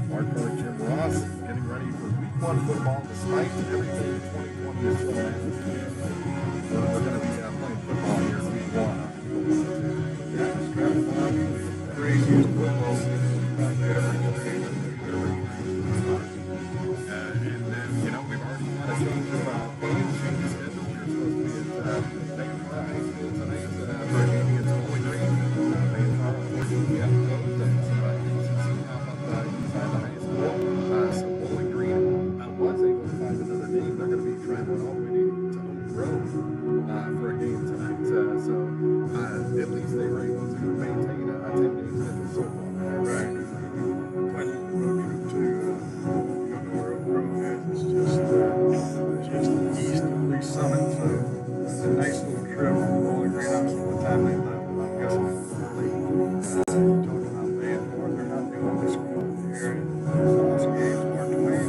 Mark Court, Jim Ross, getting ready for week 1 football despite everything 2020 is thrown at us. We're going to be playing football here week 1. Yeah, it's kind of the craziest football season I've ever experienced. And then, you know, we've already had a change of games, change of schedule. We were supposed to be at Bayfront High School tonight for a game against Bowling Green. Bayfront, unfortunately, we have to close and some ACC help up inside the high school. So Bowling Green was able to find another game. They're going to be traveling all the way to Oak Grove for a game tonight. So at least they were able to maintain a 10-game schedule so far. Right. When you road trip to where Oak Grove is, it's just east of Lee Summit. So it's a nice little trip from Bowling Green. I don't know what time they left, but I'm guessing it's early. Talking about paying for it. They're not the only school in the area. Those games, Mark Twain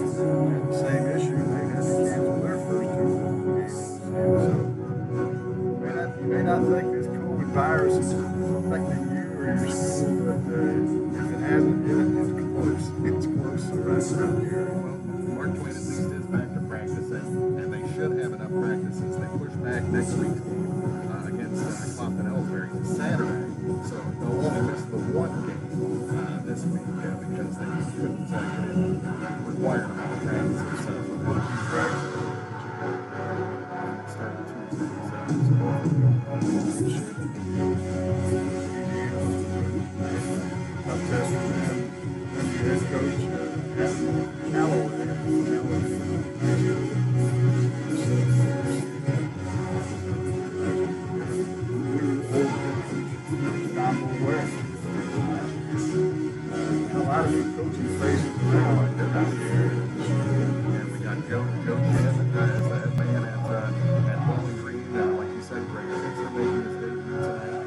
had the same issue. They had to cancel their first 2 football games. So you may not think this COVID virus is affecting you or your school, but if it hasn't yet, it's close. It's close around here. Mark Twain at least is back to practicing, and they should have enough practices. They push back next week's game against Clopton Elsberry Saturday, so they'll only miss the 1 game this week because they couldn't get in required amount of practices. So Right. it started Tuesday. Tough test for them. And the head coach, a lot of new coaching faces around out here. And we got Joe Chin as the head man at Bowling Green. Like you said, Greg Spencer making his debut tonight.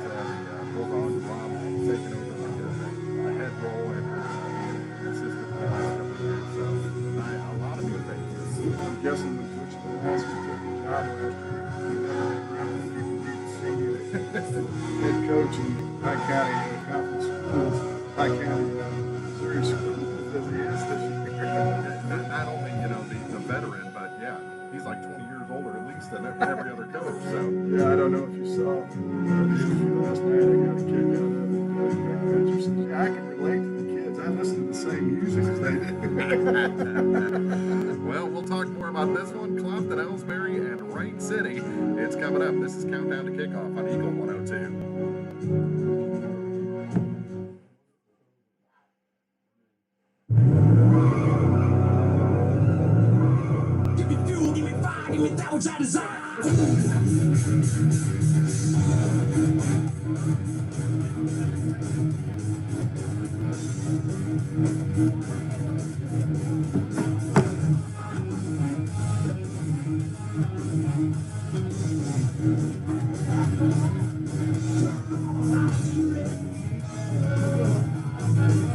The Bulldogs Bob taking over the head role and being assistant for the last couple of years. So a lot of new faces. I'm guessing the coach of the last took the job last year. Head coach in Wright County Conference Schools, Wright County Missouri School as he is this year. Not only, you know, the veteran, but yeah, he's like 20 years older at least than every other coach. So Yeah, I don't know if you saw the interview last night. I got a kick out of it. Greg Spencer says, yeah, I can relate to the kids. I listen to the same music as they do. Well, we'll talk more about this one, Clopton, Elsberry, and Wright City. It's coming up. This is Countdown to Kickoff on Eagle 102. Give me fuel, give me fire, give me that which I desire.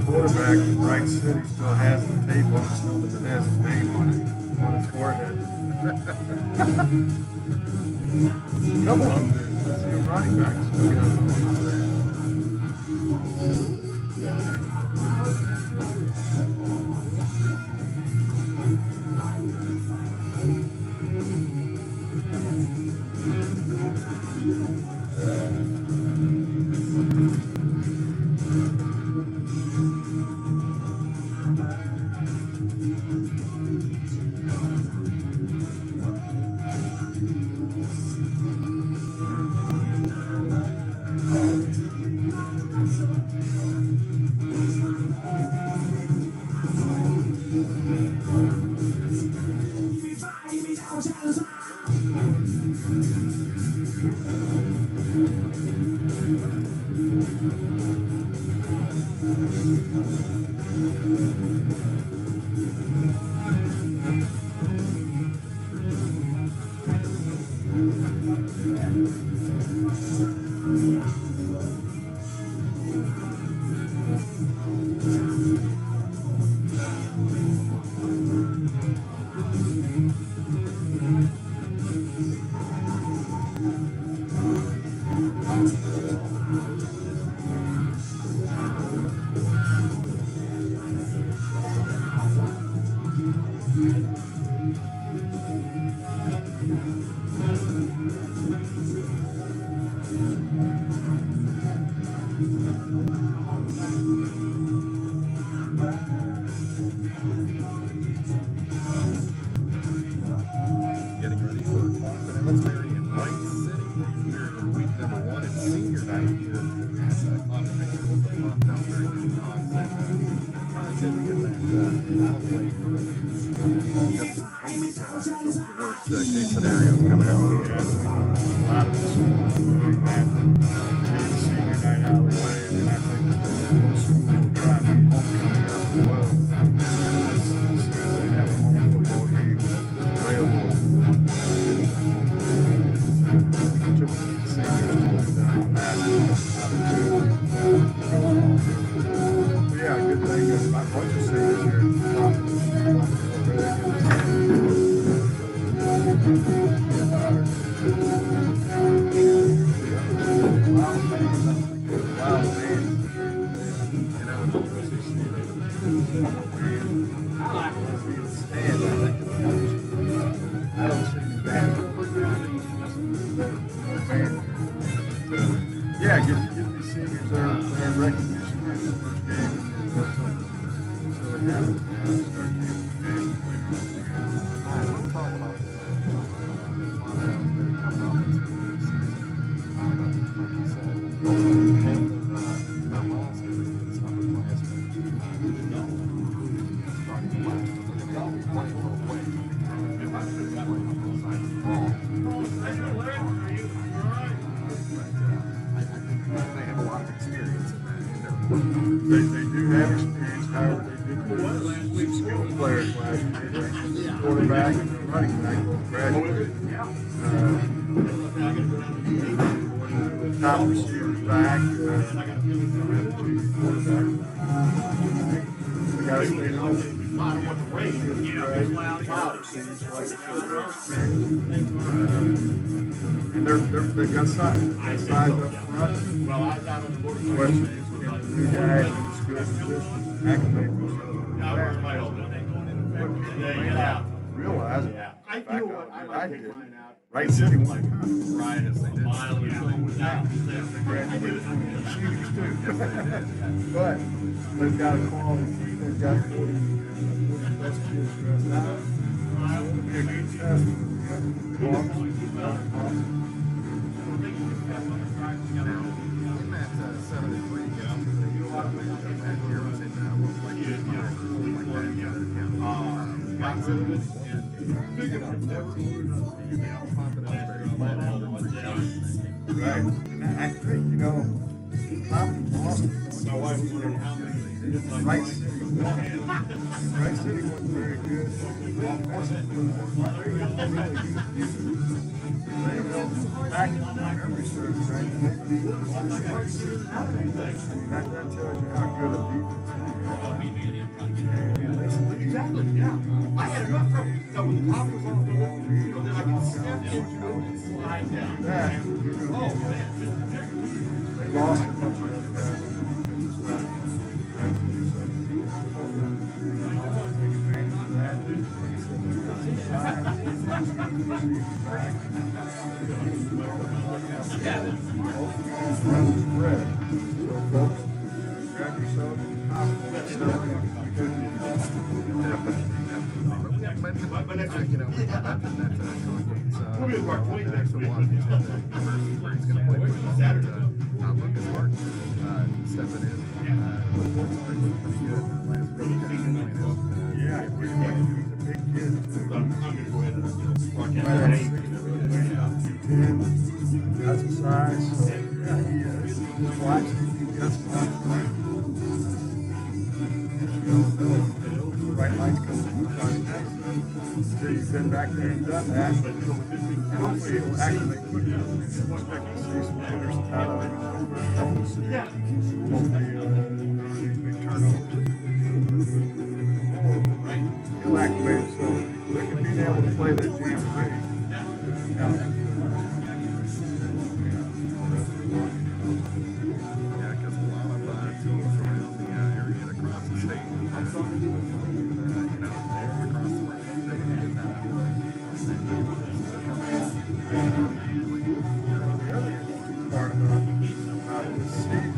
Quarterback in Wright City still has the tape on his helmet that has his name on it, on his forehead. Couple of them do. I see a running back still got it on his head. Case scenarios coming out. Yeah, a lot of us doing that. Senior night alleyway, and then I think most schools will try to do homecoming as well. As soon as they have a home football game available, typically the seniors do down on that opportunity. But yeah, good thing is a bunch of seniors here at the top of yeah, give these seniors their recognition in the first game. So they have it start the game later on. They do have experience, however, they did lose some skilled players last year. Quarterback and running back both graduated. Top receivers back. Quarterback. We got to stay healthy. And they've got size up front. The question is, can the guys in the skill position activate realize it. Back up, I did. Wright City won a conference. Right, as they did. They graduated from shooters too. But they've got a quality team. They've got 40 best kids dressed out. It'll be a good test. In that 73 game, that year was in Right. And I think, Clopton lost. My wife was wondering how many. Wright City won. Wright City wasn't very good. Back in my memory serves, right? That tells you how good a defense is. Exactly, yeah. I had enough trouble. So when the top was on the wall, then I could step and slide down. Oh, man. They lost a bunch of He's been back there and done that, but hopefully it'll activate quickly. Expect to see some winners out of it. Yeah. Hopefully, big turnovers. He'll activate it, so they can be able to play that jam ready. Yeah, because a lot of teams around the area and across the state, across the Part of this season,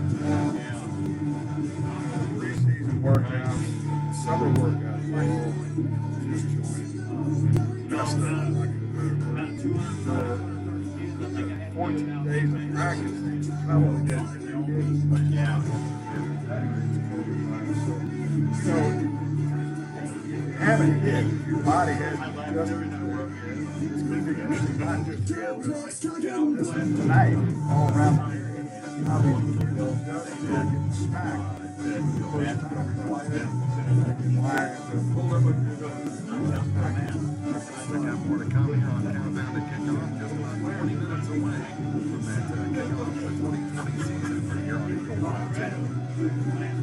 preseason workouts, summer workouts, just joined. That's not like the 14 days of practice. Travel to get to the games. Yeah. haven't hit, your body hasn't adjusted to it yet. It's going to be interesting, not just here, but this tonight, all around the area. Obviously, those guys are getting smacked. First time why Still got more to come here on Countdown to Kickoff, just about 20 minutes away from that kickoff of the 2020 season here on Eagle 102.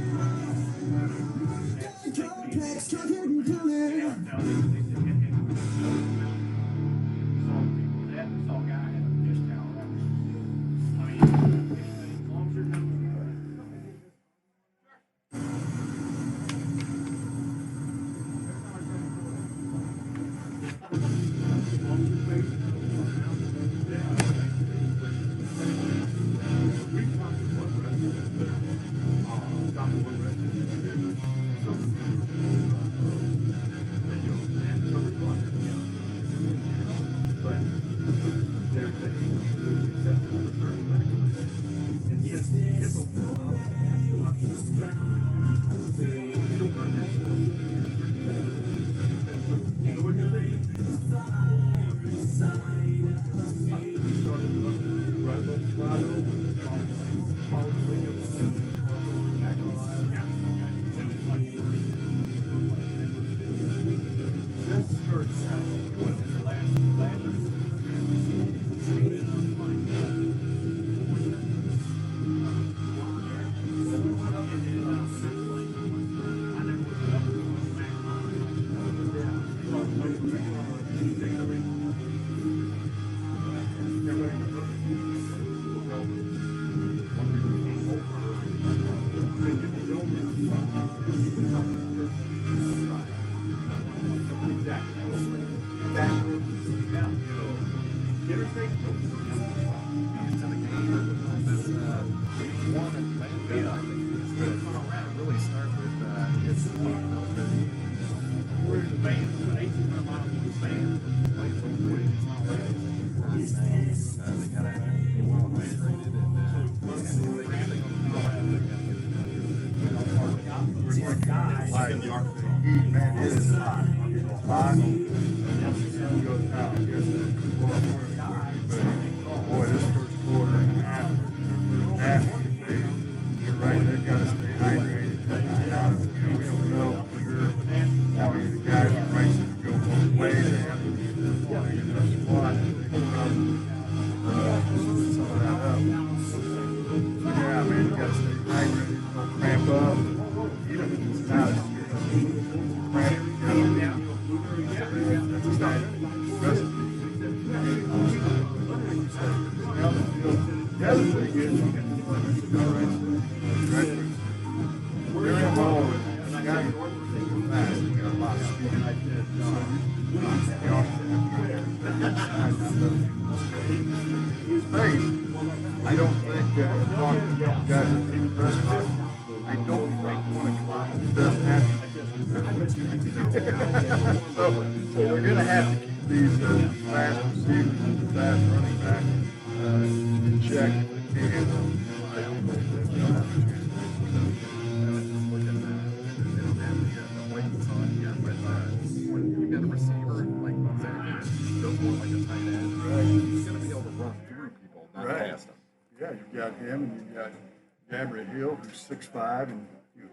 Who's 6'5" and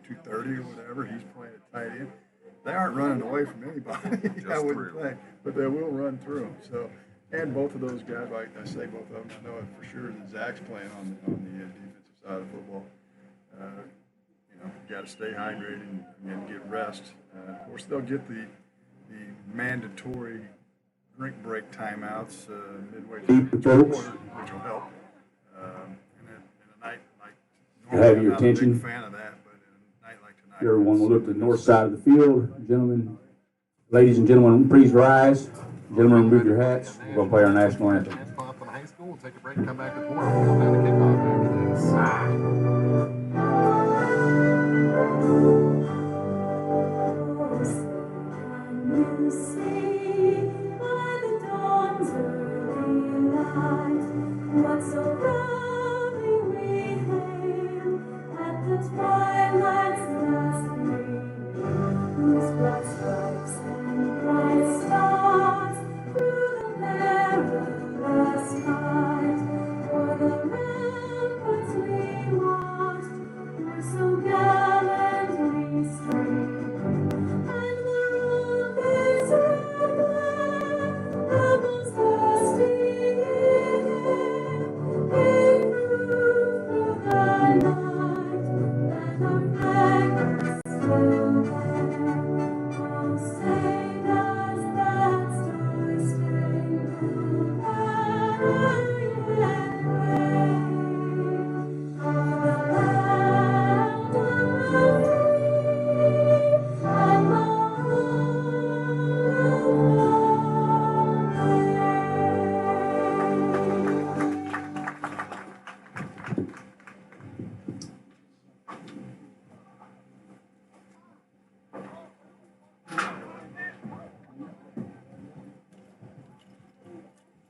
230 or whatever. He's playing at tight end. They aren't running away from anybody, I wouldn't think, but they will run through them. So, and both of those guys, like I say, both of them, I know for sure that Zach's playing on the defensive side of football. You got to stay hydrated and get rest. Of course, they'll get the mandatory drink break timeouts midway through the quarter, which will help. Have your attention. Fan of that, but in a night like tonight, everyone will look to the north side of the field. Gentlemen, ladies and gentlemen, please rise. Gentlemen, remove your hats. We're going to play our national anthem. Clopton High School. We'll take a break and come back with more Countdown to Kickoff after this. Twilight's last gleam, whose bright stripes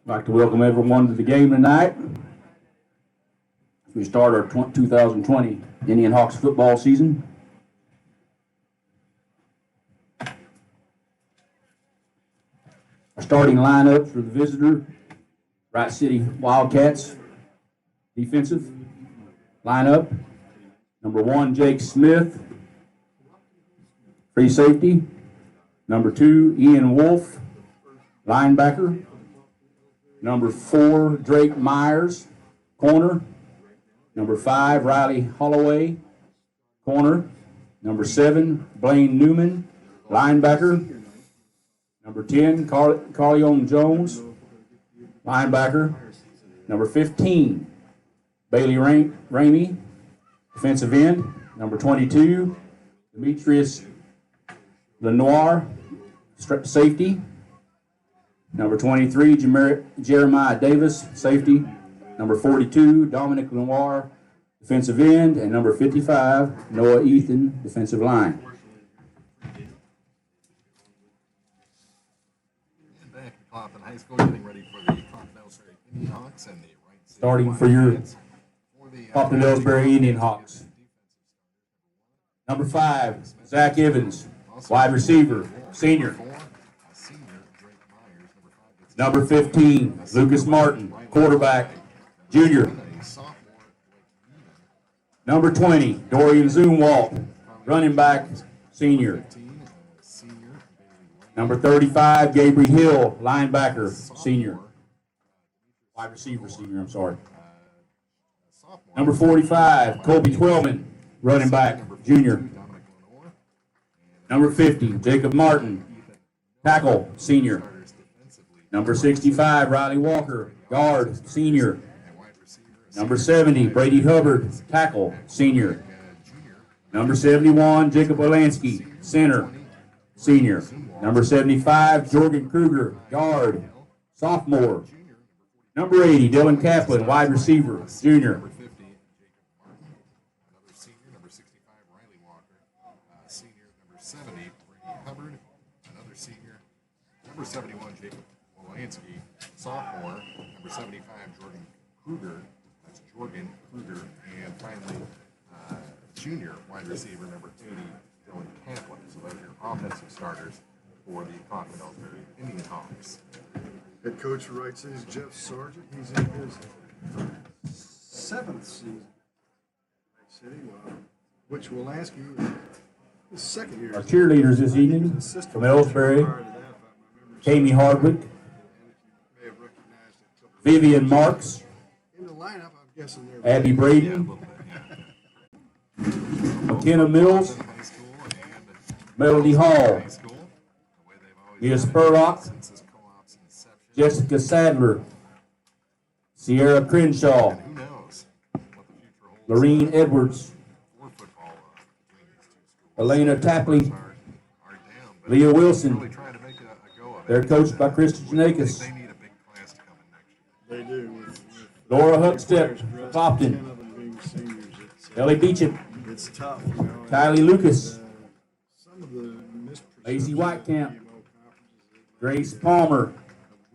I'd like to welcome everyone to the game tonight. We start our 2020 Indian Hawks football season. Our starting lineup for the visitor, Wright City Wildcats. Defensive lineup, number 1, Jake Smith, free safety. Number 2, Ian Wolf, linebacker. Number 4, Drake Myers, corner. Number 5, Riley Holloway, corner. Number 7, Blaine Newman, linebacker. Number 10, Carleon Jones, linebacker. Number 15, Bailey Ramey, defensive end. Number 22, Demetrius Lenoir, safety. Number 23, Jeremiah Davis, safety. Number 42, Dominic Lenoir, defensive end. And number 55, Noah Ethan, defensive line. Back at Clopton High School, getting ready for the Clopton Elsberry IndianHawks and the Wright City Starting for your Wildcats. Clopton Elsberry IndianHawks. Number 5, Zach Evans, wide receiver, senior. Number 15, Lucas Martin, quarterback, junior. Number 20, Dorian Zumwalt, running back, senior. Number 35, Gabriel Hill, linebacker, senior. Wide receiver, senior, I'm sorry. Number 45, Colby Twellman, running back, junior. Number 50, Jacob Martin, tackle, senior. Number 65, Riley Walker, guard, senior. Number 70, Brady Hubbard, tackle, senior. Number 71, Jacob Olansky, center, senior. Number 75, Jorgen Kruger, guard, sophomore. Number 80, Dylan Kaplan, wide receiver, junior. Number 65, Riley Walker, senior. Number 70, Brady Hubbard, another senior. Number 71, Jacob Olansky, sophomore. Number 75, Jorgen Kruger, that's Jorgen Kruger. And finally, junior wide receiver, number 80, Dylan Kaplan. So those are your offensive starters for the Clopton Elsberry IndianHawks. Head coach for Wright City is Jeff Sargent. He's in his 7th season at Wright City, which Wilansky is his 2nd year. Our cheerleaders this evening from Elsberry, Kami Hardwick, Vivian Marks, in the lineup, I'm guessing they're Abby Braden, McKenna Mills, Melody Hall, Mia Spurlock, Jessica Sadler, Sierra Crenshaw, Who knows what the future holds Lorene Edwards, for football between these two schools. Elena Tapley, Are down, but Leah really Wilson. trying to make a go of it. They're coached by Krista Janakis, They need a big class to come in next year. They do. With Laura Huckstep, players, Clopton, 10 of them being seniors. Ellie Beecham, It's tough. You know, Kylie Lucas, some of the Lacey misperceptions Whitecamp, of PMO conferences, Grace Palmer,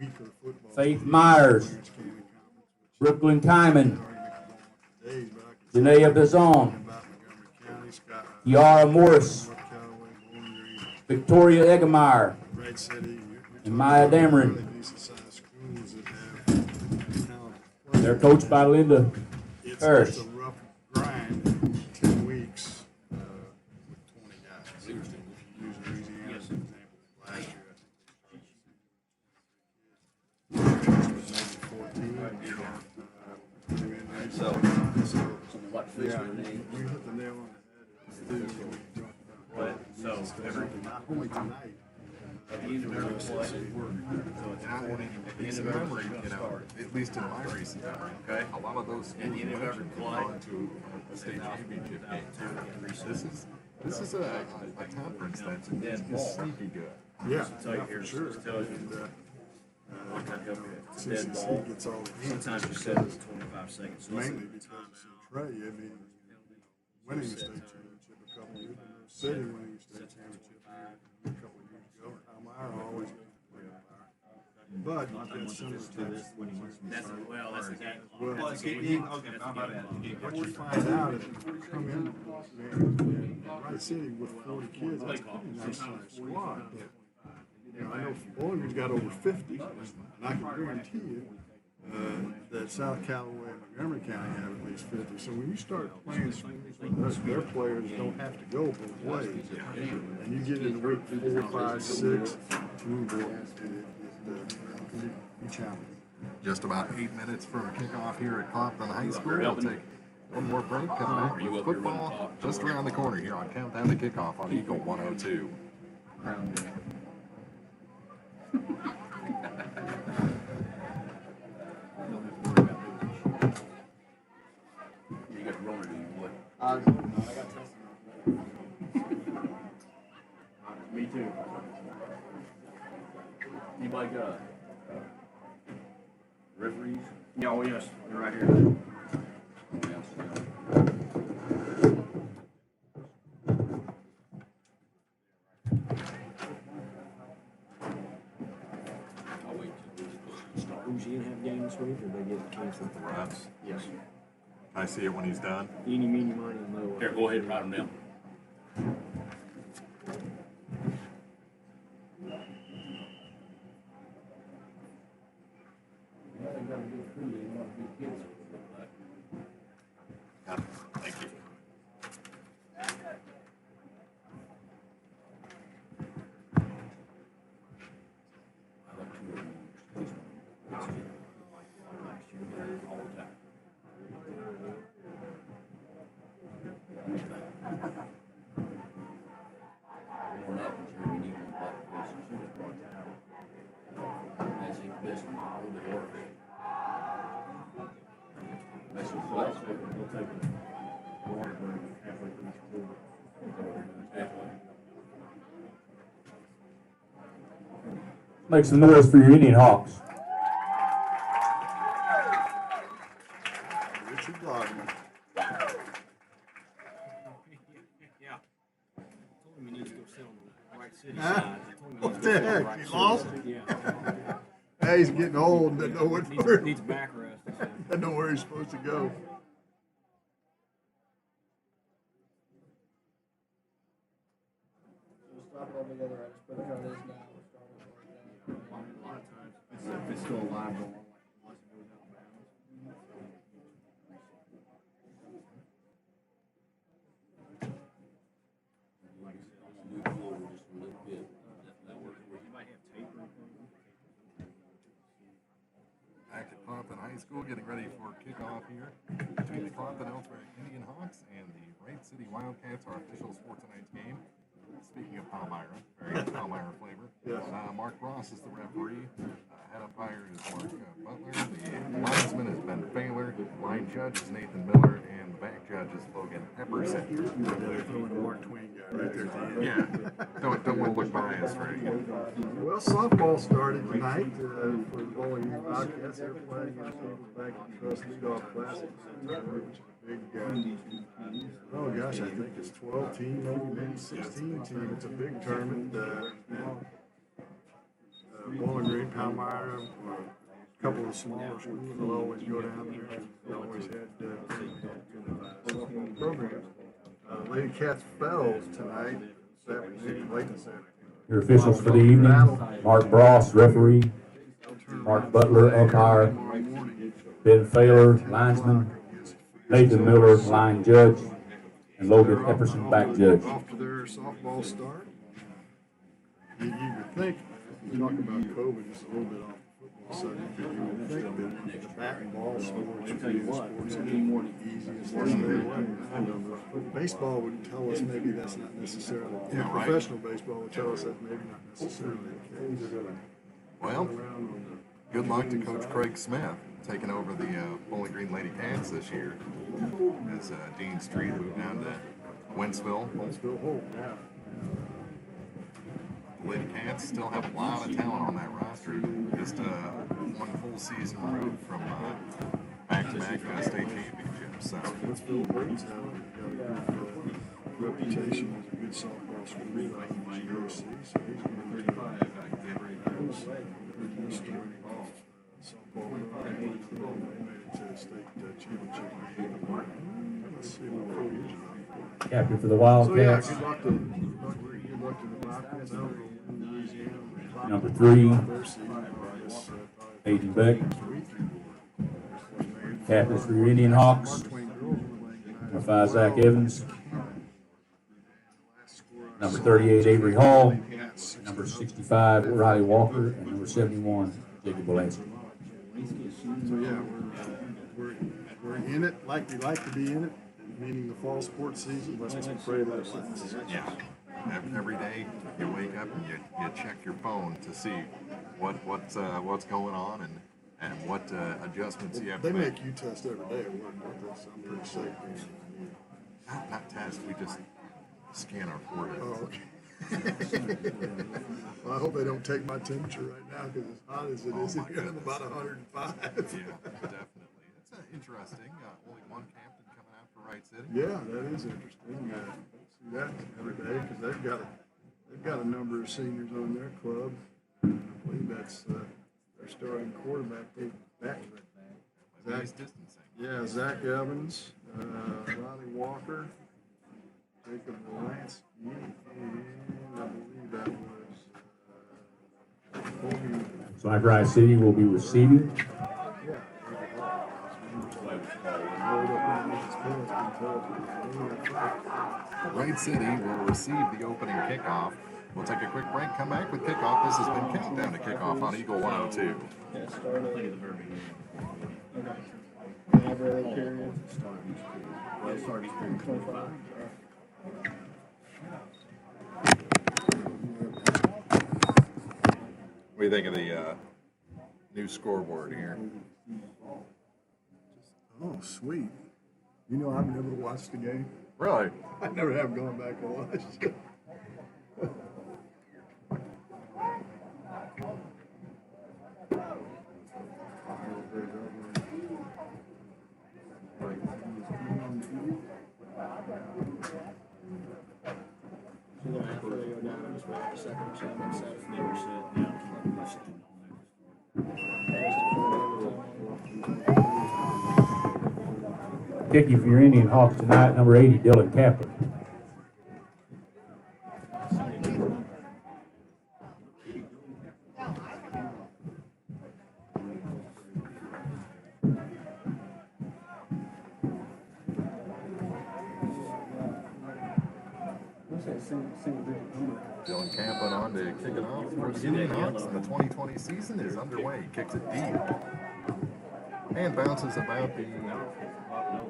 weaker football. Faith Myers, Players came in conference, Brooklyn Kyman, which days, but I can Janaea Bazan, about Montgomery County, Scott, Kiara Morris, North Callaway, Bowling Green, Victoria Egemeyer, Wright City, and Maya Dameron. really decent sized schools that have talent. They're coached by Linda Parrish. It's a rough grind, 10 weeks with 20 guys. Use Louisiana as an example. Last year, yeah, you hit the nail on the head. So, not only tonight, At the end of every play, at the end of memory, you know, at least in my recent memory, okay, a lot of those schools mentioned have gone to a state championship game. This is a conference that is sneaky good. yeah, for sure. Since he gets all the games, Sometimes you said it was 25 seconds. So mainly because of Trey. I mean, winning the state championship a couple of years ago, City winning the state championship a couple of years ago. Elmira always but you've got summer Texas. Well, that's exactly. Well, Okay, my bad. what you find out is when you come in and Wright City with 40 kids, that's a pretty nice sized squad. But, you know, I know Bowling Green's got over 50, and I can guarantee you that South Callaway and Montgomery County have at least 50. So when you start playing schools, their players don't have to go both ways. And you get into week 4, 5, 6, it can be challenging. Just about 8 minutes for a kickoff here at Clopton High School. We'll take one more break. Come back with football just around the corner here on Countdown to Kickoff on Eagle 102. You got Rona, do you, boy? I got tested. Me too. Anybody got referees? Oh, yes, they're right here. I'll wait till we're supposed to start. Louisiana have game this week, or they get canceled? The refs. Yes. I see it when he's done. Eeny, meeny, miny, mo. Here, go ahead and write them down. Got it. Thank you. Make some noise for your Indian Hawks. Richard Gardner. Yeah. I told him he needs to go sit on the Wright City Huh? side. I told him he What needs the to go sit on heck? Wright He City lost? side. Yeah. Hey, he's getting old and doesn't know what Needs back rest. He said. doesn't know where he's supposed to go. We'll stop it all together. I just put it how it is now. We'll start it like that. A lot of times, if it's still alive, unless it goes out of bounds. Like I said, I'll move forward just a little bit. That works for you. You might have tape or anything. Back at Clopton High School, getting ready for kickoff here between the Clopton Elsberry IndianHawks and the Wright City Wildcats, our official sport tonight's game. Speaking of Palmyra, very Palmyra flavor. Yes. Mark Ross is the referee. Head umpire is Mark Butler. The linesman is Ben Failer. Line judge is Nathan Miller, and the back judge is Logan Epperson. They're throwing the Mark Twain guy right there at the end. Yeah, don't want to look biased, right? Well, softball started tonight for the Bowling Green Wildcats. They're playing against people back in the Trust Leadoff Classic, which is a big, oh gosh, I think it's 12 team, maybe 16 team. It's a big tournament. Bowling Green, Palmyra, a couple of smaller schools will always go down there. They always had softball programs. Lady Cats fell tonight, this afternoon, late this afternoon. Your officials for the evening: Mark Ross, referee; Mark Butler, umpire; Ben Failer, linesman; Nathan Miller, line judge; and Logan Epperson, back judge. Off to their softball start. You would think, you talk about COVID just a little bit off the football subject, you would think that the bat and ball sports would be the sports that are the easiest to stay away. Baseball would tell us maybe that's not necessarily, professional baseball would tell us that's maybe not necessarily the case. Well, good luck to Coach Craig Smith taking over the Bowling Green Lady Cats this year as Dean Street moved down to Wentzville. Huntsville Holt, yeah. The Lady Cats still have a lot of talent on that roster. Just one full season removed from back-to-back state championships. So. Huntsville Holt's got a good reputation as a good softball school, like GOC, so he's going to be a good story. to the state championship game. Let's see what 4 years ago. Captain for the So yeah, Wildcats. good luck to the Wildcats. Louisiana. Number 3, Their season, Aiden Beck. Captain for your IndianHawks. Number 5, Zach Evans. Number 38, Avery Hall. Number 65, Riley Walker. And number 71, Jacob Belansky. So yeah, we're in it like we like to be in it, meaning the fall sports season. Let's just pray that it lasts. Yeah. Every day you wake up and you check your phone to see what's going on and what adjustments you have They to make. make you test every day at work. I'm pretty safe. Not test, we just scan our foreheads. Oh, okay. Well, I hope they don't take my temperature right now because as hot as it is in here, I'm about 105. Yeah, definitely. It's interesting. Only one captain coming out for Wright City. Yeah, that is interesting. See that every day because they've got a number of seniors on their club. I believe that's their starting quarterback. Nice distancing. Yeah, Zach Evans, Riley Walker, Jacob Belansky, and I believe that was Colby. So Wright City will be receiving. Wright City will receive the opening kickoff. We'll take a quick break, come back with kickoff. This has been Countdown to Kickoff on Eagle 102. What do you think of the new scoreboard here? Oh, sweet. You know, I've never watched the game. Really? I never have gone back and watched. Kicking for your IndianHawks tonight, number 80, Dylan Kaplan. Dylan Kaplan on to kick it off for the IndianHawks. The 2020 season is underway. He kicks it deep and bounces about the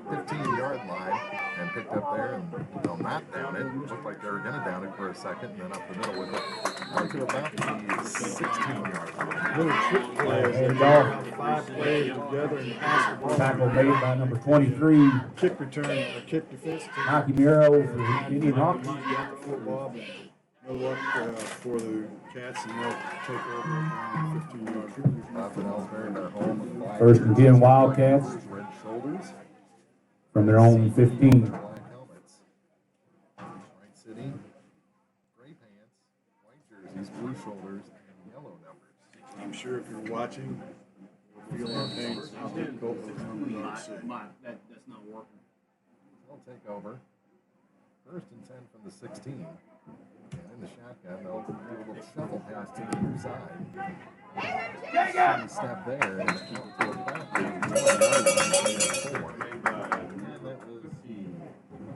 15-yard line and picked up there, and they'll not down it. Looked like they were going to down it for a second, and then up the middle with it down to about the 16-yard line. Little trick plays. There you go. 5 plays together and pass the ball. Tackle made by number 23, Kick return or kick defense team. Mikey Miro for the IndianHawks. He's got the football, but no luck for the Cats, and they'll take over on 15-yard. Up in Elsberry, their home. First and 10 Wildcats Red shoulders. from their own 15. Black helmets. Wright City, gray pants, white jerseys, blue shoulders, and yellow numbers. I'm sure if you're watching, you'll feel our pain out there. Clopton numbers on the city. That's not working. They'll take over. First and 10 from the 16. And in the shotgun, they'll do a little shuffle pass to the near side. Step there and keep it to about the 1 yard line.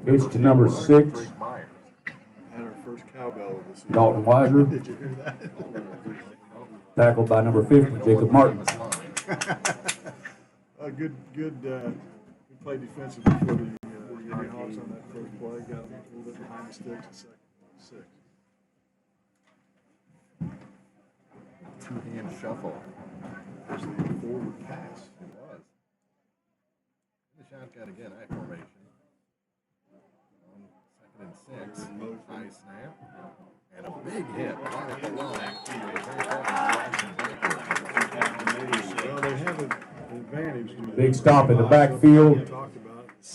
Pitch to number 6, Drake Myers. Had our first cowbell of the season. Dalton Weiser. Did you hear that? Tackled by number 50, Jacob Martin. Good play defensively for the IndianHawks on that first play. Got them a little bit behind the sticks and second 6. Two-hand shuffle. There's the forward pass. It was. In the shotgun again, I formation. On 2nd and 6. High snap. And a big hit right at the line. Well, they have an advantage. Big stop in the backfield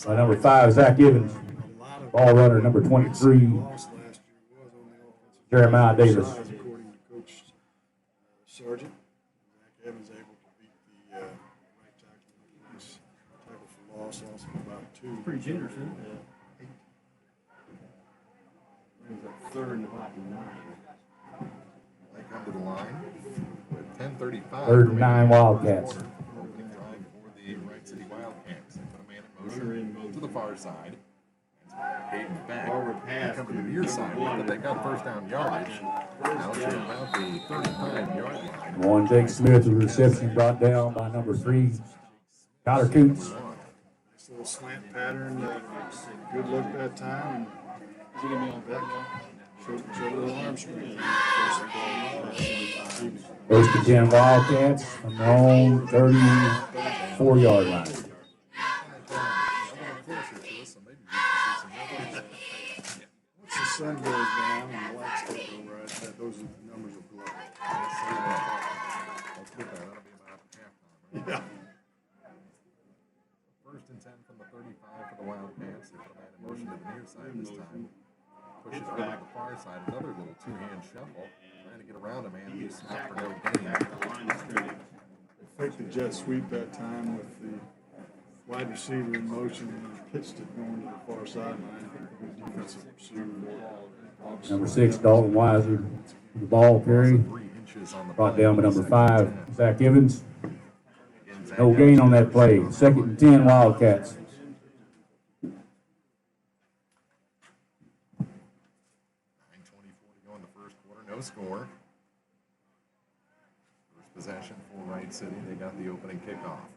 by number 5, Zach Evans. Ball runner number 23, Jeremiah Davis. According to Coach Sargent, Zach Evans able to beat the Wright lost also about 2. Pretty generous, isn't it? It was a third and about 9. They come to the line with 10:35. Third and 9 Wildcats. Opening drive for the Wright City Wildcats. They put a man in motion to the far side. Hayden back. They come to the near side, but they got first down yardage. Now to about the 35-yard line. One Jake Smith, the reception brought down by number 3, Tyler Coots. Nice little slant pattern. Good look that time. Is he going to be on back? Showed a little arm strength. First and 10 Wildcats from their own 34-yard line. Once the sun goes down and the lights take over, those numbers will blow. Let's get that. That'll be about halftime. Yeah. First and 10 from the 35 for the Wildcats. They put a man in motion to the near side this time. Push it over to the far side. Another little two-hand shuffle. Trying to get around a man who's snapped for no gain. They faked the jet sweep that time with the wide receiver in motion and pitched it going to the far sideline. Good defensive pursuit. Number 6, Dalton Weiser, the ball carry. 3 inches on the Brought play. down by number 5, Zach Evans. No gain on that play. Second and 10 Wildcats. 9:24 to go in the first quarter. No score. First possession for Wright City. They got the opening kickoff.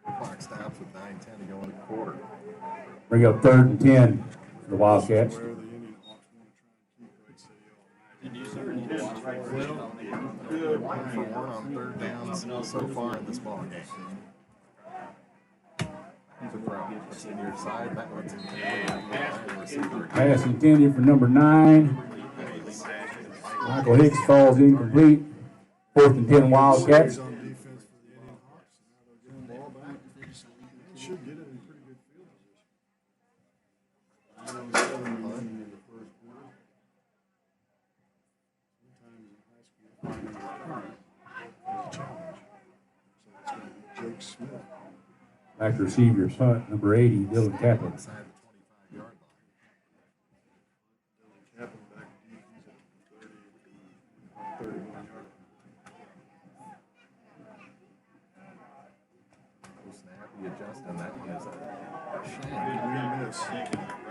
Clock stops with 9:10 to go in the quarter. Bring up third and 10 for the Wildcats. Where the Indian Hawks want to try and keep Wright City off. Good 1 for 1 on third downs so far in this ball game. He's a throw. Puts it near side. That one's in. Pass intended for number 9. Michael Hicks falls incomplete. Fourth and 10 Wildcats. On defense for the Indian Hawks. Now they'll get the ball back. They should get it in pretty good field position. In the first quarter. Sometimes in high school, finding your current is a challenge. So it's going to be Jake Smith. Back to receive your punt, number 80, Dylan Kaplan. Inside the 25-yard line. Kaplan back deep. He's at the 31 yard. Snap, he adjusts, and that one is a Big shank. miss.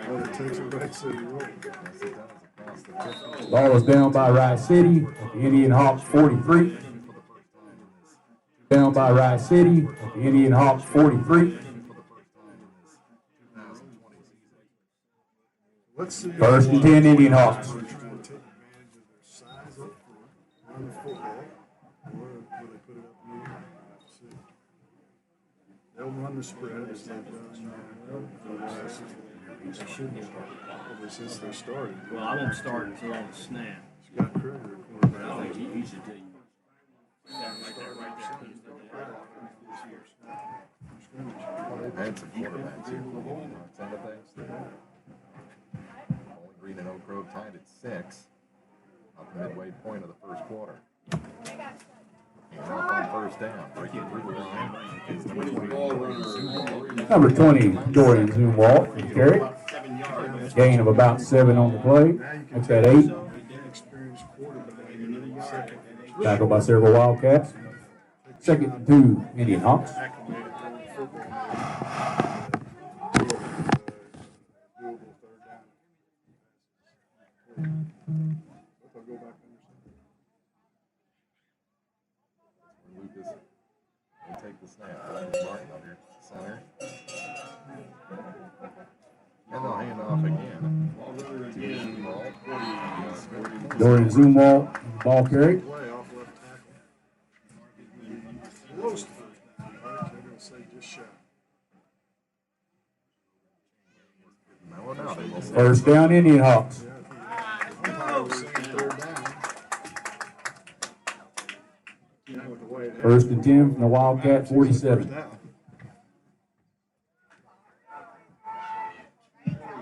But it takes a Wright City roll. Yes, it does. Across the 50. Ball is down by Wright City at the Indian Hawks 43. Down by Wright City at the Indian Hawks 43. Let's see. First and 10 Indian Hawks. Trying to take advantage of their size up front, run the football, or will they put it up in the air? Let's see. They'll run the spread as they've done for the last since they started. Well, I won't start until on the snap. Scott Kruger, I quarterback. think he should tell you. Right there. They've had some quarterbacks here for the Hawks end of things. Bowling Green and Oak Grove tied at 6. Up the midway point of the first quarter. And up on first down. Breaking through the line is number 20. Number 20, Jordan Zumwalt for the carry. Gain of about 7 on the play. Makes that 8. Inexperienced quarterback. Second. Tackled by several Wildcats. Second and 2 Indian Hawks. Acclimated throwing football. Doable third down. But they'll go back under Lucas will take the snap. Martin under center. And they'll hand off again. To Walt. Jordan Zumwalt, ball carry. play off left tackle. Close to first down, right? They're going to say just shy. No, no, they will say. First down Indian Hawks. Umpire was saying third down. Now with the way it First and 10 from the Wildcat 47. down.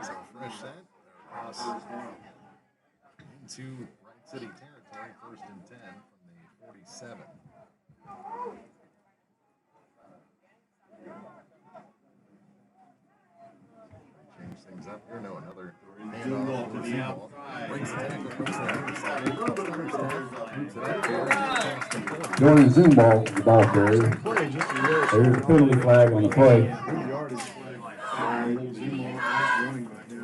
So fresh set. Across into Wright City territory. First and 10 from the 47. Here, no, another handoff to the outside. Breaks the tackle, comes to the other side. Moves it up here. Jordan Zoom ball, the ball carrier. Play just a little. There's a penalty flag on the play. Good yardage flag. Zemo, nice running back there.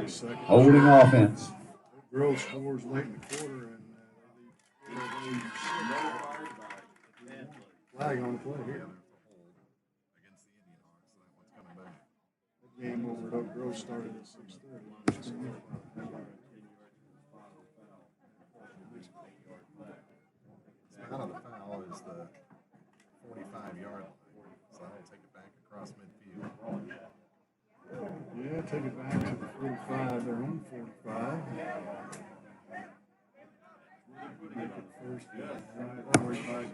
Second. Holding offense. Grove scores late in the quarter, and flag on the play here. Against the IndianHawks, so that one's coming back. That game over at Oak Grove started at 6:30. The amount of the foul is the 45-yard line, so that'll take it back across midfield. Yeah, take it back to the 45, their own 45. Make it first, 45.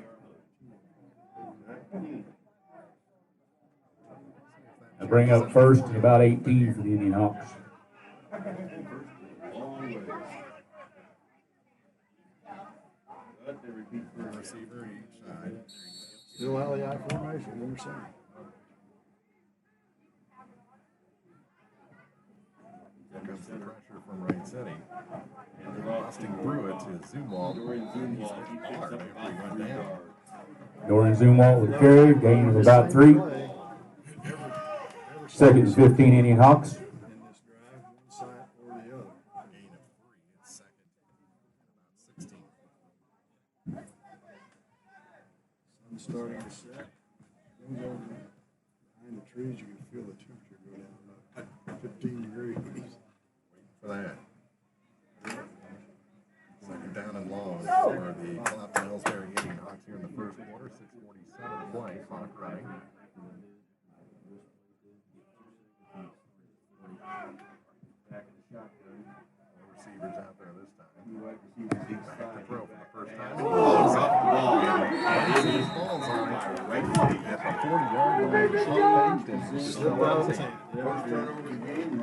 They bring up first and about 18 for the IndianHawks. Receiver each side. Still alley-eye formation, number 7. Here comes the pressure from Wright City. Busting through it to Zumwalt. He's hard after he went down. Jordan Zumwalt with the carry, gain of about 3. Second and 15 IndianHawks. In this drive, one side or the other. Gain of 3. It's second and about 16. Sun starting to set. Goes over behind the trees, you can feel the temperature go down about 15 degrees. For that. Second down and long for the Clopton Elsberry IndianHawks here in the first quarter. 6:47 to play. Clock running. Receivers out there this time. Back to throw for the first time. He blows up the ball. And he falls on it. At the 40-yard line.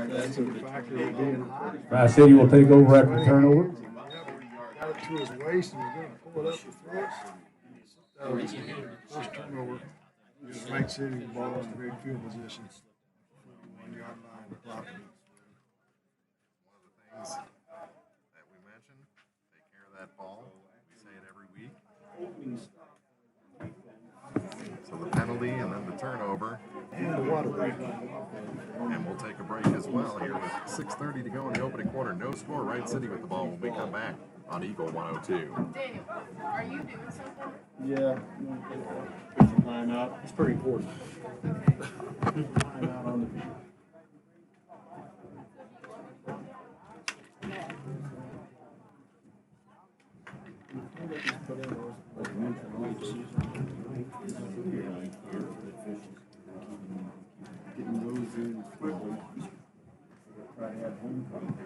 That's a factor of being high. Wright City will take over after the turnover. Got it to his waist and was going to pull it up to throw it. That was first turnover. Wright City, the ball in great field position. 41-yard line. Clopton. One of the things that we mentioned, take care of that ball. We say it every week. So the penalty and then the turnover. And the water break. And we'll take a break as well here with 6:30 to go in the opening quarter. No score. Wright City with the ball when we come back on Eagle 102. Daniel, are you doing something? Yeah. Put some time out. It's pretty important. Time out on the field. Getting those in quickly. Try to have homecoming.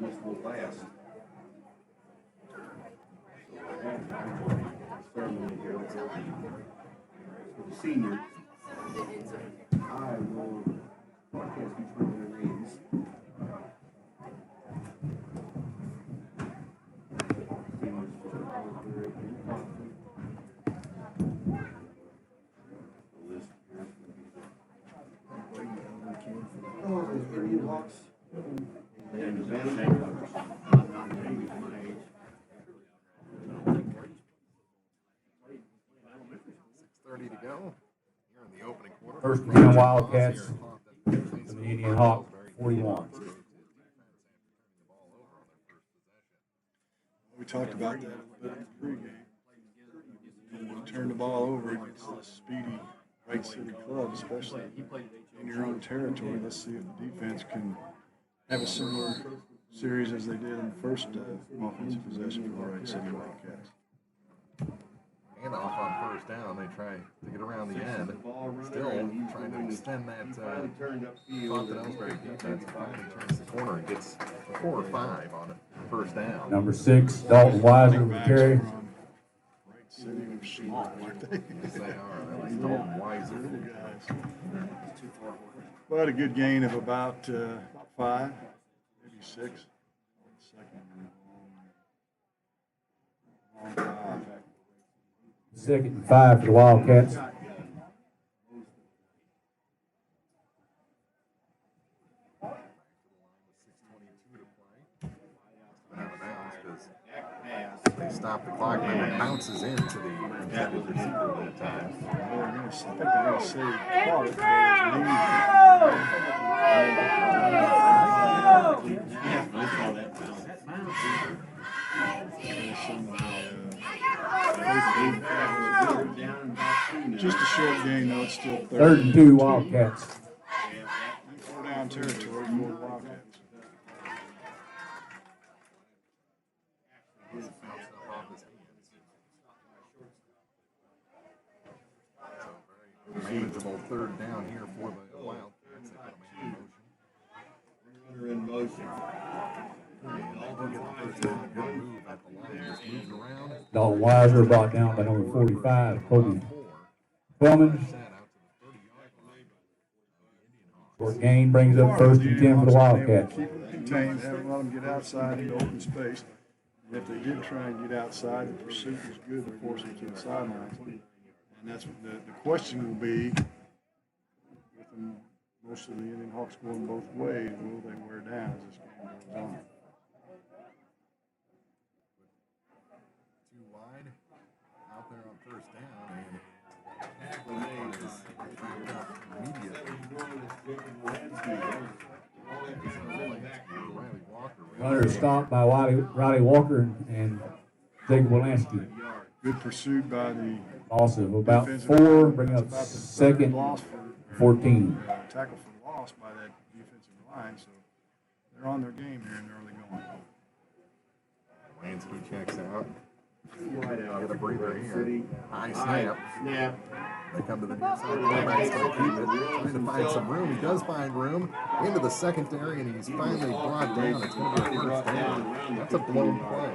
This will last. For the seniors, I will broadcast between their names. IndianHawks and the band members, not maybe my age. 6:30 to go here in the opening quarter. First and 10 Wildcats from the IndianHawks, 41. We talked about that a little bit in the pregame. When you turn the ball over against the speedy Wright City club, especially in your own territory, let's see if the defense can have a similar series as they did in the first offensive possession for the Wright City Wildcats. And off on first down, they try to get around the end. Still trying to extend that Clopton Elsberry defense. Finally turns the corner and gets 4 or 5 on first down. Number 6, Dalton Weiser with the carry. Wright City were small, weren't they? Yes, they are. That was Dalton Weiser. Guys. But a good gain of about 5, maybe 6. Second. Long drive. Second and 5 for the Wildcats. They stop the clock and then it bounces into the intended receiver that time. I think they're going to say caught it, but just a short game, though. It's still Third and 2 Wildcats. 4 down territory for the Wildcats. Manageable third down here for the Wildcats. They're in motion. Dalton Weiser brought down by number 45, Kobe Pullman. Short gain brings up first and 10 for the Wildcats. Keep them contained, haven't let them get outside into open space. And if they did try and get outside, the pursuit was good to force them to the sidelines. And that's what the question will be, with them, most of the Indian Hawks going both ways, will they wear down as this game goes on? Too wide, out there on first down, and tackling is fired up immediately. Runner stopped by Riley Walker and Jacob Wolanski. Good pursuit by the Loss of about 4, bring up second, loss for 14. tackle for loss by that defensive line, so they're on their game here and they're early going. Lansky checks out. Get a breather here. High snap. They come to the near side. Quarterback's going to keep it. Trying to find some room. He does find room into the secondary, and he's finally brought down. It's going to be a first down. That's a blown play.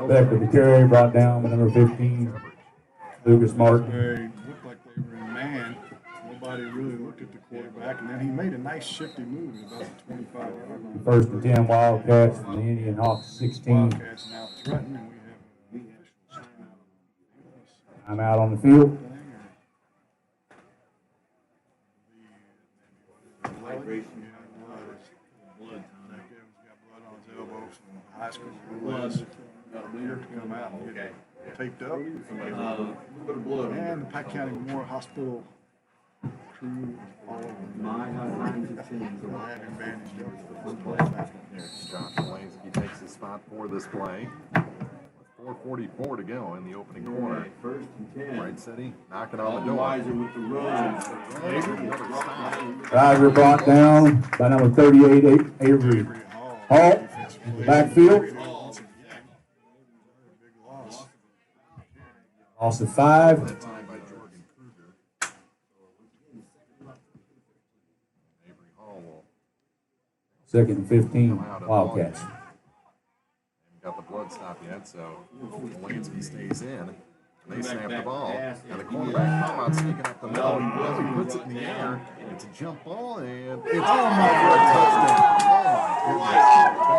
Back with the carry, brought down by number 15, Lucas Martin. They looked like they were in man. Nobody really looked at the quarterback, and then he made a nice shifty move at about the 25-yard line. First and 10 Wildcats, and the Indian Hawks 16. Wildcats now threatening, and we have officials. I'm out on the field. High school blood to come out and get taped up. And the Pike County Memorial Hospital crew all over My lines of teams. they'll have him bandaged Josh Lansky takes his spot for this play. 4:44 to go in the opening quarter. First and 10. Wright City knocking on the door. Wiser with the run. Driver brought down by number 38, Avery Hall in the backfield. Loss of 5. That time by Jordan Kruger. Avery Hall will Second and 15, Wildcats. haven't got the blood stop yet, so Lansky stays in. They snap the ball, and the quarterback come out sneaking up the middle. He puts it in the air. It's a jump ball, and it's a touchdown. Oh my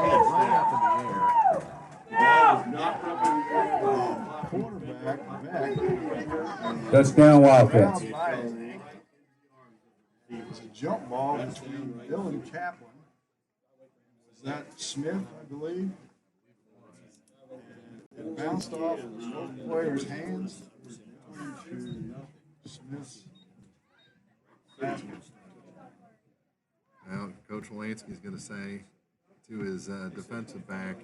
goodness! Right up in the air. quarterback back. Touchdown, Wildcats. It's a jump ball between Dylan Kaplan. Was that Smith, I believe? It bounced off the player's hands into Smith's basket. Now, Coach Lansky's going to say to his defensive back,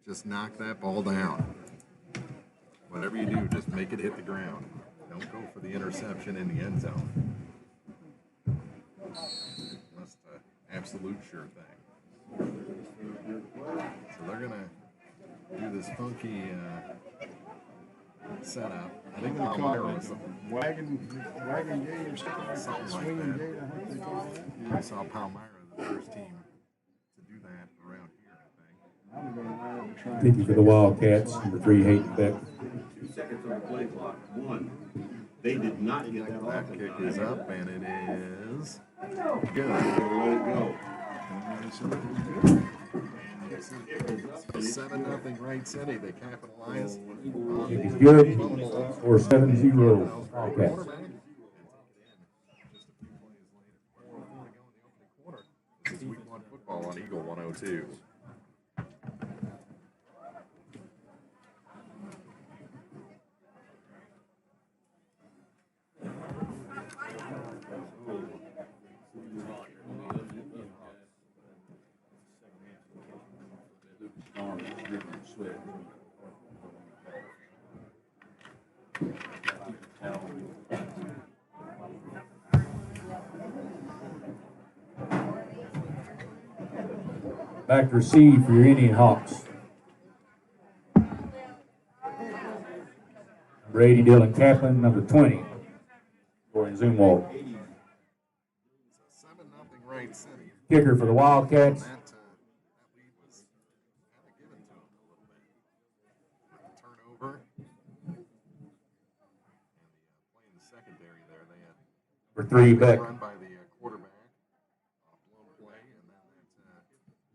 just knock that ball down. Whatever you do, just make it hit the ground. Don't go for the interception in the end zone. That's the absolute sure thing. So they're going to do this funky setup. I think Palmyra was Wagon gate or something, swinging like gate, I think they call it. I saw Palmyra, the first team to do that around here, I think. I'm going to line up and try and 50 for the Wildcats, number 3, Hayden Beck. 2 seconds on the play clock. 1. They did not get that off. That kick is up, and it is good. Let it go. And so it was good. 7-0 Wright City. They capitalize. Kick is good. Score 7-0. Wildcats. This is week 1 football on Eagle 102. Back to receive for your IndianHawks. Brady Dylan Kaplan, number 20, for Zumwalt. 7-0 Wright City. Kicker for the Wildcats. That lead was kind of given to them a little bit. With the turnover. And the play in the secondary there, they had For 3 back. run by the quarterback. Blown play, and then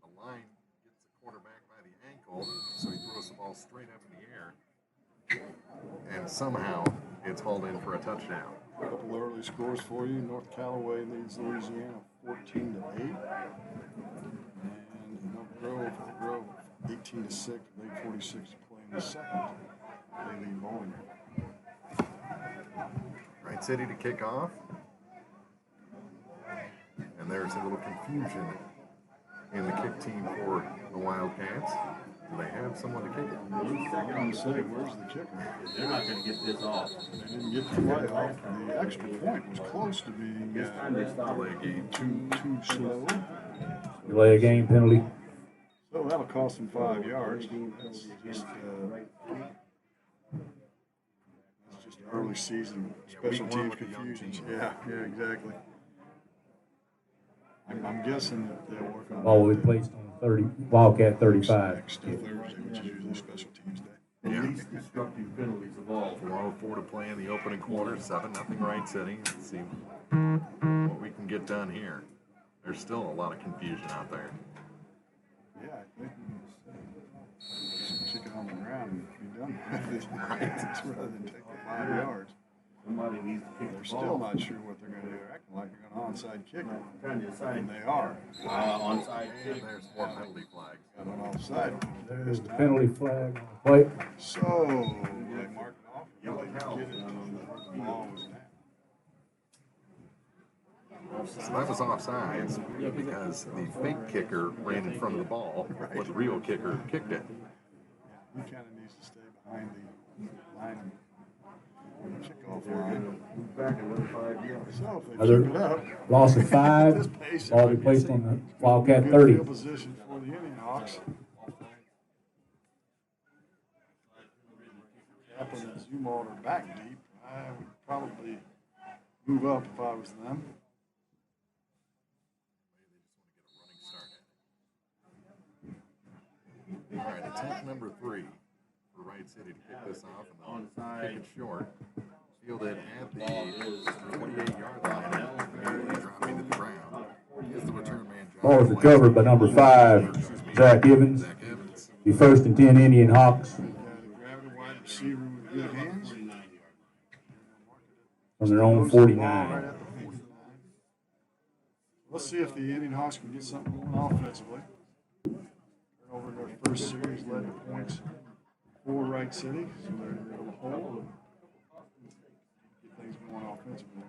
the line gets the quarterback by the ankle, so he throws the ball straight up in the air. And somehow it's hauled in for a touchdown. A couple early scores for you. North Callaway leads Louisiana 14-8. And Oak Grove 18-6. With 8:46 to play in the second. They lead Bowling. Wright City to kick off. And there's a little confusion in the kick team for the Wildcats. Do they have someone to kick it? I'm going to say, where's the kicker? They're not going to get this off. They didn't get the play off. The extra point was close to being This time they stop. Delay game. too slow. Delay a game penalty. So that'll cost them 5 yards. That's just early season special week one teams with the young confusions. team. Yeah, exactly. I'm guessing that they'll work on Ball will be placed on 30, Wildcat 35. next Thursday, which is usually special teams day. Yeah. Least destructive penalties of all. 4:04 to play in the opening quarter. 7-0 Wright City. Let's see what we can get done here. There's still a lot of confusion out there. Yeah, I think just kick it on the ground and be done with it. Right. Rather than take the 5 yards. Somebody needs to kick They're the still ball. not sure what they're going to do. They're acting like they're going to onside kick it. Trying to decide. And they are. Onside And kick. there's more penalty flags. Got an offside. There's the penalty flag on the plate. So, they marked it off. They get it. The ball was down. So that was offsides because the fake kicker ran in front of the ball, but the real kicker kicked it. He kind of needs to stay behind the line, kickoff line. Back another 5 yards. So if they Another keep it up, loss of at 5. this pace, Ball will be placed on the Wildcat 30. Good field position for the IndianHawks. Kaplan and Zumwalt are back deep. I would probably move up if I was them. All right, attempt number 3 for Wright City to kick this off and then kick it short. Fielded at the 28-yard line and immediately dropping to the ground. Is the return man. Ball is recovered by number 5, Zach Evans. Zach Evans. The 1st and 10 IndianHawks Got a gravity wide receiver with good hands. on their own Right 49. at the 49. Let's see if the IndianHawks can get something going offensively. Over their first series, led the points for Wright City, so they're in the hole. Get things going offensively.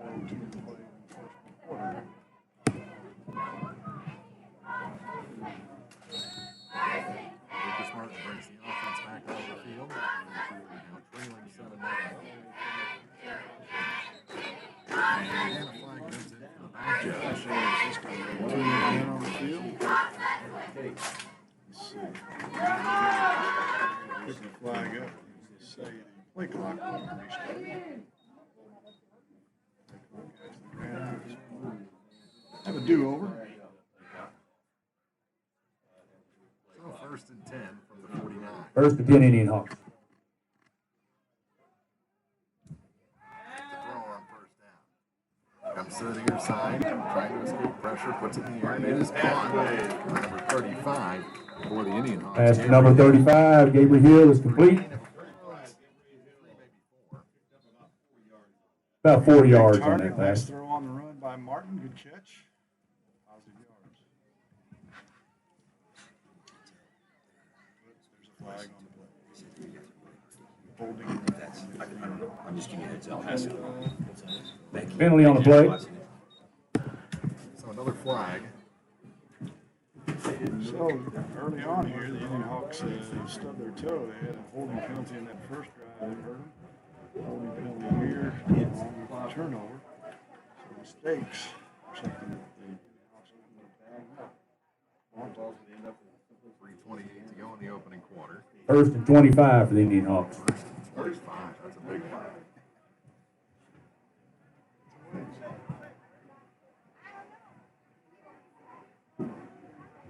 4:02 to play in the first quarter. Lucas Martin brings the offense back on the field. Now trailing 7-0. And a flag goes in for the back judge. Two men on the field. Let's see. Pick the flag up. Say the play clock will restart. Have a do-over. So 1st and 10 from the 49. 1st and 10 IndianHawks. The throw on 1st down. Comes to the near side, trying to escape pressure, puts it in the air, and it is caught. Number 35 for the IndianHawks. Pass to number 35, Gabriel Hill is complete. About 40 yards on Target, that nice pass. throw on the run by Martin. Good catch. Positive yards. There's a flag on the play. Holding. I'm just giving you a heads up. Thank you. Penalty on the play. So another flag. So early on here, the IndianHawks stubbed their toe. They had a holding penalty in that first drive. They hurt them. Holding penalty here, along with the turnover. So mistakes are something that the IndianHawks are going to bag up. 3:28 to go in the opening quarter. First and 25 for the IndianHawks. 45, that's a big one.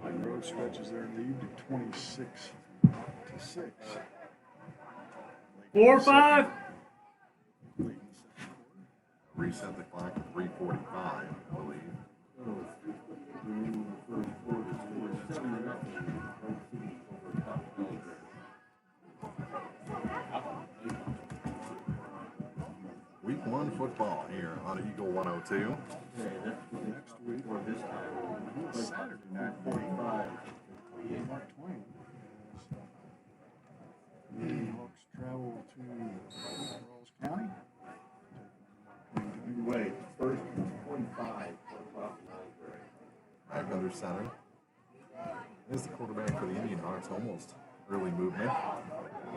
Mike Road stretches their lead to 26-6. 4-5. Reset the clock at 3:45, I believe. Week 1 football here on Eagle 102. Next week, or this time, Saturday night, 45. Mark Twain. The IndianHawks travel to Rawls County. Wait, first 25 for Clopton. Back under center. This is the quarterback for the IndianHawks, almost early movement.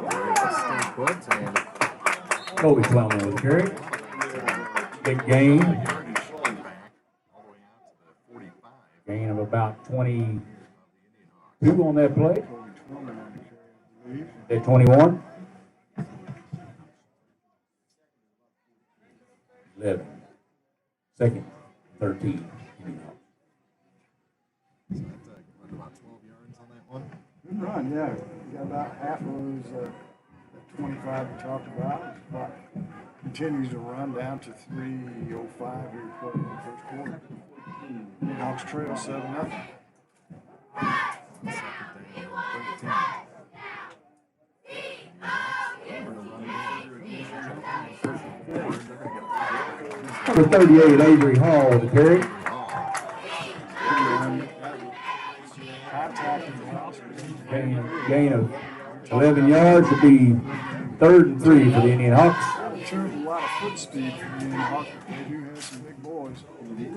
There is a stay put, and Kobe Clelman with the carry. Big gain. all the way out to the 45. Gain of about 22 on that play. Kobe Twain on the carry, I believe. At 21. 11. Second, 13. IndianHawks. So that's about 12 yards on that one. Good run, yeah. You got about half of those 25 we talked about. Clock continues to run down to 3:05 here in the first quarter. Hawks trail 7-0. Second down on 13. Number 38, Avery Hall with the carry. Gain of 11 yards to be 3rd and 3 for the IndianHawks. In terms of a lot of foot speed for the IndianHawks, they do have some big boys. Big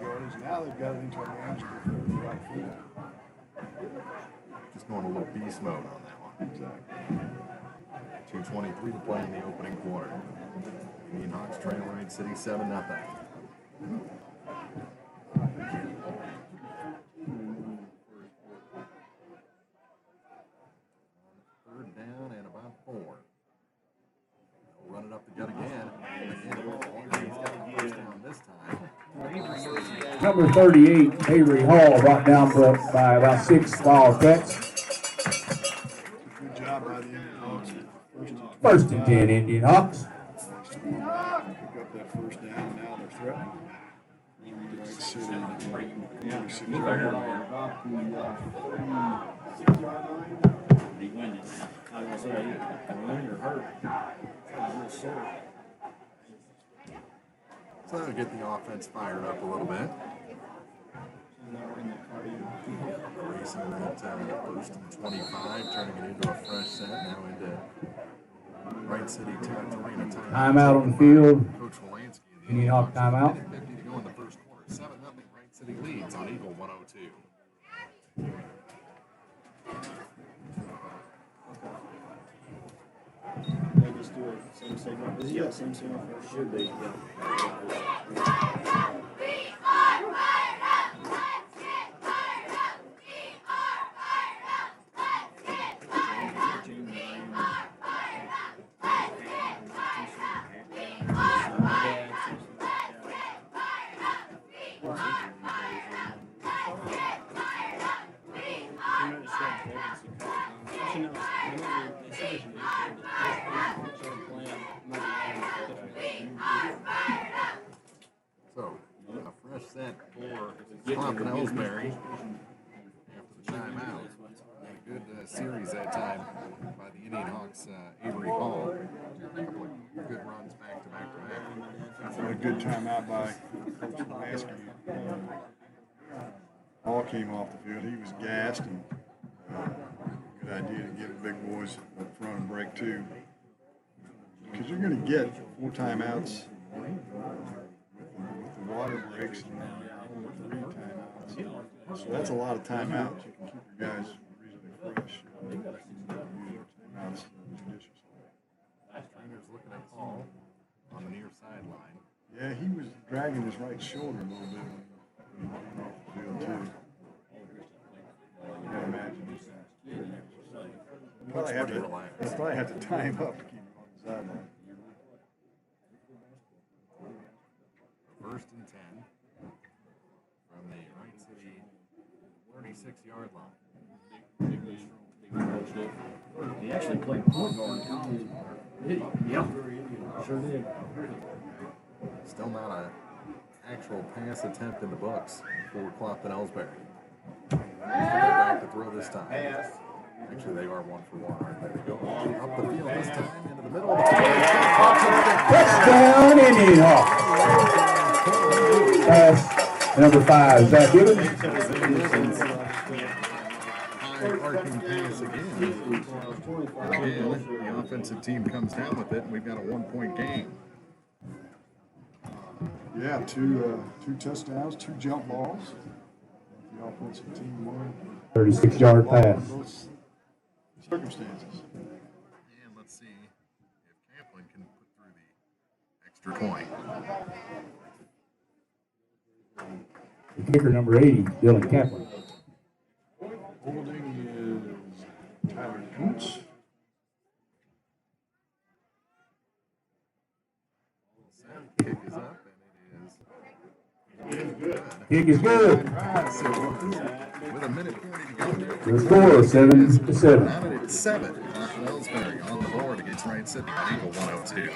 yardage. Now they've got it into a manageable right foot. Just going a little beast mode on that one. Exactly. 2:23 to play in the opening quarter. IndianHawks trail Wright City 7-0. Third down and about 4. They'll run it up the gut again. He's got a first down this time. Number 38, Avery Hall, brought down by about 6 Wildcats. Good job by the IndianHawks. First and 10, IndianHawks. Pick up that first down, and now they're threatening. Wright City, 46 yard line. I was gonna say, when you're hurt, it's real sore. So that'll get the offense fired up a little bit. Racing that first and 25, turning it into a fresh set, now into Wright City territory and a Timeout on the field. Coach Wolanski. IndianHawk timeout. 50 to go in the first quarter. 7-0 Wright City leads on Eagle 102. They just do it same signal. Yeah, same signal. Should be, yeah. set for Clopton Elsberry after the timeout. Had a good series that time by the IndianHawks, Avery Hall. A couple of good runs back to back. What a good timeout by Coach Maskey. Hall came off the field. He was gassed, and good idea to give the big boys up front and break two. Because you're going to get 4 timeouts with the water breaks and 3 timeouts. So that's a lot of timeouts. You can keep your guys reasonably fresh. Use their timeouts judiciously. Trainer's looking at Hall on the near sideline. Yeah, he was dragging his right shoulder a little bit when he came off the field too. You can imagine this. Probably have to tie him up to keep him on the sideline. First and 10 from the Wright City 36-yard line. He actually played point guard in college. Yeah, sure did. Still not an actual pass attempt in the books for Clopton Elsberry. Back to throw this time. Actually, they are 1 for 1, aren't they? They go up the field this time into the middle of the field. Touchdown, IndianHawks. Pass number 5, Zach Gibbons. High arcing pass again. Again, the offensive team comes down with it, and we've got a 1-point game. Yeah, two touchdowns, 2 jump balls. The offensive team won. 36-yard pass. Both circumstances. And let's see if Kaplan can put through the extra point. The kicker number 80, Dylan Kaplan. Holding is Tyler Kuntz. Kick is up, and it is good. Kick is good. With a minute 40 to go there. The score is 7-7. Now that it's 7. Elsberry on the board against Wright City on Eagle 102.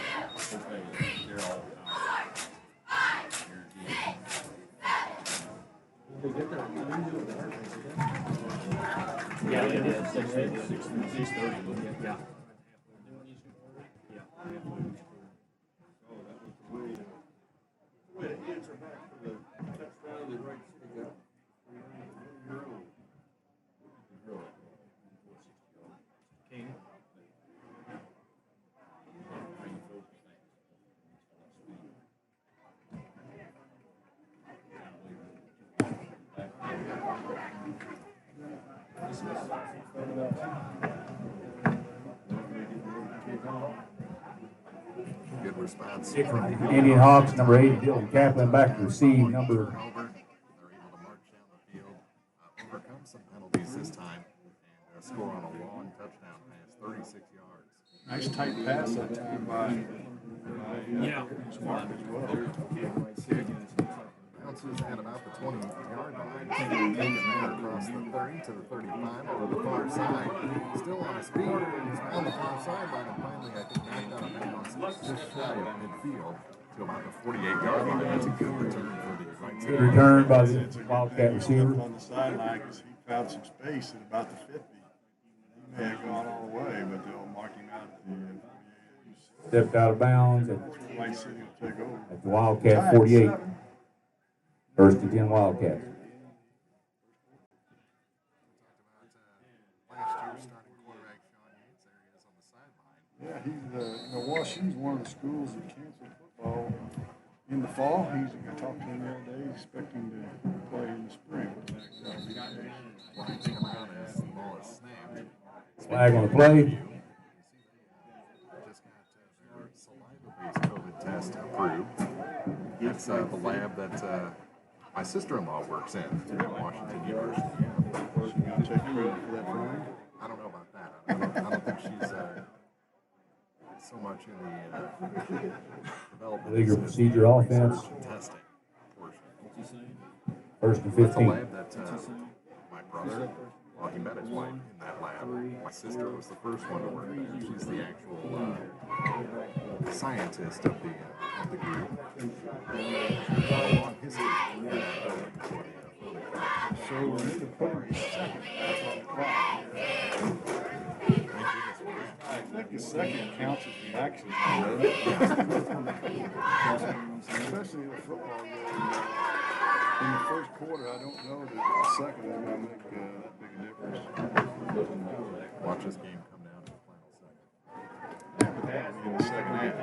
Yeah, it is. 6:30. Yeah. Good response. IndianHawks, number 80, Dylan Kaplan, back to receive number. They're able to march down the field, overcome some penalties this time, and score on a long touchdown pass, 36 yards. Nice tight pass that time by Smart as well. Bounces at about the 20-yard line. Takes that across the 30 to the 35 over the far side. Still on his feet. He's on the far sideline and finally, I think, knocked out of bounds just shy of midfield to about the 48-yard line. That's a good return for the Wright City. Good return by the Wildcat receiver. On the sideline because he found some space at about the 50. He may have gone all the way, but they'll mark him out at the 48. Stepped out of bounds at Wright City will take over. the Wildcat 48. First and 10 Wildcats. Last year, starting quarterback Sean Yates, there he is on the sideline. Yeah, he's WashU's one of the schools that canceled football in the fall. I talked to him the other day, expecting to play in the spring. Flags come out as the ball is snapped. Flag on the play. Just got their saliva-based COVID test approved. That's the lab that my sister-in-law works in at Washington University. She's going to take credit for that, Brian. I don't know about that. I don't think she's so much in the development Legal procedure offense. testing portion. First and That's a 15. lab that my brother, well, he met his wife in that lab. My sister was the first one to work there. She's the actual scientist of the group. Long history So we're in the third, second. That's on the clock. I think the second counts as the action. Especially in a football game. In the first quarter, I don't know that the second is going to make that big a difference. Watch this game come down to the final second. In the second half.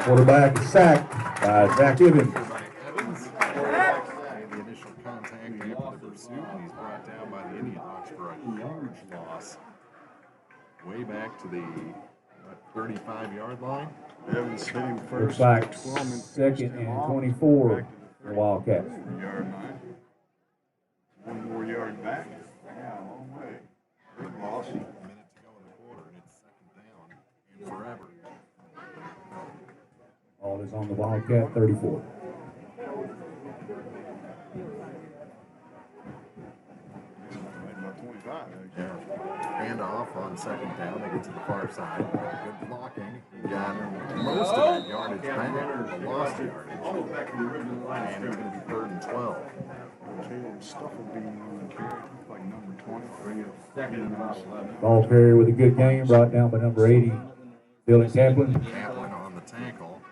Quarterback is sacked by Zach Evans. Evans made the initial contact after the pursuit, and he's brought down by the IndianHawks for a huge loss. Way back to the 35-yard line. Evans hit him Looks first. like 12 and second and 24 for the Wildcats. 3-yard line. One more yard back. Yeah, a long way. Big loss. A minute to go in the quarter, and it's second down and forever. Ball is on the Wildcat 34. About 25, actually. Yeah. Hand off on second down. They get to the far side. Good blocking. He got most of that yardage back, the lost yardage. And it's going to be 3rd and 12. Caleb Stufflebeam on the carry, like number 20. Ball carrier with a good game, brought down by number 80, Dylan Kaplan. Kaplan on the tackle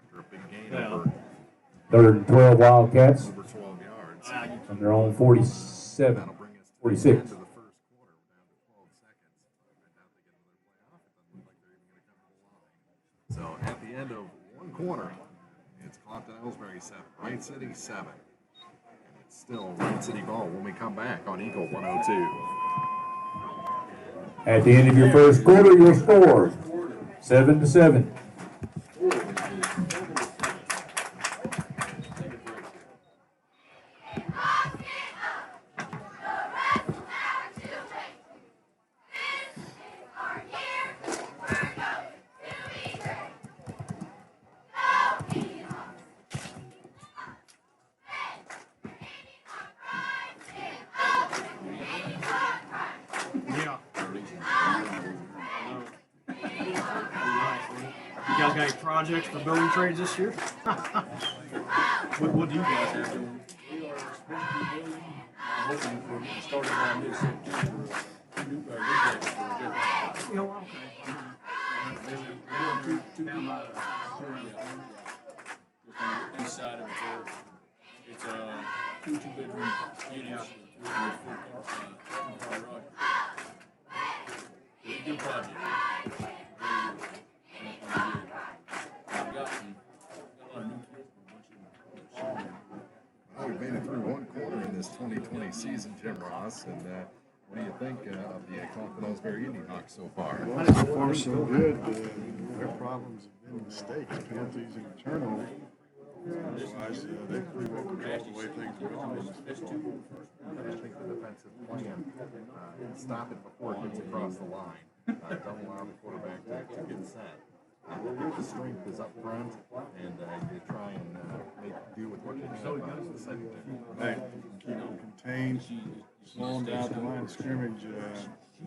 after a big gain over 3rd and 12 Wildcats over 12 yards. from their own 47, That'll bring us to 46. the end of the first quarter. We're down to 12 seconds. I doubt they get another play off. It doesn't look like they're even going to come to the line. So at the end of one quarter, it's Clopton Elsberry 7, Wright City 7. And it's still Wright City ball when we come back on Eagle 102. At the end of your first quarter, your score 7-7. You guys got any projects for building trades this year? what do you guys have doing? We are supposed to be building, hoping for starting by mid-September, new duplex for different. You know, okay. We're doing two here on the east side of it there. It's two two-bedroom units with 3 car garage. It's a good project. I've got a lot of new kids, but a bunch of them. Well, we've made it through one quarter in this 2020 season, Jim Ross. And what do you think of the Clopton Elsberry IndianHawks so far? Well, so far so good. Their problems have been mistakes, penalties, and turnovers. Otherwise, they pretty well control the way things are going. I think the defensive plan, stop it before it gets across the line. Don't allow the quarterback to get set. The strength is up front, and you try and make do with what you have the secondary. Hey, keep them contained, slow them down at the line of scrimmage. And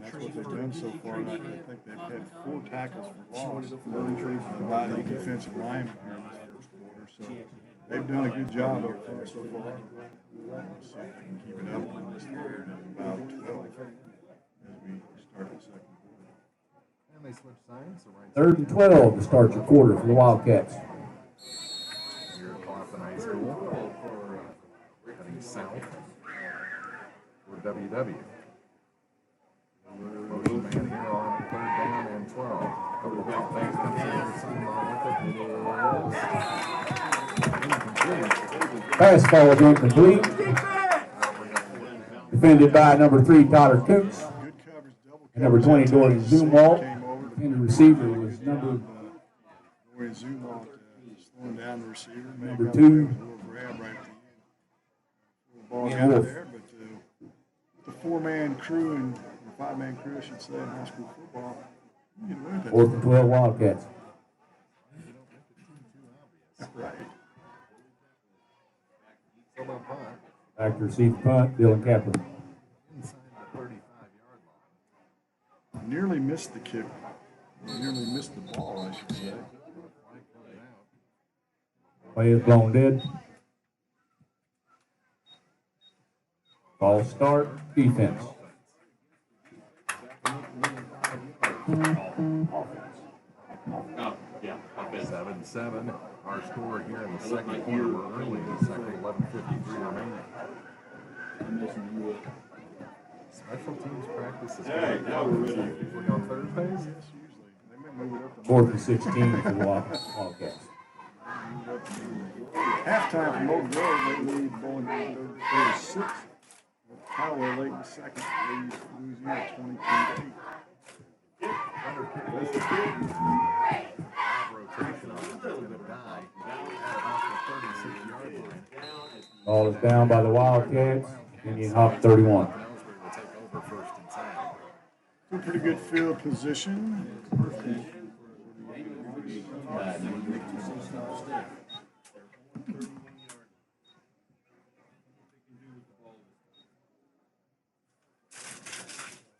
that's what they've done so far. And I think they've had 4 tackles for loss by the defensive lineman here in this first quarter. So they've done a good job up front so far. We'll see if they can keep it up in this third and about 12 as we start the second quarter. And they switch sides. So right 3rd and 12 to start your quarter for the Wildcats. here at Clopton High School, heading south for WW. Motion man here on 3rd down and 12. Couple of big things comes in. Someone with it. It is incomplete. Pass ball is incomplete. Defended by number 3, Tyler Coots. Good coverage, double And number 20, Dorian Zumwalt. And the receiver was number Dorian Zumwalt slowing down the receiver. Number Maybe 2. a little grab right at the end. Ball Ian got Wolf. there, but the 4-man crew and 5-man crew, I should say, in high school football, you can win that. 4th and 12 Wildcats. Right. So about punt. Back to receive punt, Dylan Kaplan. Inside the 35-yard line. Nearly missed the kick. Nearly missed the ball, I should say. Flag goes out. Play is blown dead. False start, defense. Oh, yeah. 7-7. Our score here in the second quarter. We're early in the second. 11:53 remaining. Special teams practice is usually on Thursdays. Yes, usually. They may move it up to 4th and 16 for the Wildcats. halftime for Motor Grove. They lead Bowling Green 36. Holloway late in the second leads Louisiana 22-8. Rotation on it's going to die at about the 36-yard line. Ball is down by the Wildcats. Indian Hawk 31. Elsberry will take over first and 10. Pretty good field position.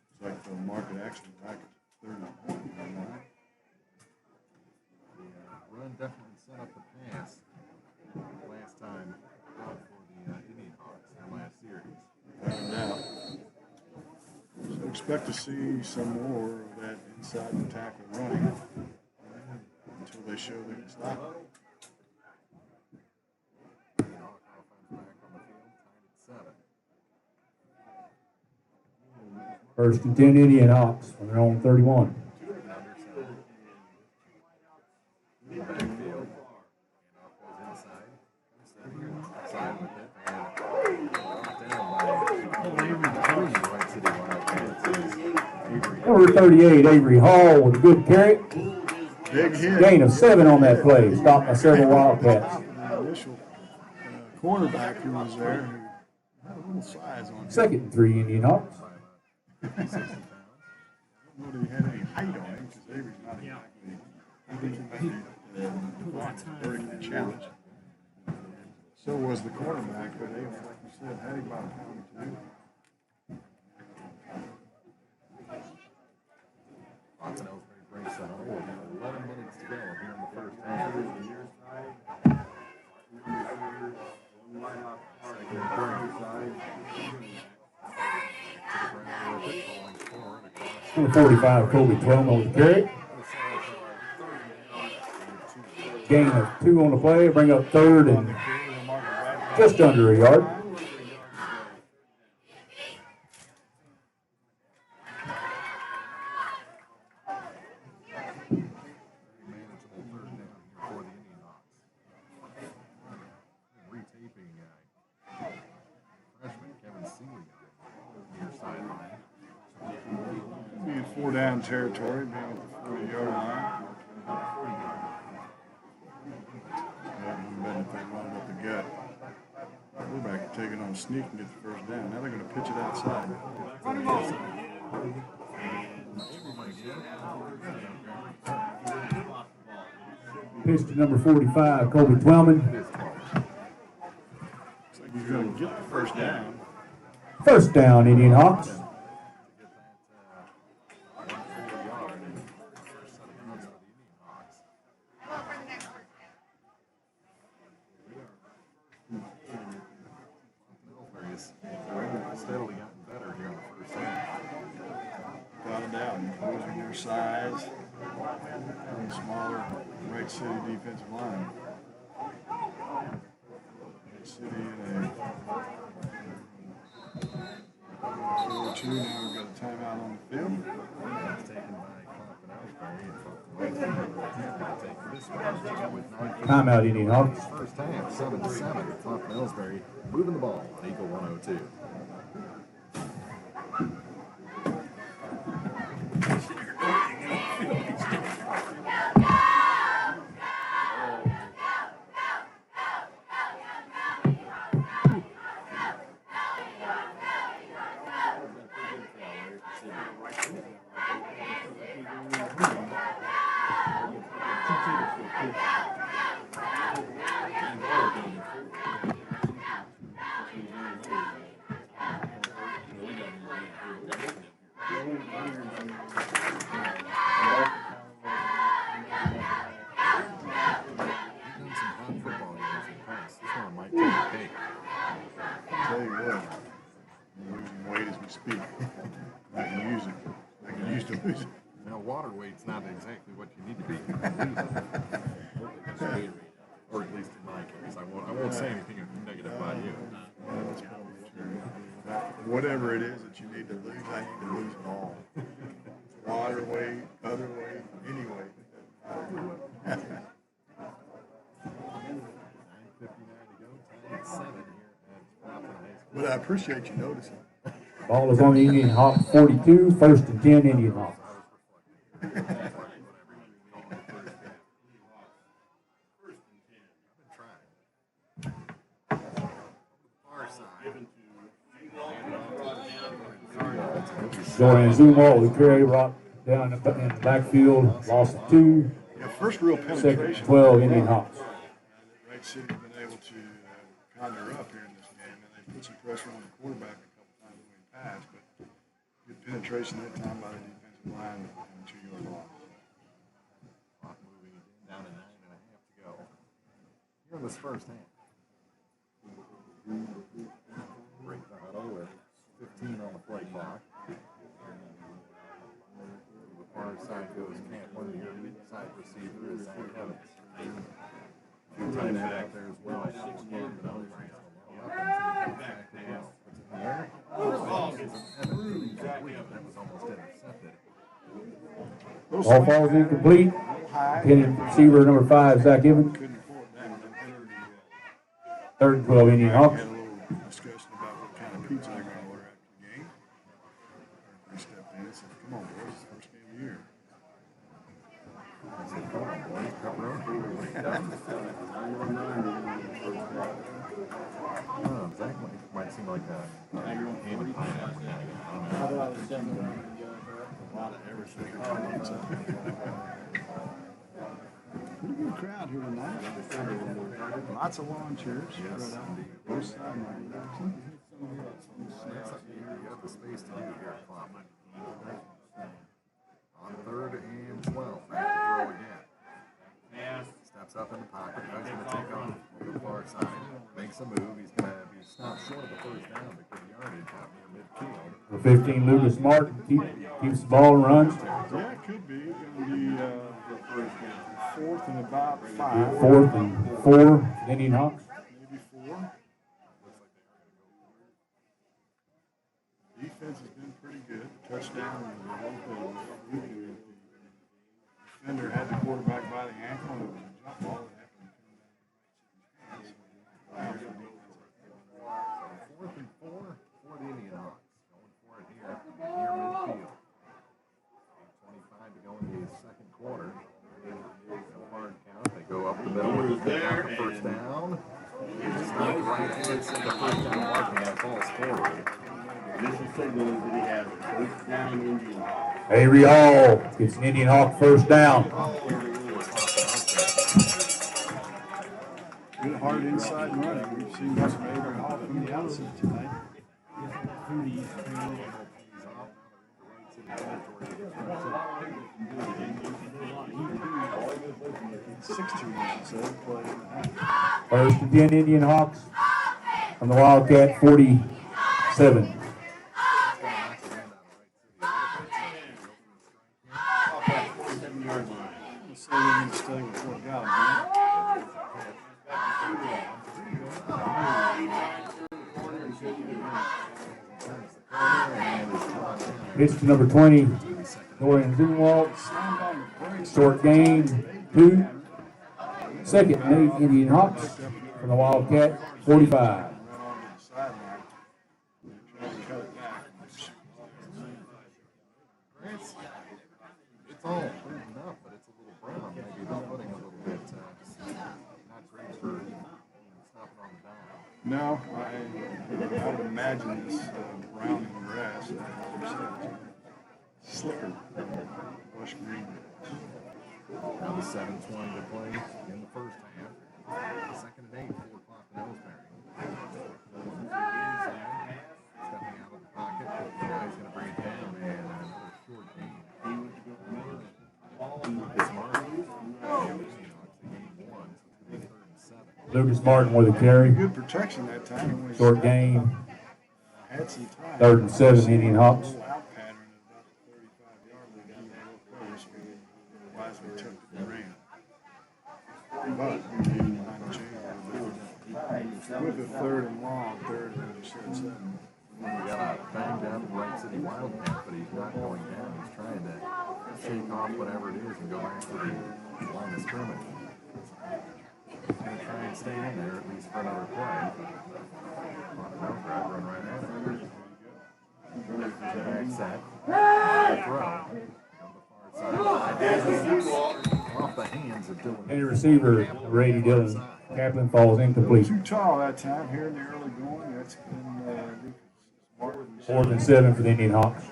It's like the market action back at 30 point. The run definitely set up the pass last time out for the Indian Hawks in the last series. Now, so expect to see some more of that inside the tackle running until they show they can stop it. Indian Hawk offense back on the field, tied at 7. First and 10 Indian Hawks on their own 31. Backfield. Handoff goes inside. Side with it. And brought down by Wright City Wildcats is Avery. Number 38, Avery Hall with a good carry. Big hit. Gain of 7 on that play. Stopped by several Wildcats. The initial cornerback who was there who had a little size on him. 2nd and 3 Indian Hawks. I don't know that he had any height on him because Avery's not exactly very good challenge. So was the cornerback, but Avery, like you said, had him about a pound or two. Elsberry brings it home with 11 minutes to go here in the first half. Number 45, Kobe Twelman with the carry. Gain of 2 on the play. Bring up 3rd and just under a yard. Manageable third down here for the Indian Hawks. Retaping freshman Kevin Seeley on near sideline. Being 4-down territory, being at the 40-yard line. If they run it up the gut. Quarterback can take it on a sneak and get the first down. Now they're going to pitch it outside. Pitch to number 45, Kobe Twelman. Looks like he's going to get the first down. First down, Indian Hawks. Steadily gotten better here in the first half. Without a doubt, imposing their size and smaller Wright City defensive line. Wright City in a 4-2. Now we've got a timeout on the field. That's taken by Clopton Elsberry. Take this one with 9. Timeout, Indian Hawks. First half, 7-7. Clopton Elsberry moving the ball on Eagle 102. water weight's not exactly what you need to be. Or at least in my case. I won't say anything negative about you. That's probably true. Whatever it is that you need to lose, I need to lose it all. Water weight, other weight, any weight. 9:59 to go. Tied at 7 here at Clopton High School. But I appreciate you noticing. Ball is on the Indian Hawks 42, first and 10 Indian Hawks. Dorian Zumwalt with carry, rock down in the backfield, lost 2. Yeah, first real Second, penetration. 12 Indian Hawks. Wright City has been able to conjure up here in this game, and they put some pressure on the quarterback a couple times when he passed, but good penetration that time by the defensive line and 2-yard loss. Clock moving down to 9.5 to go. Here in this first half. Break the huddle with 15 on the play clock. The far side goes Camp One here. Side receiver is Zach Evans. Tight end out there as well. Ball falls incomplete. Hitting receiver number 5, Zach Evans. Couldn't afford that. Third and 12 Indian Hawks. Had a little discussion about what kind of pizza they're going to order after the game. We stepped in and said, "Come on, boys, it's the first game of the year." I said, "Come on, boys, pepperoni." Exactly. Might seem like a candy pineapple. A lot of everything. Pretty good crowd here tonight. Lots of lawn chairs spread out both sides. You got the space to do here at Clopton. On 3rd and 12. Back to throw again. Steps up in the pocket. Now he's going to take off to the far side. Makes a move. He's going to be stopped short of the first down, but good yardage out near midfield. For 15, Lucas Martin keeps the ball and runs. Yeah, it could be. It's going to be 4th and about 5. 4th and 4 Indian Hawks. Maybe 4. Defense has been pretty good. Touchdown. The defender had the quarterback by the ankle, and it was a jump ball that happened to come down. 4th and 4 for the Indian Hawks. Going for it here near midfield. 8:25 to go in the second quarter. Hard count. They go up the middle. They got the first down. It's not right inside the first down marking. That ball's forward. This is signaling that he has first down Indian Hawk. Avery Hall gets an Indian Hawk first down. Good hard inside running. We've seen this from Avery Hall from the outside tonight. 16, I should say. First and 10 Indian Hawks from the Wildcat 47. So we need to stay with Fort Gallup, Pitch to number 20, Dorian Zumwalt. Short gain, 2. Second, Nate Indian Hawks from the Wildcat 45. It's all proven up, but it's a little brown. Maybe the footing a little bit not great for stopping on the dial. No, I would imagine this brown in grass. Slicker, lush green. Now the 7:20 to play in the first half. Second and 8, 4 o'clock in Elsberry. Stepping out of the pocket. Now he's going to bring it down and another short gain. Lucas Martin. Lucas Martin with a carry. Good protection that time. And when he Short stepped gain. up, had some time. 3rd and 7 Indian Hawks. Out pattern at about the 35-yard line. Wiseman took it and ran. But we came behind the chain with a third and long, third and 7. We got a banged up Wright City Wildcat, but he's not going down. He's trying to shake off whatever it is and go back to the line of scrimmage. He's going to try and stay in there at least for another play. Run right at it. Back set. Throw. Off the hands of Dylan. And the receiver, Brady Dillon. Kaplan falls incomplete. Too tall that time here in the early going. That's been Martin's 4th and 7 for the IndianHawks.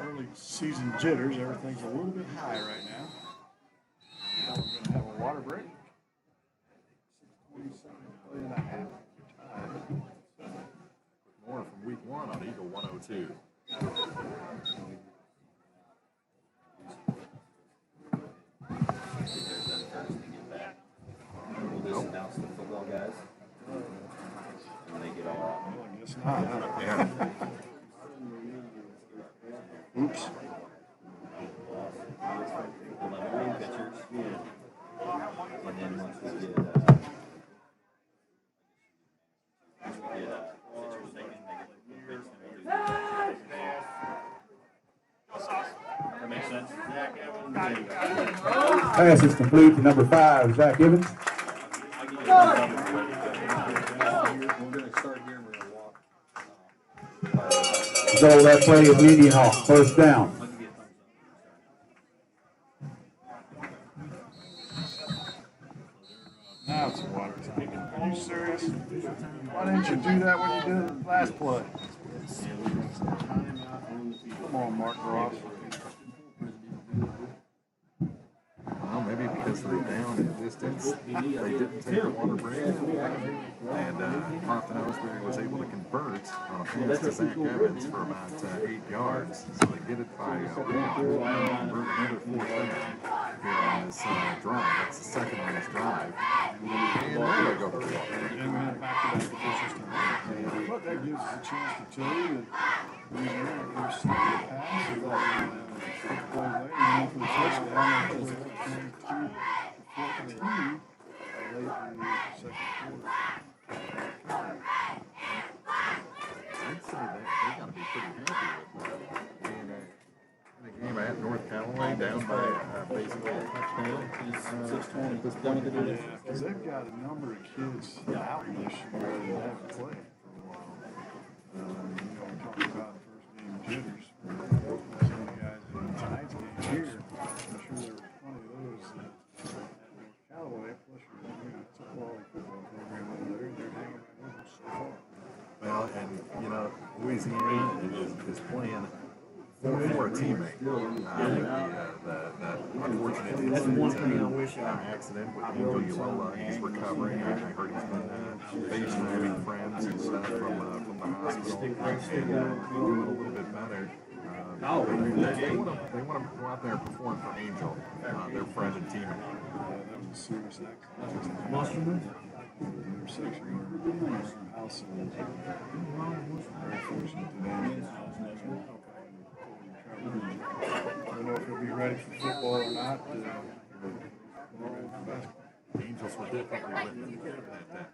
early season jitters. Everything's a little bit high right now. Now we're going to have a water break. 6:27 More from week 1 on Eagle 102. We'll just announce the football guys when they get all out. I guess not. Yeah. Oops. 11 pitchers. And then once we get pitchers taken, they get the pitch. That makes sense. Pass is complete to number 5, Zach Evans. We're going to start here and we're going to walk. So that play is IndianHawks, first down. Now it's water time. Are you serious? Why didn't you do that when you did it last play? Come on, Mark Ross. Well, maybe because they're down in distance, they didn't take a water break. And Clopton Elsberry was able to convert on a pass to Zach Evans for about 8 yards. So they get it by 1. Another 4th down here on this drive. That's the second on this drive. And now they go for the water break. And we have back-to-back positions to run. But that gives us a chance to tell you that we're sneaking a pass. And then for the touchdown, it was 22 to 14 late in the second quarter. I'd say they got to be pretty happy with that. And the game at North Callaway down by basically a touchdown. At this point of the day. Because they've got a number of kids out this year that haven't played for a while. We talked about first game jitters. Some of the guys in tonight's game here, I'm sure there were plenty of those at North Callaway. Plus, you're doing a quality football program over there. They're hanging right with us so far. Well, and Louisiana is playing for a teammate. The unfortunate accident with Angel Ulola. He's recovering. I heard he's been FaceTiming friends and stuff from the hospital. And doing a little bit better. They want to go out there and perform for Angel, their friend and teammate. That was a serious accident. Musherman? Intersection. House. Very fortunate today. I don't know if he'll be ready for football or not. Angels were definitely with him that day.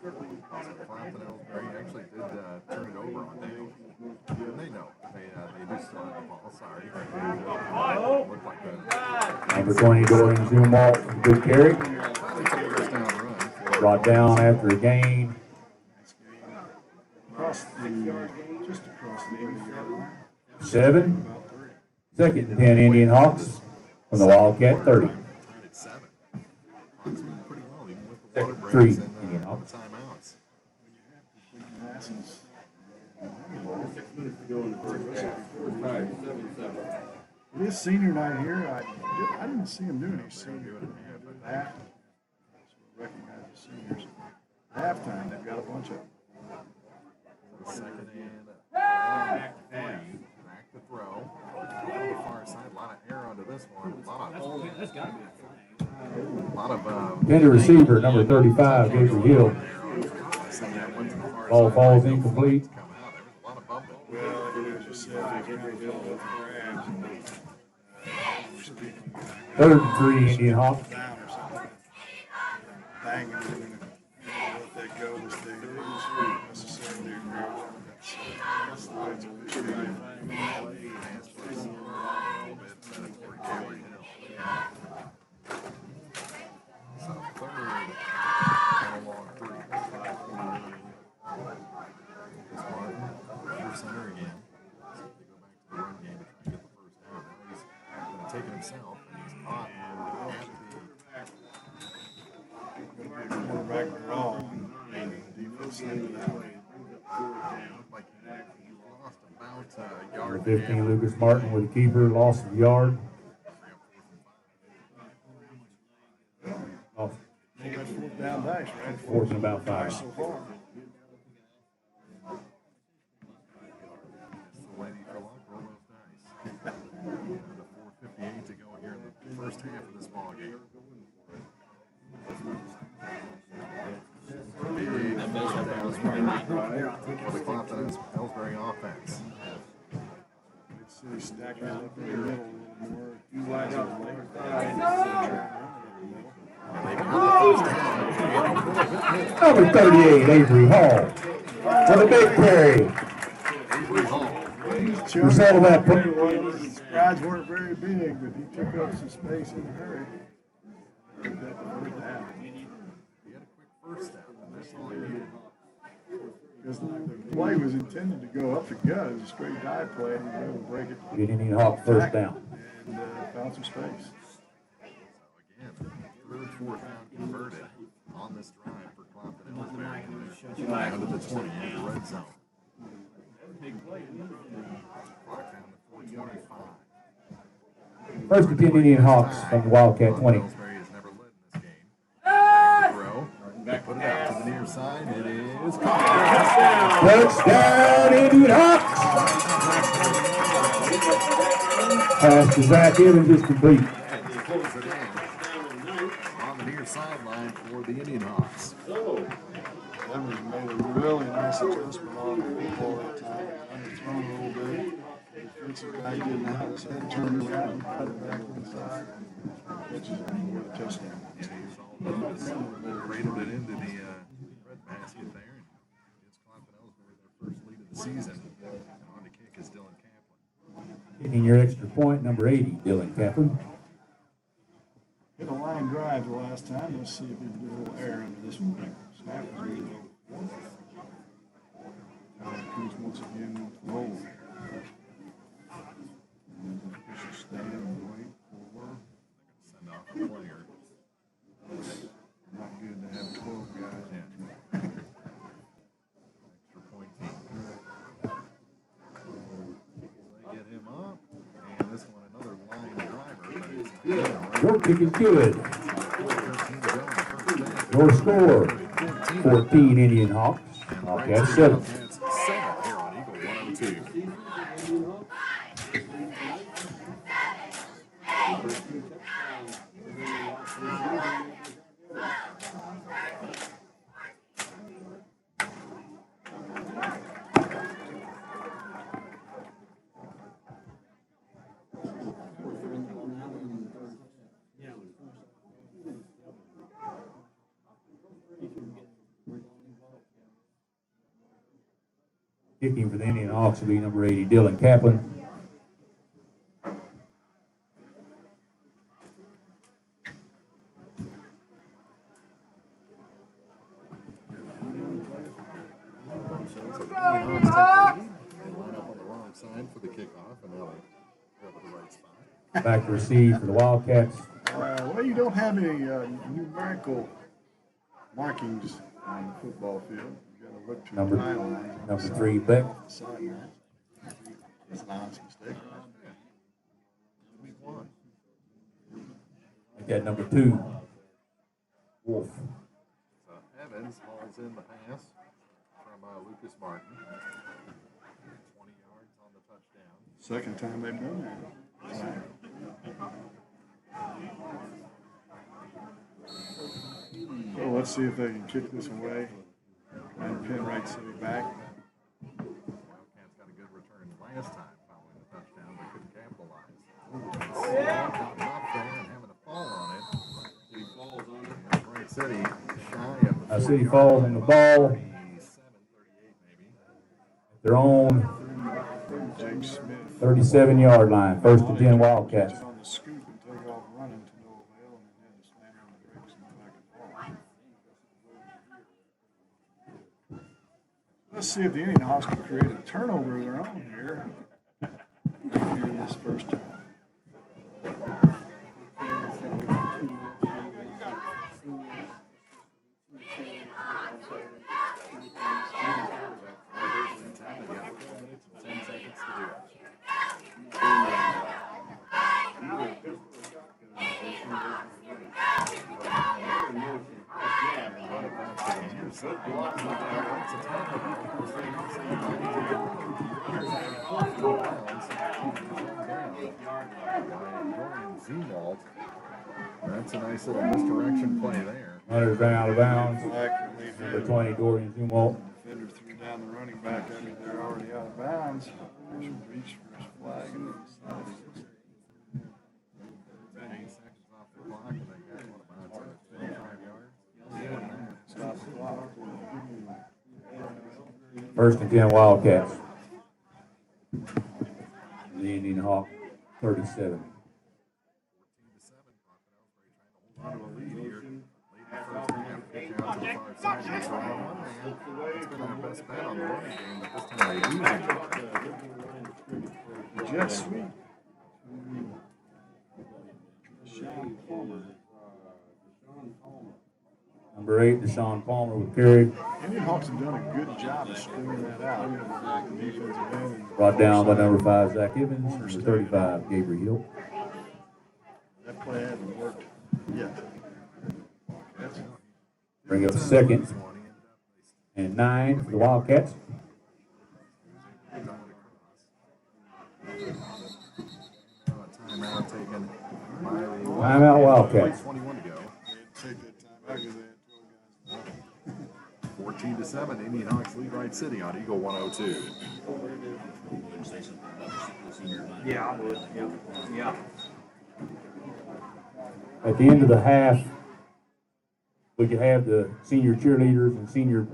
Clopton Elsberry actually did turn it over on down. And they know. They do still have the ball. Sorry. Looked like Number 20, Dorian Zumwalt, good carry. first down run. Brought down after a gain. Just across the 30-yard line. 7. Second and 10 IndianHawks from the Wildcat 30. At 7. Pretty well, even with the water 3 breaks and IndianHawks. timeouts. It is senior night here. I didn't see him do any senior but that. So we recognize the seniors. Halftime, they've got a bunch of them. Second and back 3. Back to throw. On the far side, a lot of air onto this one. A lot of And the receiver, number 35, Gabriel Hill. Ball falls incomplete. Well, you just said they kind of built up crabs. We're speaking of 3rd and 3, Indian Hawks. Down or something. Banging it in. Let that go this day and age. Necessarily agree with them. That's the way it's officiated. Center again. So they go back to the run game to try and get the first down. Now he's going to take it himself, and he's caught Going to be a quarterback draw. Defense sending it out. like he lost about a yard. Number 15, Lucas Martin with the keeper, loss of yard. Lost. That's 4th down dash, right? 4th and about 5. So far. The 4:58 to go here in the first half of this ball game. For the Clopton Elsberry offense. City stacking up in the middle a little more. You wide up late. Number 38, Avery Hall. For the big carry. We saw that. His strides weren't very big, but he took up some space in a hurry. He had a quick first down, and that's all he needed. Because the play was intended to go up the gut. It was a straight dive play, and he was able to break it. Get Indian Hawks first down. And found some space. So again, 3rd, 4th down converted on this drive for Clopton Elsberry. Down to the 20 in the red zone. Clock down to 4:25. First and 10 Indian Hawks from the Wildcat 20. Elsberry has never led in this game. Back to throw. Put it out to the near side. It is caught. Touchdown, Indian Hawks! Pass to Zach Evans is complete. Pulls it in on the near sideline for the Indian Hawks. Evans made a really nice adjustment on the football that time. Underthrown a little bit. The defensive guy didn't have his head turned around and cut it back inside. Which is a touchdown. Yeah, he's all rated it into the red basket there. And gives Clopton Elsberry their first lead of the season. And on to kick is Dylan Kaplan. Getting your extra point, number 80, Dylan Kaplan. Hit a line drive the last time. Let's see if he can get a little air into this one. Snap is really low. Cruz once again roll. We should stand and wait for. Send off a player. Not good to have 12 guys. Yeah. Extra point team. They get him up. And this one, another line driver. But it's Your kick is good. 13 to go in the first half. Your score, 14 Indian Hawks. Wildcats 7. Wildcats 7 here on Eagle 102. Kicking for the Indian Hawks will be number 80, Dylan Kaplan. For the kickoff, and now they go to the right spot. Back to receive for the Wildcats. Well, you don't have any numerical markings on the football field. You got to look to Number- the line. Number 3, Beck. Sideline. That's an honest mistake. We won. Make that number 2, Wolf. So Evans hauls in the pass from Lucas Martin. 20 yards on the touchdown. Second time they've done that. So let's see if they can kick this away and pin Wright City back. Wildcats got a good return last time following the touchdown, but couldn't capitalize. Not enough there and having to City shy of the City Falls on the ball. 37, 38 maybe. Their own Jake Smith. 37-yard line. First and 10 Wildcats. Catch it on the scoop and take off running to no avail, and then had to slam on the brakes and back and forth. Let's see if the IndianHawks can create a turnover of their own here in this first time. That's a nice little misdirection play there. Runners ran out of bounds. Black, Number 20, Dorian Zumwalt. defender threw down the running back after they're already out of bounds. He should reach for his flag and then decide. 8 seconds off the clock, and they got one about 25 yards. Stop the clock. First and 10 Wildcats. The IndianHawk 37. On to a lead here. Late in the first half, pitch out to the far side. So on one hand, it's been our best bet on the running game, but this time they lose it. Jet sweep. Sean Palmer. Number 8, Deshaun Palmer with carry. IndianHawks have done a good job of stringing that out. Defensive end and Brought down by number 5, Zach Evans. Number 35, Gabriel Hill. that play hasn't worked yet. That's Bring up second and 9 for the Wildcats. Timeout taken by the Timeout Wildcats. 21 to go. take that time out because they had 12 guys. 14-7, IndianHawks lead Wright City on Eagle 102. Yeah, I would. Yep. Yeah. At the end of the half, we could have the senior cheerleaders and senior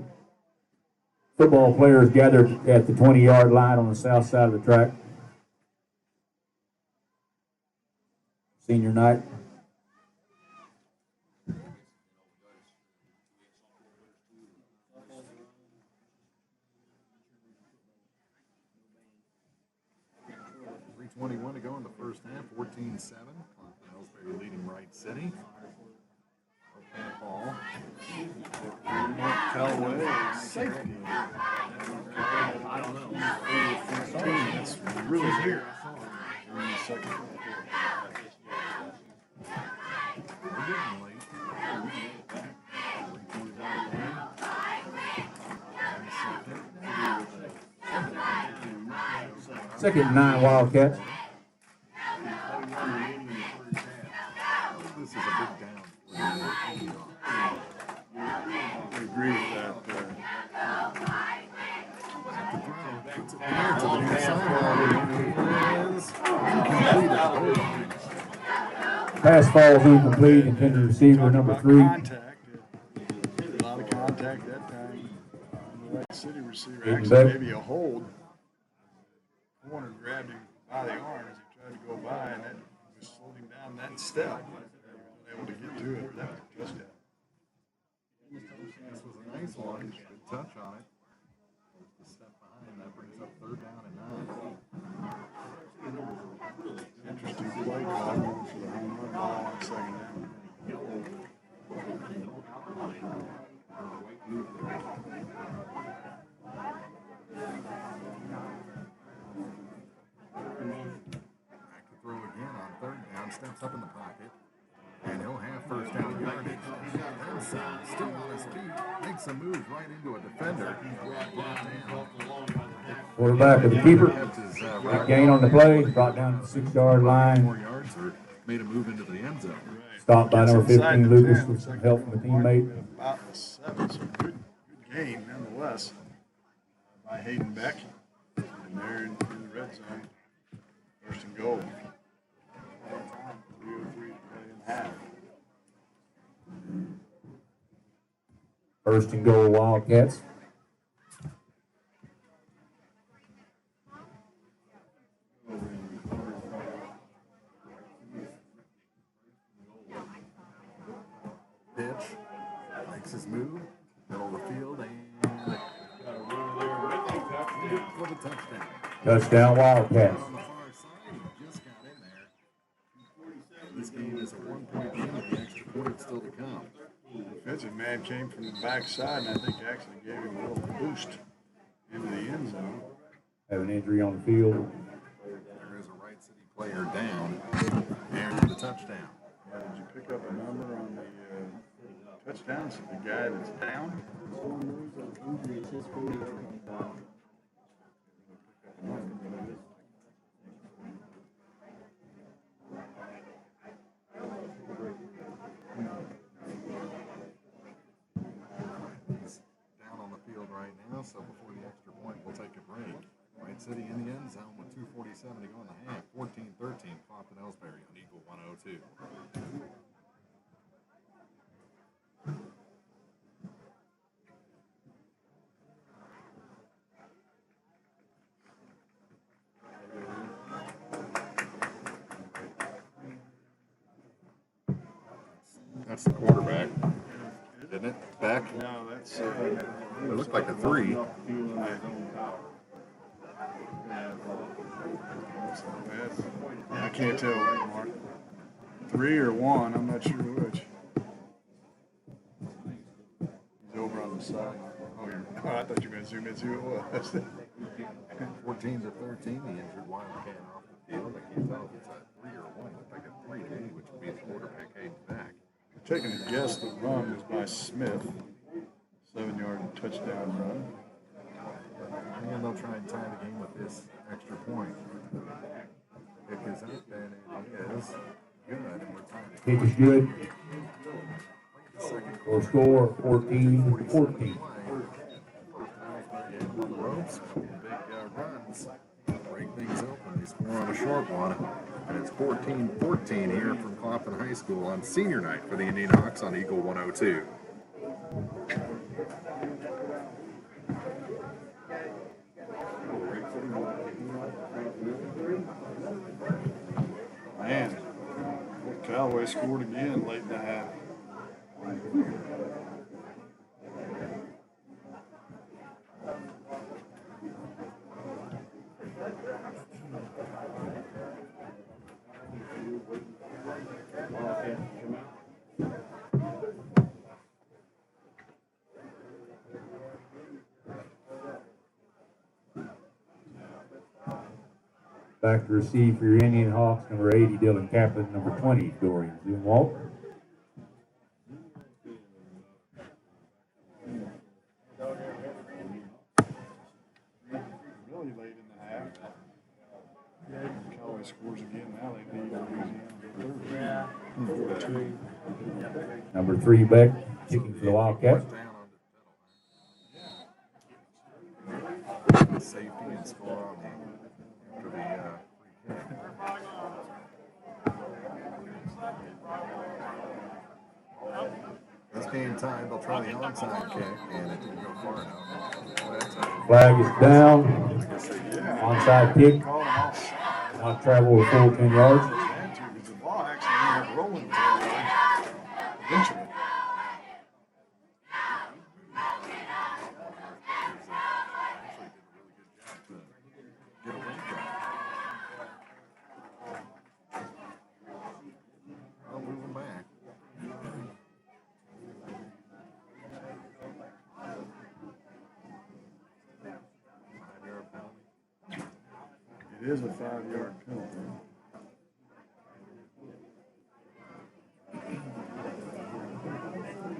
football players gathered at the 20-yard line on the south side of the track. Senior night. .321 to go in the first half, 14-7. Elsberry leading Wright City. Okay, ball. Callaway, safety. I don't know. That's really here. During the second quarter. We're getting late. 3:21 Second and 9 Wildcats. This is a big down. I agree with that. Pass falls incomplete, intended receiver number 3. Contact. A lot of contact that time. The Wright City receiver Even actually better. maybe a hold. Corner grabbed him by the arm as he tried to go by, and that just slowed him down that step. He wasn't able to get to it. That was just it. This was a nice one. Good touch on it. The step behind, that brings up 3rd down and 9. Interesting play call for the home run ball on second down. Back to throw again on 3rd down. Steps up in the pocket. And he'll have first down yardage. Nelson still on his feet. Makes a move right into a defender. Brought down. Quarterback with the keeper. Kept his, Big gain on the play. Brought down to the 6-yard 4 line. yards or made a move into the end zone. Stopped by number Gets inside 15 the Lucas 10, with looks some like help from a the mark teammate. at about the 7, so good gain nonetheless by Hayden Beck. And they're in the red zone. First and goal. 3:03 to play in half. First and goal, Wildcats. Pitch. Makes his move. Middle of the field and for the touchdown. Touchdown, Wildcats. On the far side, he just got in there. This game is a 1-point game with the extra point still to come. Defensive man came from the backside, and I think actually gave him a little boost into the end zone. Have an injury on the field. There is a Wright City player down, and the touchdown. Did you pick up a number on the touchdowns of the guy that's down? Down on the field right now, so before the extra point, we'll take a break. Wright City in the end zone with 2:47 to go in the half. 14-13, Clopton Elsberry on Eagle 102. That's the quarterback, isn't it? Back? No, that's It looked like a 3. I can't tell, Mark. 3 or 1, I'm not sure which. He's over on the side. Oh, I thought you were going to zoom in, see who it was. 14-13, the injured Wildcat off the field. I can't tell if it's a 3 or 1. It looked like a 3 to me, which would be the quarterback Hayden back. Taking a guess, the run was by Smith. 7-yard touchdown run. And they'll try and tie the game with this extra point. Kick is up, and it is good, and we're tying it. Kick is good. Or score 14-14. On the ropes, big runs, break things open. They score on a short one, and it's 14-14 here from Clopton High School on senior night for the IndianHawks on Eagle 102. Man, Callaway scored again late in the half. Back to receive for your IndianHawks, number 80, Dylan Kaplan, number 20, Dorian Zumwalt. Really late in the half. Callaway scores again now. They need Louisiana. Number 3, Beck, kicking for the Wildcats. Safety and score on the after the free kick. This game time, they'll try the onside kick, and it didn't go far enough. Flag is down. Onside kick. Not travel a full 10 yards. Because the ball actually ended up rolling 10 yards eventually. It is a 5-yard penalty.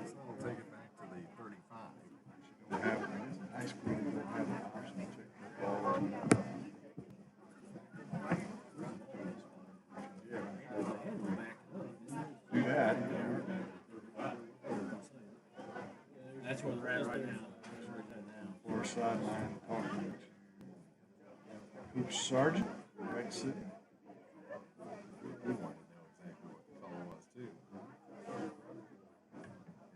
So they'll take it back to the 35. Don't have, it's a high school, they don't have an option to take the ball. Do that. That's where they're at right now. Or sideline talking to Coach Sargent, Wright City. We wanted to know exactly what the call was, too.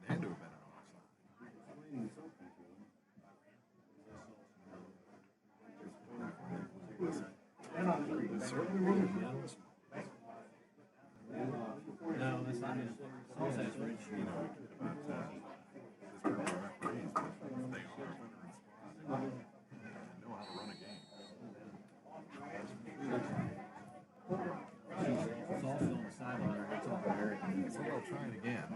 It had to have been an offside. So they'll try it again.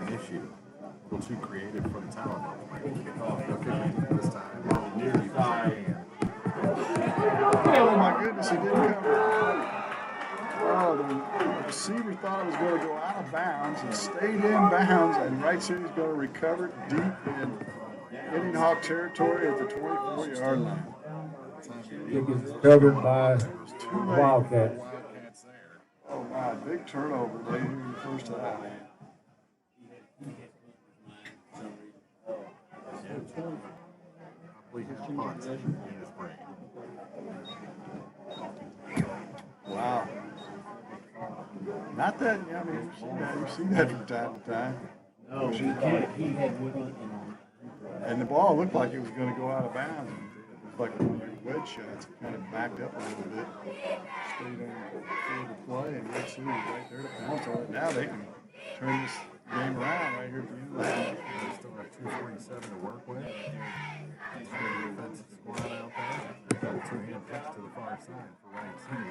The issue. A little too creative for the talent. They'll kick it this time. Nearly fine. Oh my goodness, he didn't cover. Oh, the receiver thought it was going to go out of bounds and stayed in bounds, and Wright City's going to recover deep in Indian Hawk territory at the 24-yard line. Kick is covered by Wildcats. Wildcats there. Oh my, big turnover late in the first half. Wow. Not that, I mean, you see that from time to time. No, he can't. He had one And the ball looked like it was going to go out of bounds. It was like one of your wedge shots. It kind of backed up a little bit. Stayed on the play, and Wright City was right there to pounce on it. Now they can turn this game around right here at the end of the game. They still have 2:47 to work with. Defensive squad out there. Two-hand pitch to the far side for Wright City.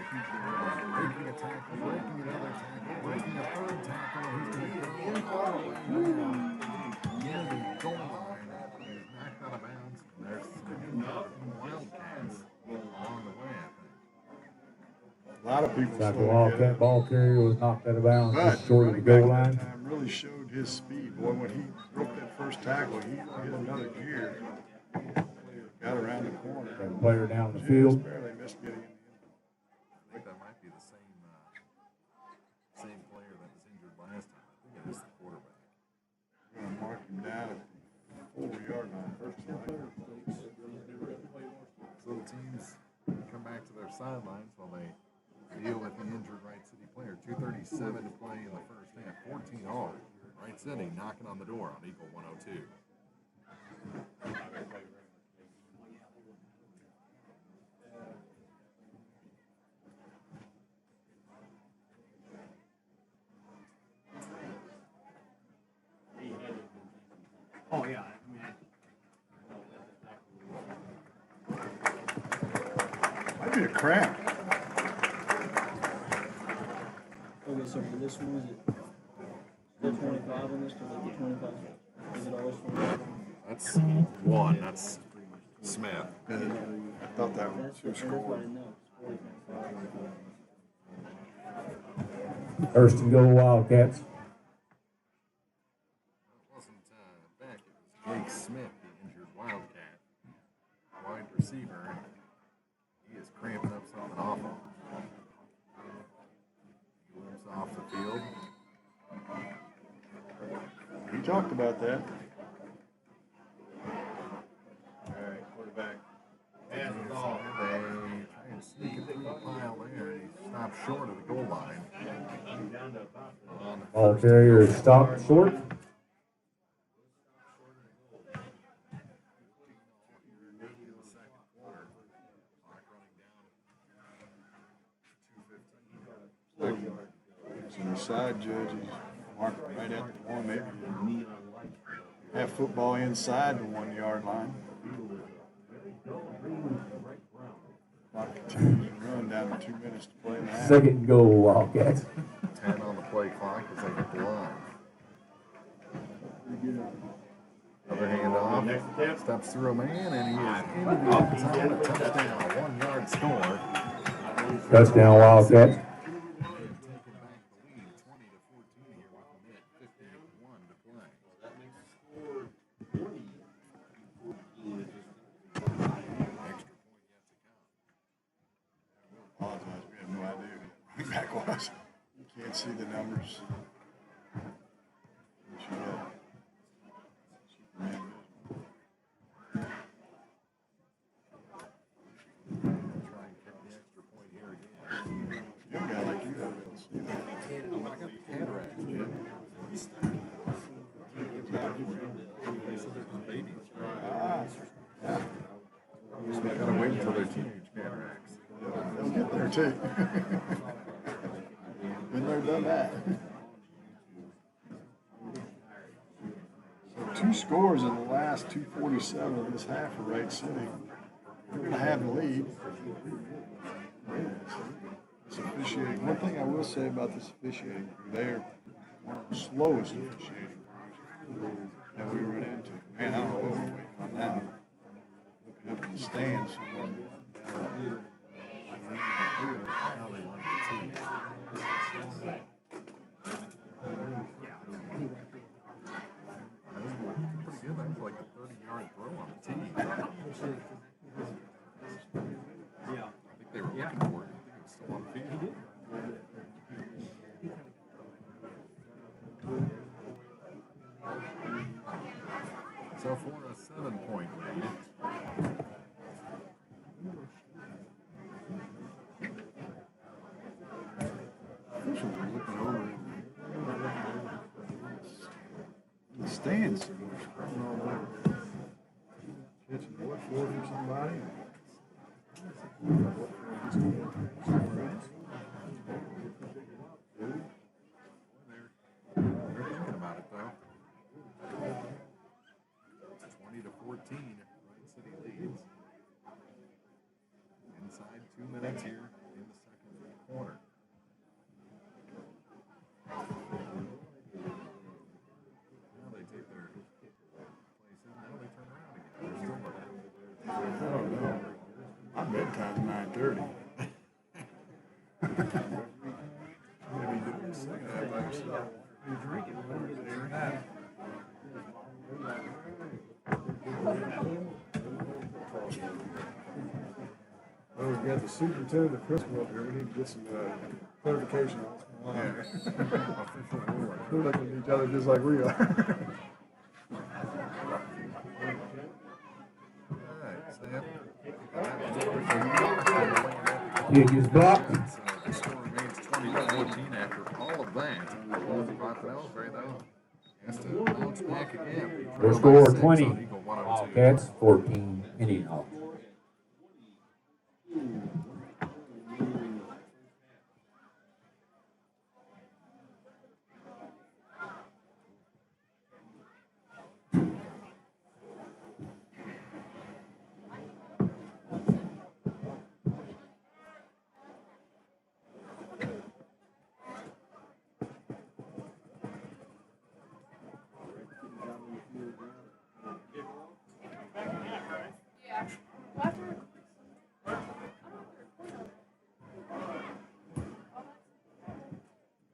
Breaking a tackle, breaking another tackle, breaking a third tackle. He's going to get in all the way near the goal line. He's knocked out of bounds. There's some Wildcats along the way, I think. A lot of people Tackle slow off, to get that it. ball carrier was knocked out of bounds But just short of the goal line. that time really showed his speed. Boy, when he broke that first tackle, he hit another gear. Got around the corner. Got a player down the Just field. barely missed getting in the end. I think that might be the same player that was injured last time. I think it is the quarterback. We're going to mark him down at the 4-yard line. First line. So the teams come back to their sidelines while they deal with the injured Wright City player. 2:37 to play in the first half. 14 all. Wright City knocking on the door on equal 102. Oh yeah. Might be a cramp. Okay, so for this one, is it still 25 on this? Because like the 25, is it always 25? That's one. That's Smith. I thought that was who That's what I scored. didn't know. It's 45. First and goal, Wildcats. It wasn't Beck. It was Jake Smith, the injured Wildcat. Wide receiver. He is cramping up something awful. He limps off the field. We talked about that. Alright, quarterback. Pass the ball. They try and sneak it through the pile there, and he stops short of the goal line. Ball carrier is stopped short. And the side judge is marked right at the one, maybe have football inside the 1-yard line. Clock continues to run down to 2 minutes to play in the half. Second and goal, Wildcats. 10 on the play clock as they hit the line. Other handoff. Steps through a man, and he is into the end zone. A touchdown, a 1-yard score. Touchdown, Wildcats. Apologize, we have no idea who the back was. You can't see the numbers. Wish you had. Superman. Try and kick the extra point here again. Young guy like you gotta be able to see that. I got the cataracts, Jim. Babies. Ah, yeah. there too. Been there, done that. So 2 scores in the last 2:47 of this half for Wright City. We're going to have the lead. This officiating. One thing I will say about this officiating crew, they're one of the slowest officiating crews that we run into. Man, I don't know what we're waiting on now. Looking up in the stands. Pretty good. That was like a 30-yard throw on the tee. Yeah. I think they were looking for it. I think it was still on the field. So for a 7-point lead. Officials are looking over in the stands. Catching what for from somebody. They're thinking about it though. 20-14, Wright City leads. Inside 2 minutes here in the second quarter. Now they take their place in. Now they turn around again. They're still looking. Oh no. My bedtime's 9:30. Maybe doing the second half by yourself. You're drinking. You're not. Well, we've got the superintendent of Christmas up here. We need to get some clarification on what's going on. Official ruling. We're looking at each other just like we are. Alright, Sam. Kick is blocked. The score remains 20-14 after all of that. Elsberry, though, has to bounce back again. Their score Trail by 6 20. on Eagle 102. Wildcats 14. IndianHawks.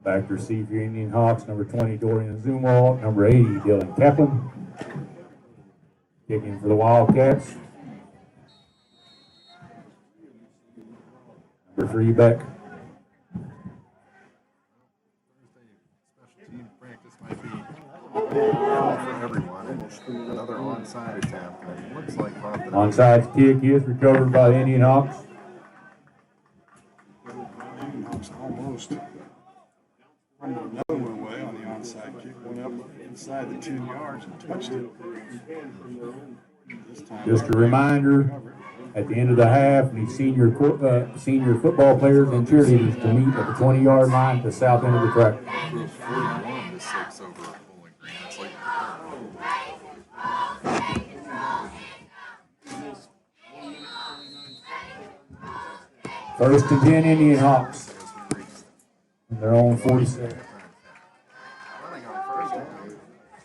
Back to receive your IndianHawks, number 20, Dorian Zumwalt, number 80, Dylan Kaplan. Kicking for the Wildcats. Number 3, Beck. Thursday special team practice might be for everyone. Another onside attempt, and it looks like Clopton. Onside kick is recovered by the IndianHawks. Hawks almost another one away on the onside kick. Went up inside the 10 yards and touched it. This time, Just a reminder, at the end of the half, the senior football players and cheerleaders to meet at the 20-yard line at the south end of the track. 41-6 over Bowling Green. That's like First and 10 IndianHawks. Their own 47. running on first down.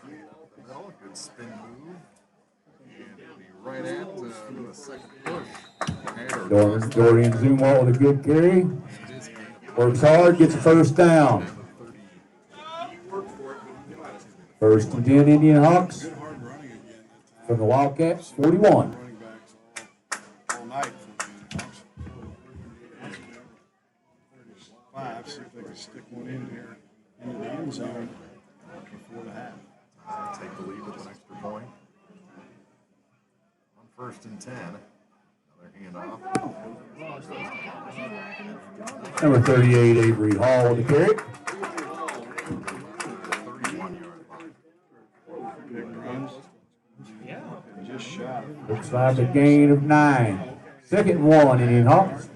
The middle, good spin move. And it'll be right at the second push. Dorian Zumwalt with a good carry. Works hard, gets a first down. First and 10 IndianHawks. good hard running again that time. From the Wildcats, 41. Running backs all night for the Hawks. 5, see if they can stick one in here into the end zone before the half. Take the lead with an extra point. On first and 10. Another handoff. Number 38, Avery Hall with the carry. 31-yard line. Big runs. And just shot. Looks like a gain of 9. Second and 1 IndianHawks.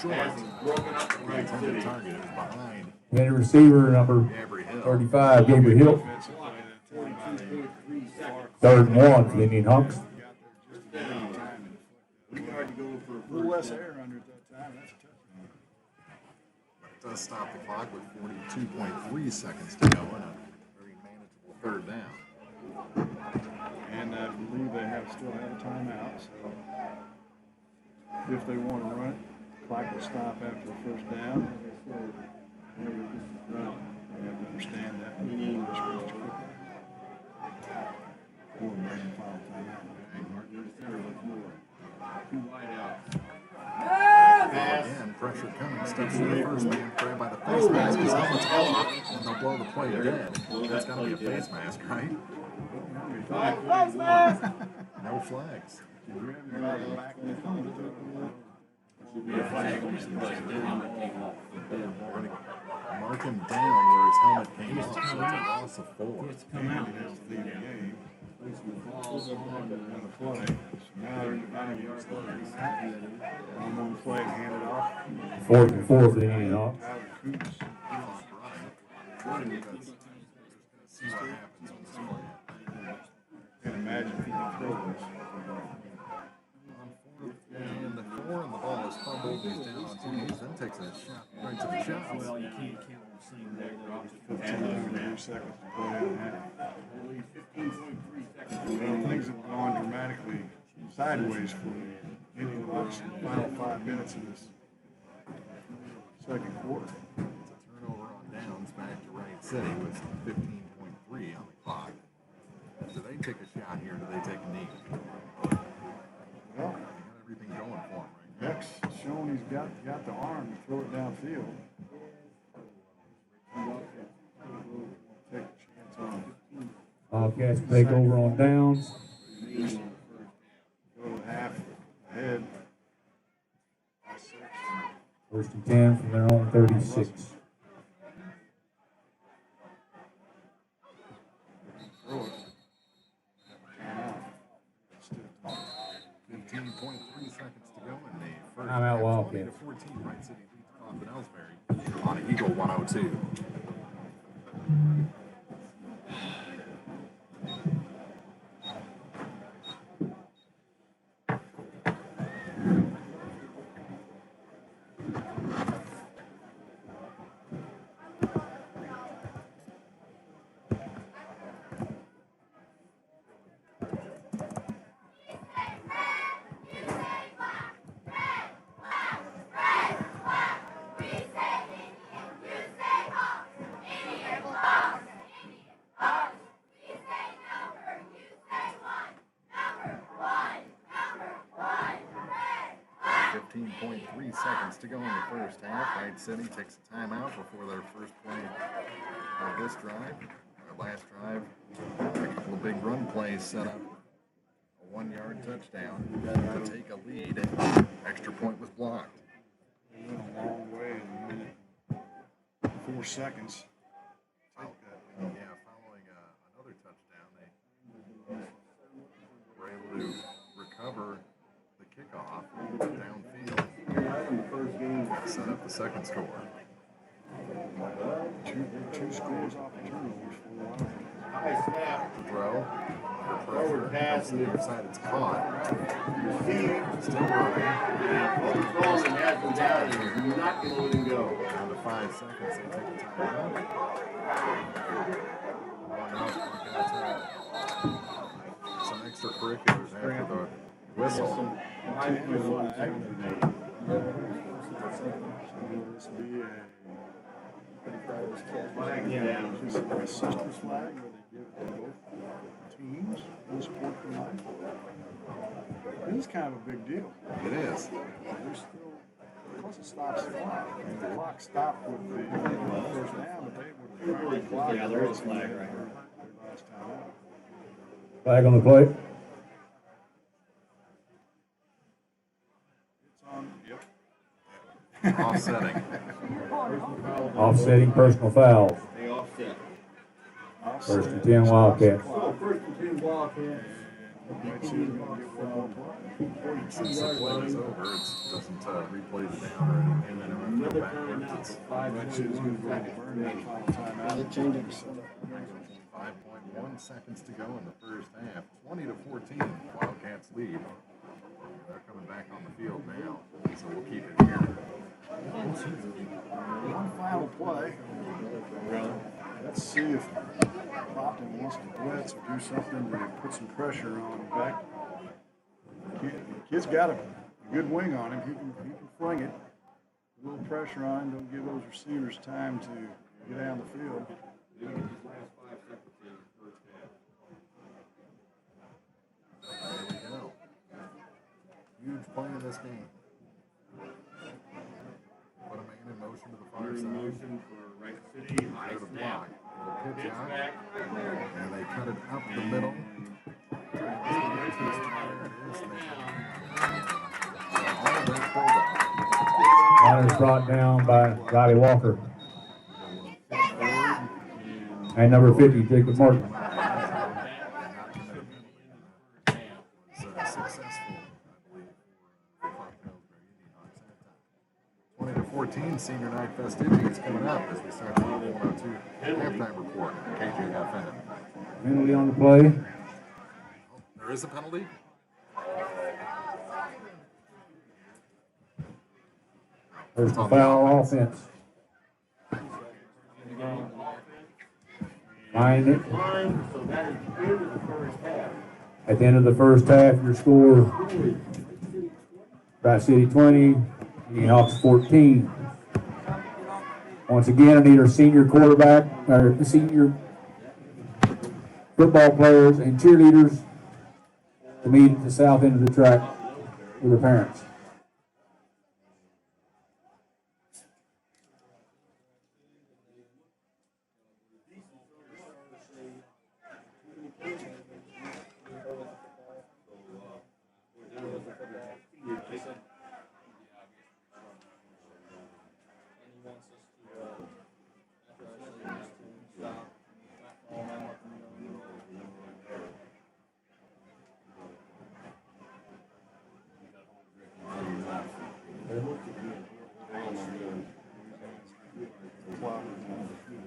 short. Broken up the right city. Target is behind And the receiver, number Gabriel Hill. 35, Gabriel Hill. Defensive play that time out. 3rd and 1 for the Indian Hawks. Got there just in time. We tried to go for A little less air under at that time. That's a touchdown. It does stop the clock with 42.3 seconds to go and a very manageable 3rd down. And I believe they still have a timeout. So if they want to run it, the clock will stop after the 1st down. You have to understand that. Again, pressure coming. Steps to the first man. Grabbed by the face mask. His helmet's off, and they'll blow the play dead. That's got to be a face mask, right? No flags. Should be a flag on his play. Then helmet came off. We're going to mark him down where his helmet came off. So it's a loss of 4. Come out. He has to leave the game. On the play. So now they're in the 9-yard line. On one play and hand it off. 4th and 4 for the Indian Hawks. Tyler Coots. See what happens on this play. Can't imagine if he can throw this. And the 4 and the ball is fumbled. He's down on 2 knees, then takes a shot right to the shot. Well, you can't count on seeing that. 15.3 seconds to play in half. Well, things have gone dramatically sideways for the Indian Hawks in the final 5 minutes of this 2nd quarter. It's a turnover on downs back to Wright City with 15.3 on the clock. Do they take a shot here? Do they take a knee? Well, They got everything going for them right now. Beck's shown he's got the arm to throw it downfield. Take a chance on it. Wildcats take over on downs. Go to half ahead. 1st and 10 from their own 36. Throw it. 15.3 seconds to go in the first Timeout half. Wildcats. 20-14. Wright City leads Clopton Elsberry on Eagle 102. Seconds to go in the first half. Wright City takes a timeout before their first play of this drive. Their last drive, a couple of big run plays set up. A 1-yard touchdown to take a lead. Extra point was blocked. They went a long way in a minute. 4 seconds. Following another touchdown, they were able to recover the kickoff downfield. Set up the second score. Two scores off the turnovers for the Wildcats. High snap. The throw. Forward pass. To the near side, it's caught. Receive. Still running. Overthrown and has him down. You're not going to let him go. Down to 5 seconds. They take the timeout. Some extracurriculars after the whistle. This will be a sister's flag where they give it to both teams in sport for life. This is kind of a big deal. It is. There's still, plus it stops the clock. The clock stopped with the first down, but they would the clock. Yeah, there is a flag right here. Last time out. Flag on the play. It's on. Yep. Offsetting. Offsetting personal fouls. They offset. 1st and 10 Wildcats. So first and 10 Wildcats. Might see it's gonna get football play. Since the play is over, it doesn't replay it down or anything. They don't have to go backwards. Might see it's gonna go to burn that final timeout. They changed it to 5.1 seconds to go in the first half. 20-14, Wildcats lead. They're coming back on the field now, so we'll keep it here. One final play. Let's see if Clopton wants to blitz or do something to put some pressure on him back. Kid's got a good wing on him. He can fling it. A little pressure on him. Don't give those receivers time to get down the field. There we go. Huge play in this game. Put a man in motion to the far side. Motion for Wright City, high Go to snap. block. Little pitch out. Back. And they cut it up the middle. There it is. All of those fullbacks. Line is brought down by Riley Walker. And number 50, Jacob Martin. Was successful, I believe, for Elsberry IndianHawks that time. 20-14, senior night festivities coming up as we start the 102 halftime report. KJFN. Penalty on the play. There is a penalty. There's the foul offense. Find it. At the end of the first half, your score, Wright City 20, IndianHawks 14. Once again, I need our senior quarterback, our senior football players and cheerleaders to meet at the south end of the track with their parents.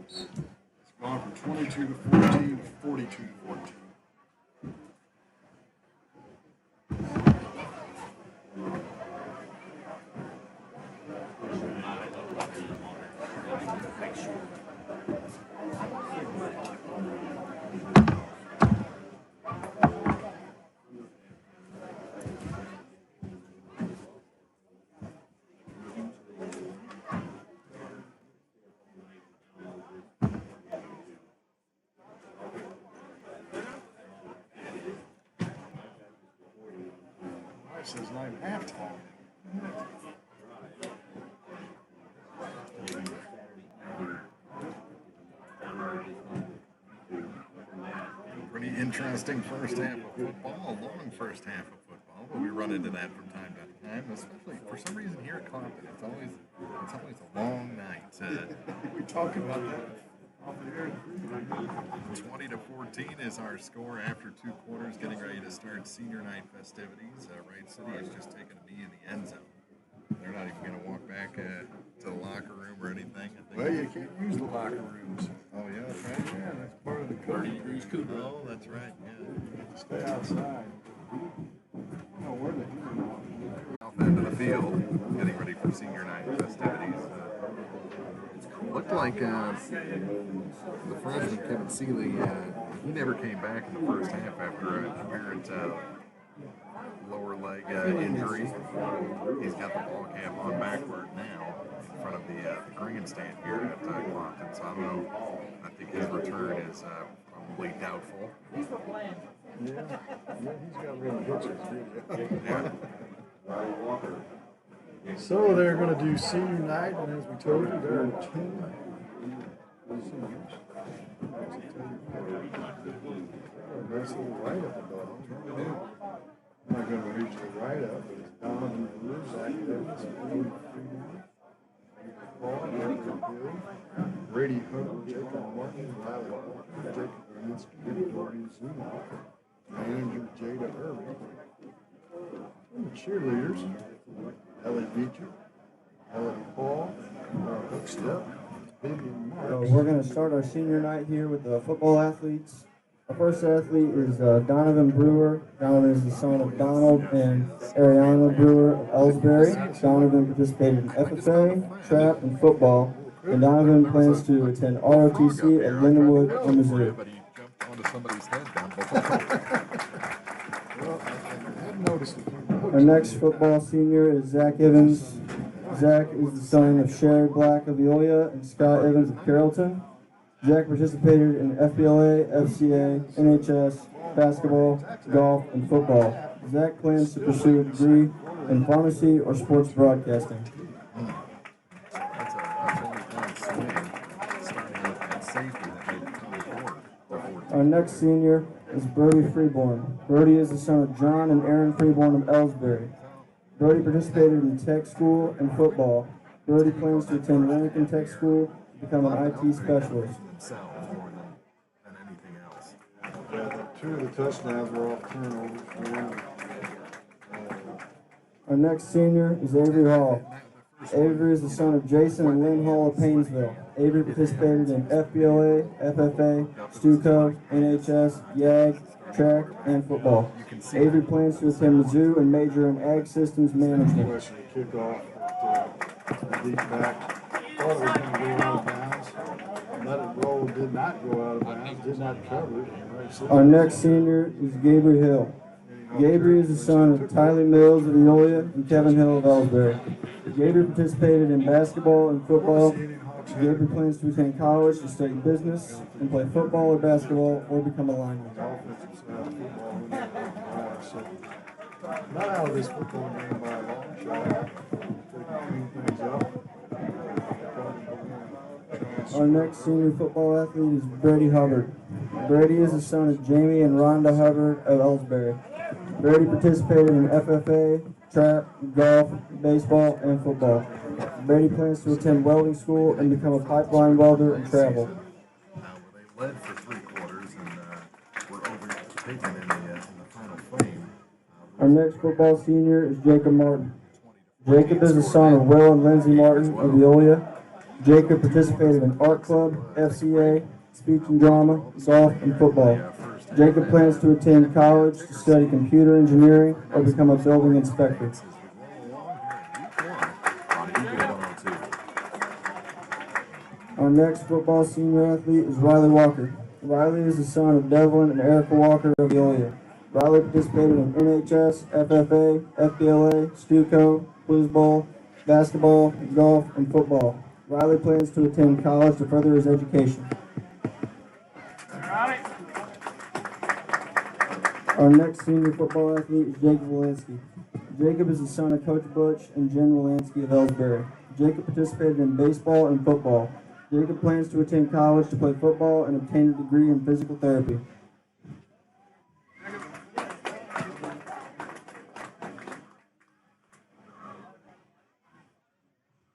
It's gone from 22-14 to 42-14. Says not even halftime. Pretty interesting first half of football, a long first half of football, but we run into that from time to time, especially for some reason here at Clopton. It's always a long night. We talk about that off the air. 20-14 is our score after two quarters, getting ready to start senior night festivities. Wright City has just taken a knee in the end zone. They're not even going to walk back to the locker room or anything. I think. Well, you can't use the locker rooms. Oh, yeah, that's right. Yeah, that's part of the code. Oh, that's right, yeah. Stay outside. No, where the hell? South end of the field, getting ready for senior night festivities. Looked like the freshman Kevin Seeley, he never came back in the first half after an apparent lower leg injury. He's got the ball cap on backward now in front of the grandstand here at Clopton. So I don't know. I think his return is probably doubtful. Yeah, he's got real pictures. Yeah. So they're going to do senior night, and as we told you, there are 10 seniors. Nice little write-up about it. I'm not going to read you the write-up, but it's Don and Lewis academics, Paul, Jacob Hill, Brady Hook, Jacob Martin, Riley Walker, Jacob Ransky, Dorian Zuma, Manager Jada Irving. And the cheerleaders, Ellie Beecher, Ellie Paul, Hook Step, Vivian Marks. So we're going to start our senior night here with the football athletes. Our first athlete is Donovan Brewer. Donovan is the son of Donald and Ariana Brewer of Elsberry. Donovan participated in FFA, trap, and football. And Donovan plans to attend ROTC at Lindenwood, Missouri. But he jumped onto somebody's head down below. Well, I have noticed a few Our next football senior is Zach Evans. Zach is the son of Sherry Black of Eolia and Scott Evans of Carrollton. Zach participated in FBLA, FCA, NHS, basketball, golf, and football. Zach plans to pursue a degree in pharmacy or sports broadcasting. That's a really fun swing, starting with that safety that made it 24. Our next senior is Brody Freeborn. Brody is the son of John and Aaron Freeborn of Elsberry. Brody participated in tech school and football. Brody plans to attend Lincoln Tech School to become an IT specialist. Themselves more than anything else. Yeah, two of the touchdowns were off turnovers. Our next senior is Avery Hall. Avery is the son of Jason and Lynn Hall of Paynesville. Avery participated in FBLA, FFA, Stuco, NHS, YAG, track, and football. Avery plans to attend Mizzou and major in Ag Systems Management. Question kickoff at the deep back. Thought it was going to go out of bounds. Let it roll, did not go out of bounds, did not cover it. Our next senior is Gabriel Hill. Gabriel is the son of Tyler Mills of Eolia and Kevin Hill of Elsberry. Gabriel participated in basketball and football. Gabriel plans to attend college to study business and play football or basketball or become a lineman. Offensive side of football when they so not out of this football game by a long shot. Taking clean things up. Our next senior football athlete is Brady Hubbard. Brady is the son of Jamie and Rhonda Hubbard of Elsberry. Brady participated in FFA, trap, golf, baseball, and football. Brady plans to attend welding school and become a pipeline welder and travel. They led for 3 quarters and were overtaken in the final frame. Our next football senior is Jacob Martin. Jacob is the son of Will and Lindsay Martin of Eolia. Jacob participated in art club, FCA, speech and drama, golf, and football. Jacob plans to attend college to study computer engineering or become a building inspector. Our next football senior athlete is Riley Walker. Riley is the son of Devlin and Erica Walker of Eolia. Riley participated in NHS, FFA, FBLA, Stuco, Blues Bowl, basketball, golf, and football. Riley plans to attend college to further his education. Our next senior football athlete is Jacob Walensky. Jacob is the son of Coach Butch and Jen Walensky of Elsberry. Jacob participated in baseball and football. Jacob plans to attend college to play football and obtain a degree in physical therapy.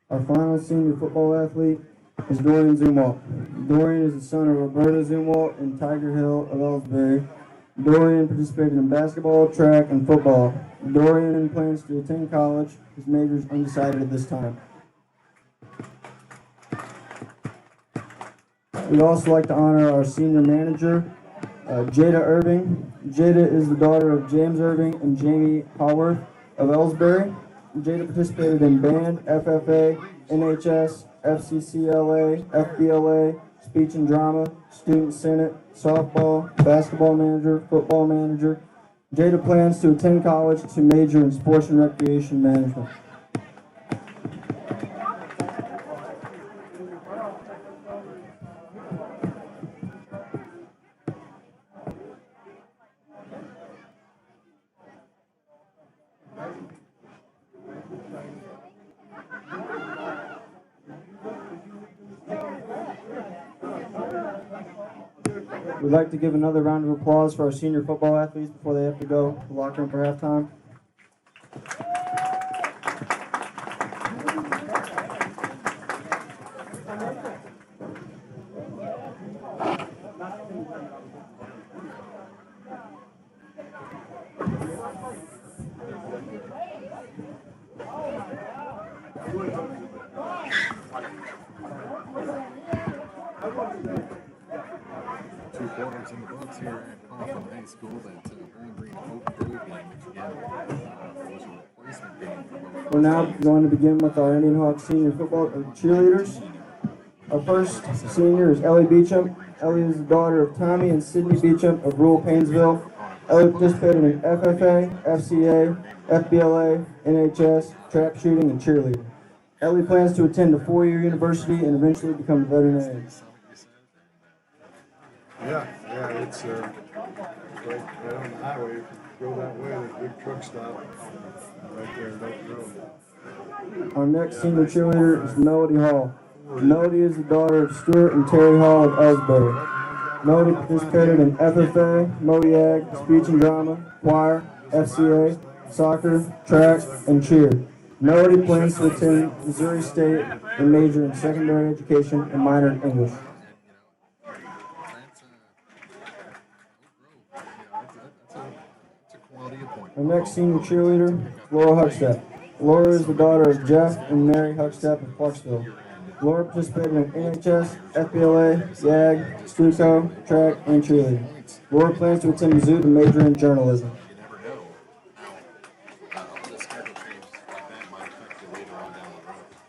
Our final senior football athlete is Dorian Zumwalt. Dorian is the son of Roberta Zumwalt and Tiger Hill of Elsberry. Dorian participated in basketball, track, and football. Dorian plans to attend college. His major is undecided at this time. We'd also like to honor our senior manager, Jada Irving. Jada is the daughter of James Irving and Jamie Haworth of Elsberry. Jada participated in band, FFA, NHS, FCCLA, FBLA, speech and drama, student senate, softball, basketball manager, football manager. Jada plans to attend college to major in sports and recreation management. We'd like to give another round of applause for our senior football athletes before they have to go to the locker room for halftime. 2 quarters in the books here at Clopton High School. That Bowling Green Oak Grove game, which again was a replacement game for both. We're now going to begin with our IndianHawks senior football cheerleaders. Our first senior is Ellie Beecham. Ellie is the daughter of Tommy and Sydney Beecham of rural Painesville. Ellie participated in FFA, FCA, FBLA, NHS, trap shooting, and cheerleading. Ellie plans to attend a 4-year university and eventually become a veterinarian. Yeah, it's right on the highway. If you go that way, there's a big truck stop right there in Oak Grove. Our next senior cheerleader is Melody Hall. Melody is the daughter of Stuart and Terry Hall of Elsberry. Melody participated in FFA, MOEAG, speech and drama, choir, FCA, soccer, track, and cheer. Melody plans to attend Missouri State and major in secondary education and minor in English. Our next senior cheerleader, Laura Huckstep. Laura is the daughter of Jeff and Mary Huckstep of Clarksville. Laura participated in NHS, FBLA, YAG, STUCO, track, and cheerleading. Laura plans to attend Mizzou and major in journalism.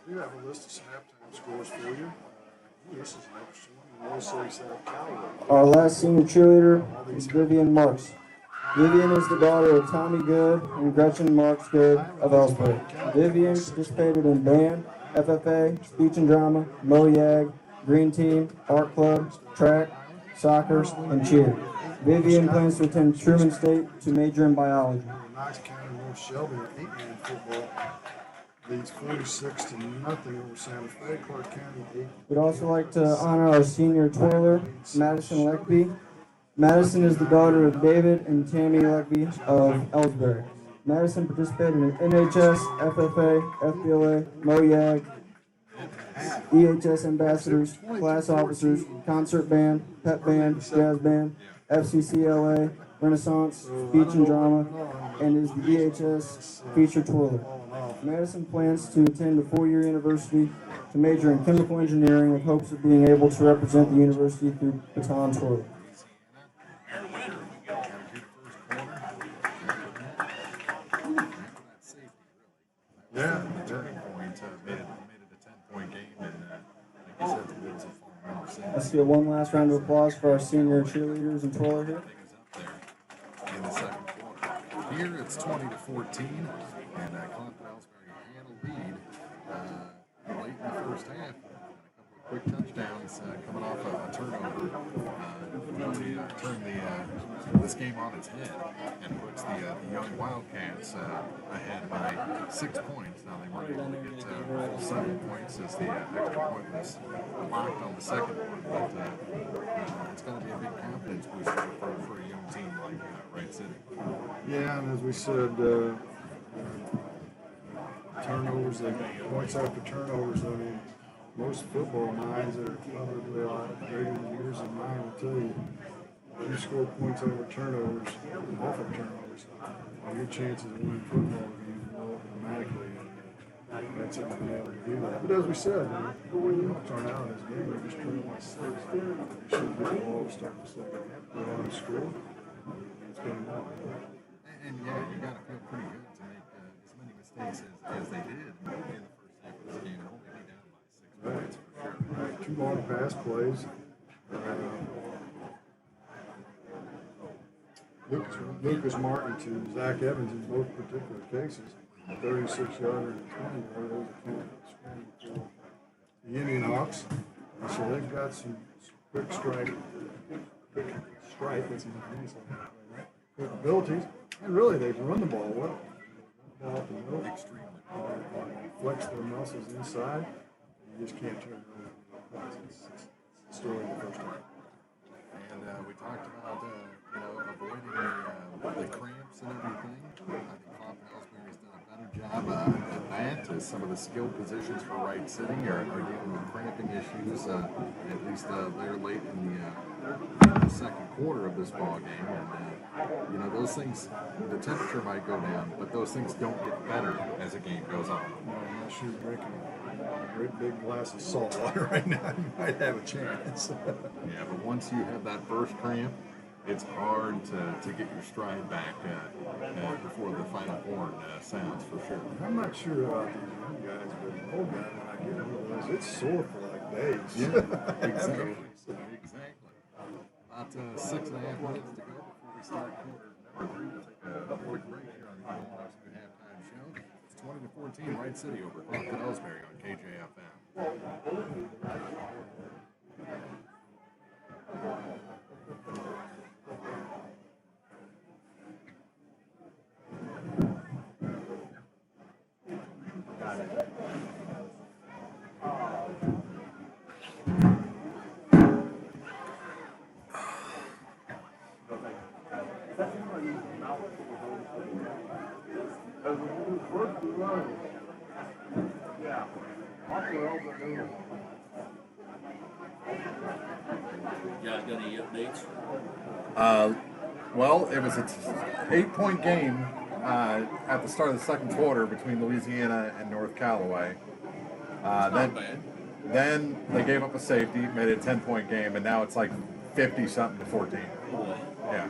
We have a list of some halftime scores for you. This is an interesting one. Also, South Caliber. Our last senior cheerleader is Vivian Marks. Vivian is the daughter of Tommy Good and Gretchen Marks Good of Elsberry. Vivian participated in band, FFA, speech and drama, MOEAG, Green Team, Art Club, track, soccer, and cheer. Vivian plans to attend Truman State to major in biology. Knox County North Shelby, 8-man football, leads 46-0 over Santa Fe. Clark County 8. We'd also like to honor our senior twirler, Madison Leckby. Madison is the daughter of David and Tammy Leckby of Elsberry. Madison participated in NHS, FFA, FBLA, MOEAG, EHS ambassadors, class officers, concert band, pep band, jazz band, FCCLA, Renaissance, speech and drama, and is the EHS featured twirler. Madison plans to attend a 4-year university to major in chemical engineering with hopes of being able to represent the university through baton twirling. Yeah, Turning point made it a 10-point game, and like you said, the Bills have fallen off since. Let's get one last round of applause for our senior cheerleaders and twirler here. In the second quarter. Here it's 20-14, and Clopton Elsberry had a lead late in the first half. A couple of quick touchdowns coming off a turnover. Really turned this game on its head and puts the young Wildcats ahead by 6 points. Now they weren't able to get full 7 points as the extra point was locked on the second one, but it's going to be a big confidence booster for a young team like Wright City. Yeah, and as we said, turnovers, points after turnovers. I mean, most football minds are probably a lot greater than yours and mine will tell you. If you score points over turnovers, off of turnovers, your chances of winning football games go up dramatically. That's it, being able to do that. But as we said, when you turn out in this game, they're just trying to 6. They should get the ball to start the second half. Go on and score. It's going to happen. And yeah, you got to feel pretty good to make as many mistakes as they did in the first half of this game and only be down by 6 points for sure. Right. 2 long pass plays. Lucas Martin to Zach Evans in both particular cases. 36-yarder and 20-yarder. Those are the IndianHawks. So they've got some quick strike, that's quick abilities. And really, they've run the ball well. Ball up the middle. Extremely. Flex their muscles inside. You just can't turn it over. It's the story of the first time. And we talked about avoiding the cramps and everything. I think Clopton Elsberry's done a better job at that. As some of the skill positions for Wright City are dealing with cramping issues, at least they're late in the second quarter of this ball game. And those things, the temperature might go down, but those things don't get better as the game goes on. Unless you're breaking great big glass of salt water right now, you might have a chance. Yeah, but once you have that first cramp, it's hard to get your stride back before the final horn sounds for sure. I'm not sure about these young guys, but the old guy, when I get one of those, it's sore for like days. Yeah, exactly. Exactly. About 6.5 minutes to go before we start quarter number 3. We'll take a quick break here on the IndianHawks New Halftime Show. It's 20-14, Wright City over Clopton, Elsberry on KJFM. You guys got any updates? Well, it was an 8-point game at the start of the second quarter between Louisiana and North Callaway. Not bad. Then they gave up a safety, made it a 10-point game, and now it's like 50-something to 14. Boy, Yeah.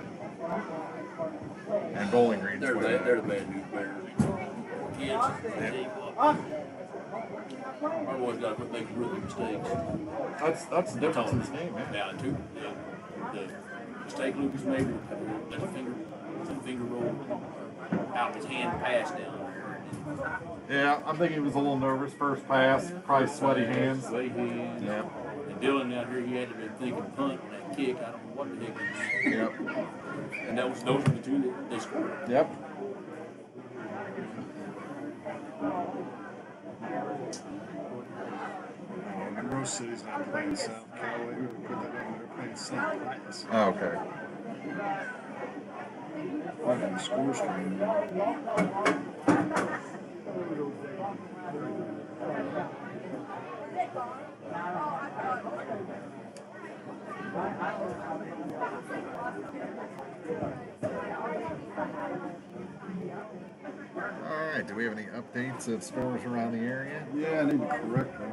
And Bowling Green's they're winning. bad. They're the bad news bears. Kids, I tell you what. Our boys got to quit making rookie mistakes. That's the difference in this game, man. Yeah, too. Yeah. The mistake Lucas made, let the finger roll out of his hand pass down there. Yeah, I'm thinking he was a little nervous. First pass, probably sweaty hands. Sweaty hands. Yeah. And Dylan out here, he had to be thinking punt on that kick. I don't know what the heck he Yep. And those were the two that they scored. Yep. Monroe City's not playing South Callaway. We would put that in there playing St. Titus. Oh, okay. On the score screen. All right. Do we have any updates of scores around the area? Yeah, I need to correct one.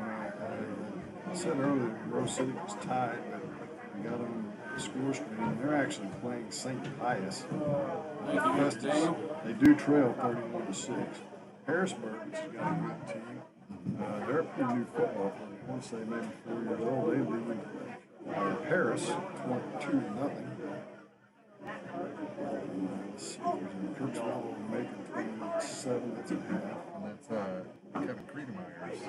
I said earlier Monroe City was tied, but I got on the score screen. They're actually playing St. Titus. They do trail 31-6. Harrisburg has got a good team. They're a pretty new football team. I want to say maybe 4 years old. They lead Paris 22-0. Let's see. Kirksville will make it 27. That's a half. And that's Kevin Creedemeyer's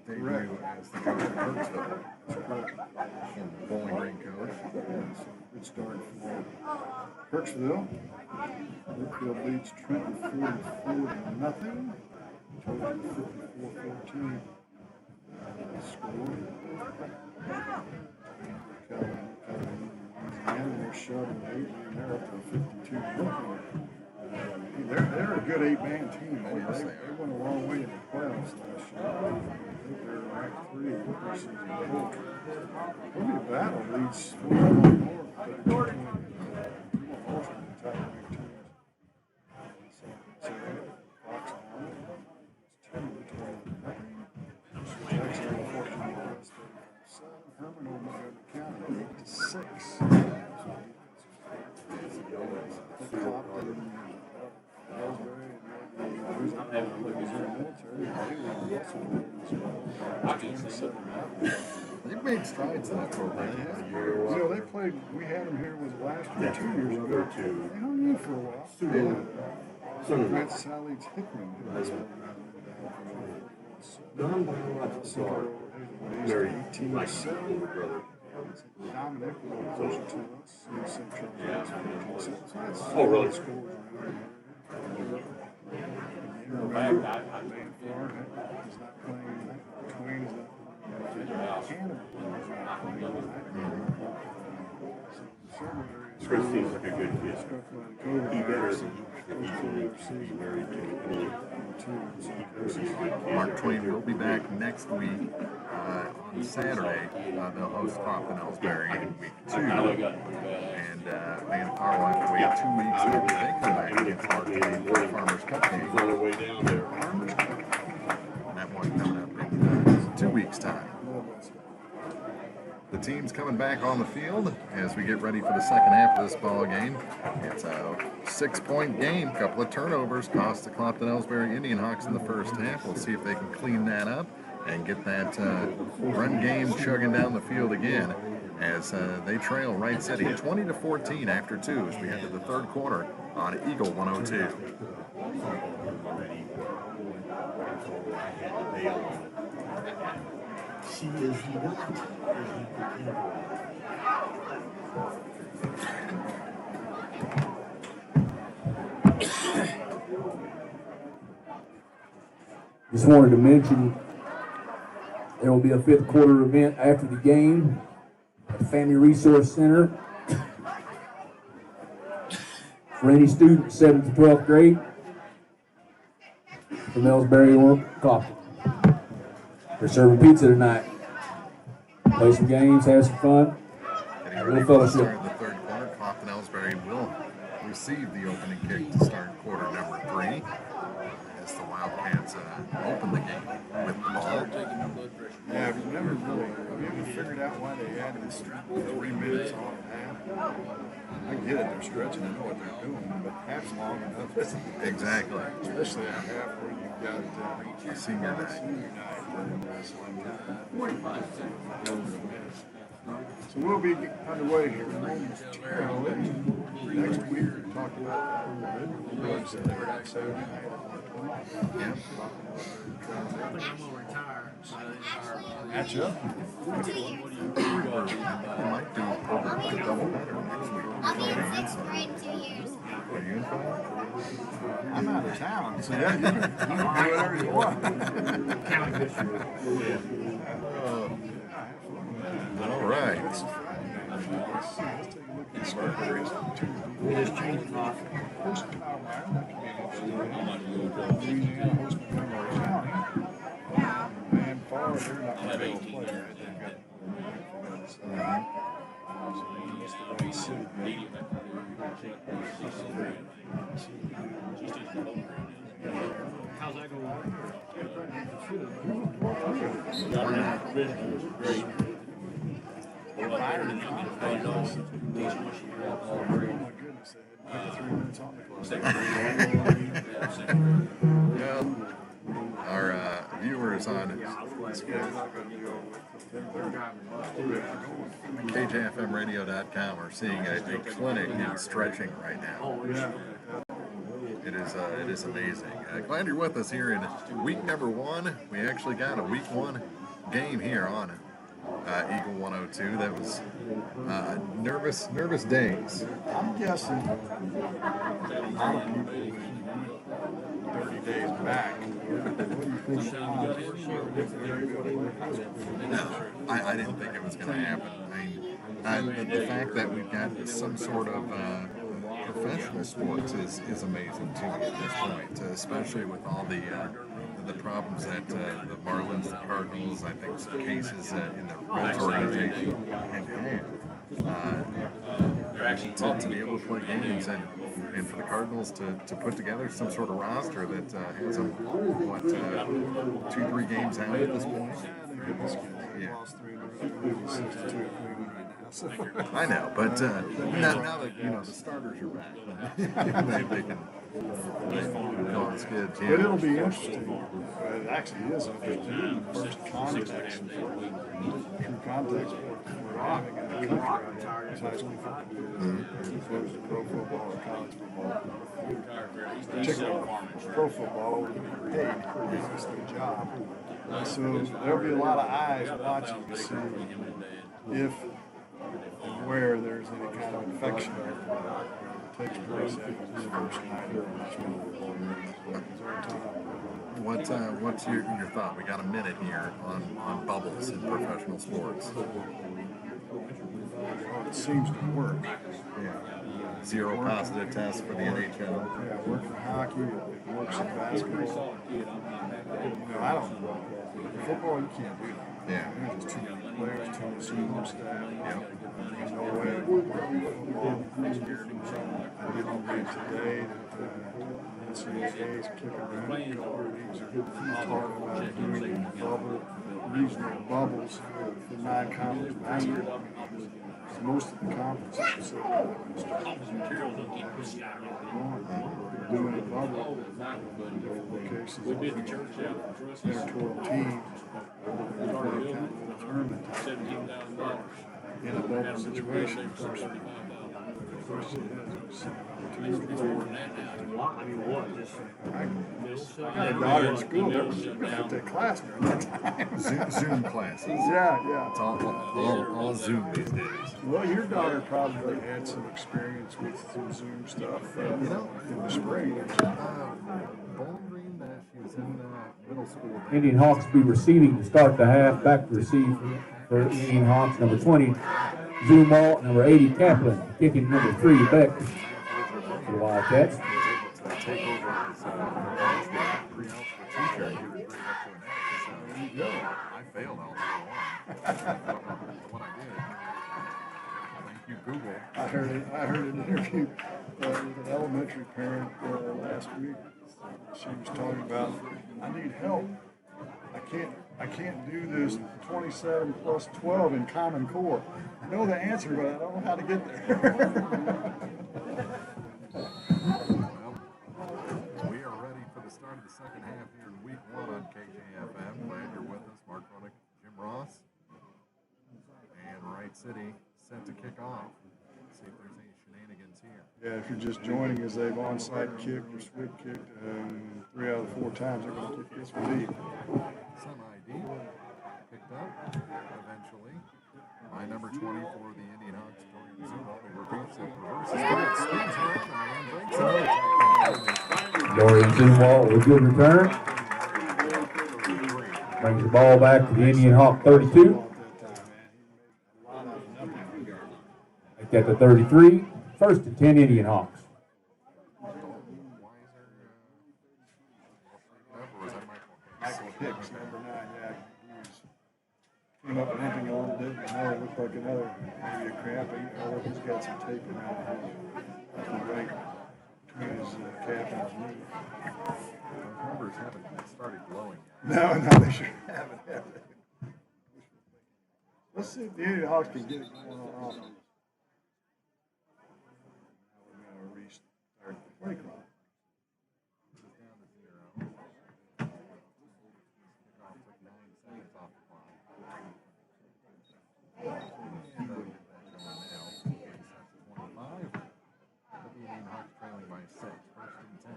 debut as the coach of Kirksville. Former Bowling Green coach. Yeah, so good start for Kirksville. Brookfield leads Trenton 44-0. Total 54-14 score. Louisiana, they're shoving 8, and they're up to 52. They're a good 8-man team. They went a long way in the playoffs last year. I think they're ranked 3 in the preseason poll. It'll be a battle. Leads 4 more. Herman over Montgomery County, 8-6. Clopton, Elsberry, and They've made strides in that program. you know, they played, we had them here, was it last year, 2 years ago. They hung in for a while. Francis Sally's Hickman. Very 18-7. Dominic was closer to us. Oh, really? He's not playing. Twain is not playing. Chris seems like a good kid. He better than Mark Twain will be back next week on Saturday. They'll host Clopton Elsberry in week 2. And Van Powell will have to wait 2 weeks after they come back against Mark Twain for the Farmers Cup game. On the way down there. And that one coming up in weeks' time. The team's coming back on the field as we get ready for the second half of this ball game. It's a 6-point game. A couple of turnovers cost the Clopton Elsberry IndianHawks in the first half. We'll see if they can clean that up and get that run game chugging down the field again as they trail Wright City 20-14 after 2 as we head to the third quarter on Eagle 102. She is not. Just wanted to mention there will be a fifth quarter event after the game at the Family Resource Center for any student 7th to 12th grade from Elsberry or Clopton. They're serving pizza tonight. Play some games, have some fun. Getting ready for the start of the third quarter. Clopton Elsberry will receive the opening kick to start quarter number 3 as the Wildcats open the game with the ball. Yeah, have you ever figured out why they had this 3 minutes on half? I get it, they're stretching, I know what they're doing, but half's long enough, isn't it? Exactly. Especially at half where you've got senior night. So we'll be underway here next week. We talked about that a little bit. Saturday night. Yeah. Match up. We might do a double header next week. I'll be in 6th grade in 2 years. Are you in five? I'm out of town, so yeah, you can do whatever you want. All right. We just changed the and far, they're not going to be able to play. How's that going? Great. Oh my goodness, they had 3 minutes on the clock. Well, our viewers on KJFMradio.com are seeing a clinic in stretching right now. It is amazing. Glad you're with us here in week number 1. We actually got a week 1 game here on Eagle 102. That was nervous days. I'm guessing a lot of people 30 days back. No, I didn't think it was going to happen. I mean, the fact that we've got some sort of professional sports is amazing to me at this point, especially with all the problems that the Marlins, the Cardinals, I think some cases in the Reds organization have had. To be able to play games and for the Cardinals to put together some sort of roster that has them, 2-3 games out at this point? Yeah. I know, but now that the starters are back, they can go on skids. But it'll be interesting. It actually is interesting. First context, true context. We're having in the country is high school football, as opposed to pro football or college football. Particularly pro football, we're paid pretty much their job. So there'll be a lot of eyes watching to see if and where there's any kind of infection that takes place after this first night of What's your thought? We got a minute here on bubbles in professional sports. Well, it seems to work. Yeah. 0 positive tests for the NHL. Yeah, it works in hockey, it works in basketball. I don't know. Football, you can't do that. Yeah. There's just too many players, too much support staff. Yep. There's no way. Football, I did on game today. NCAA's kicking around a couple of leagues are talking about doing regional bubbles for non-conference basketball. Most of the conferences are doing a bubble locations We bid the church out for trustees. intertwined teams tournament $17,000. in a bubble That's the situation. situation for $35,000. The question is, It's more than that now. I got a daughter in school that was at that class during that time. Zoom classes. Yeah. It's all Zoom these days. Well, your daughter probably had some experience with some Zoom stuff in the spring. Bowling Green, she was in middle school. Indian Hawks be receiving to start the half. Back to receive for Indian Hawks, number 20, Zumwalt, number 80, Kaplan. Kicking number 3, Beck. For the Wildcats. Take over his pre-algebra teacher. He was bringing up to an end. So I failed algebra 1. I don't know what I did. Thank you, Google. I heard an interview with an elementary parent last week. She was talking about, I need help. I can't do this 27 plus 12 in Common Core. I know the answer, but I don't know how to get there. We are ready for the start of the second half here in week 1 on KJFM. Glad you're with us. Mark Ronick, Jim Ross, and Wright City set to kick off. See if there's any shenanigans here. Yeah, if you're just joining us, they've onside kicked or swip kicked 3 out of the 4 times. They're going to kick this for me. Some ID picked up eventually by number 20 for the Indian Hawks. Dorian Zumwalt, who repeats it, reverses it, spins around, and breaks another tackle. Dorian Zumwalt with a good return. Brings the ball back to the Indian Hawk 32. Make that to 33. First and 10 Indian Hawks. Michael Hicks, number 9, yeah. He was came up limping a little bit, but now it looked like maybe a cramp. He's got some tape around his right between his calf and his knee. Those numbers haven't started glowing yet. No, they sure haven't. Let's see if the Indian Hawks can get it going on offense. Now we're going to restart the play clock. Trailing by 6, first and 10.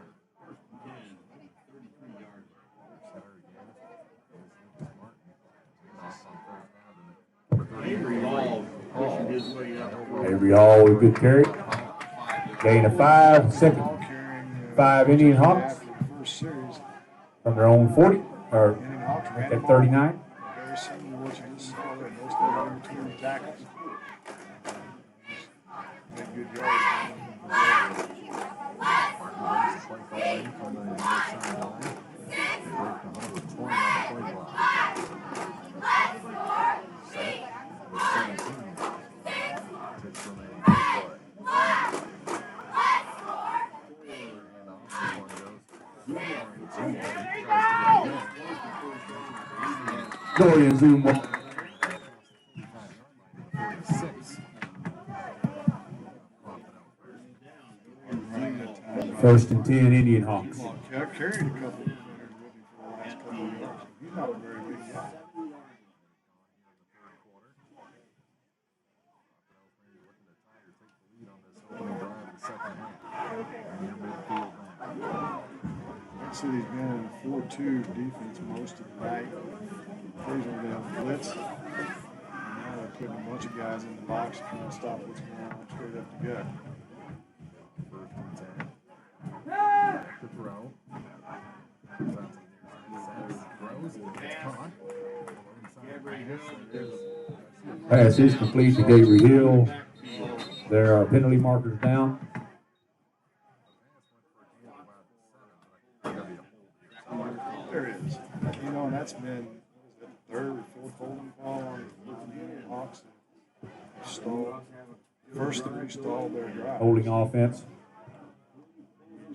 33 yards. Avery Hall with a good carry. Gain of 5, second 5 Indian Hawks from their own 40, or at 39. Very similar to what you just saw there. Most of them in between tackles. Made good yards. Dorian Zumwalt. First and 10 Indian Hawks. I carried a couple of defenders with me for the last couple of years. He's not a very big guy. So he's been in a 4-2 defense most of the night. Occasionally they have blitz. And now they're putting a bunch of guys in the box trying to stop what's going on straight up the gut. First and 10. To throw. Throws. It's caught. Pass is complete to Gabriel Hill. There are penalty markers down. There it is. You know, and that's been the third or fourth holding call on the Indian Hawks. Stalled. First 3 stalled their drive. Holding offense.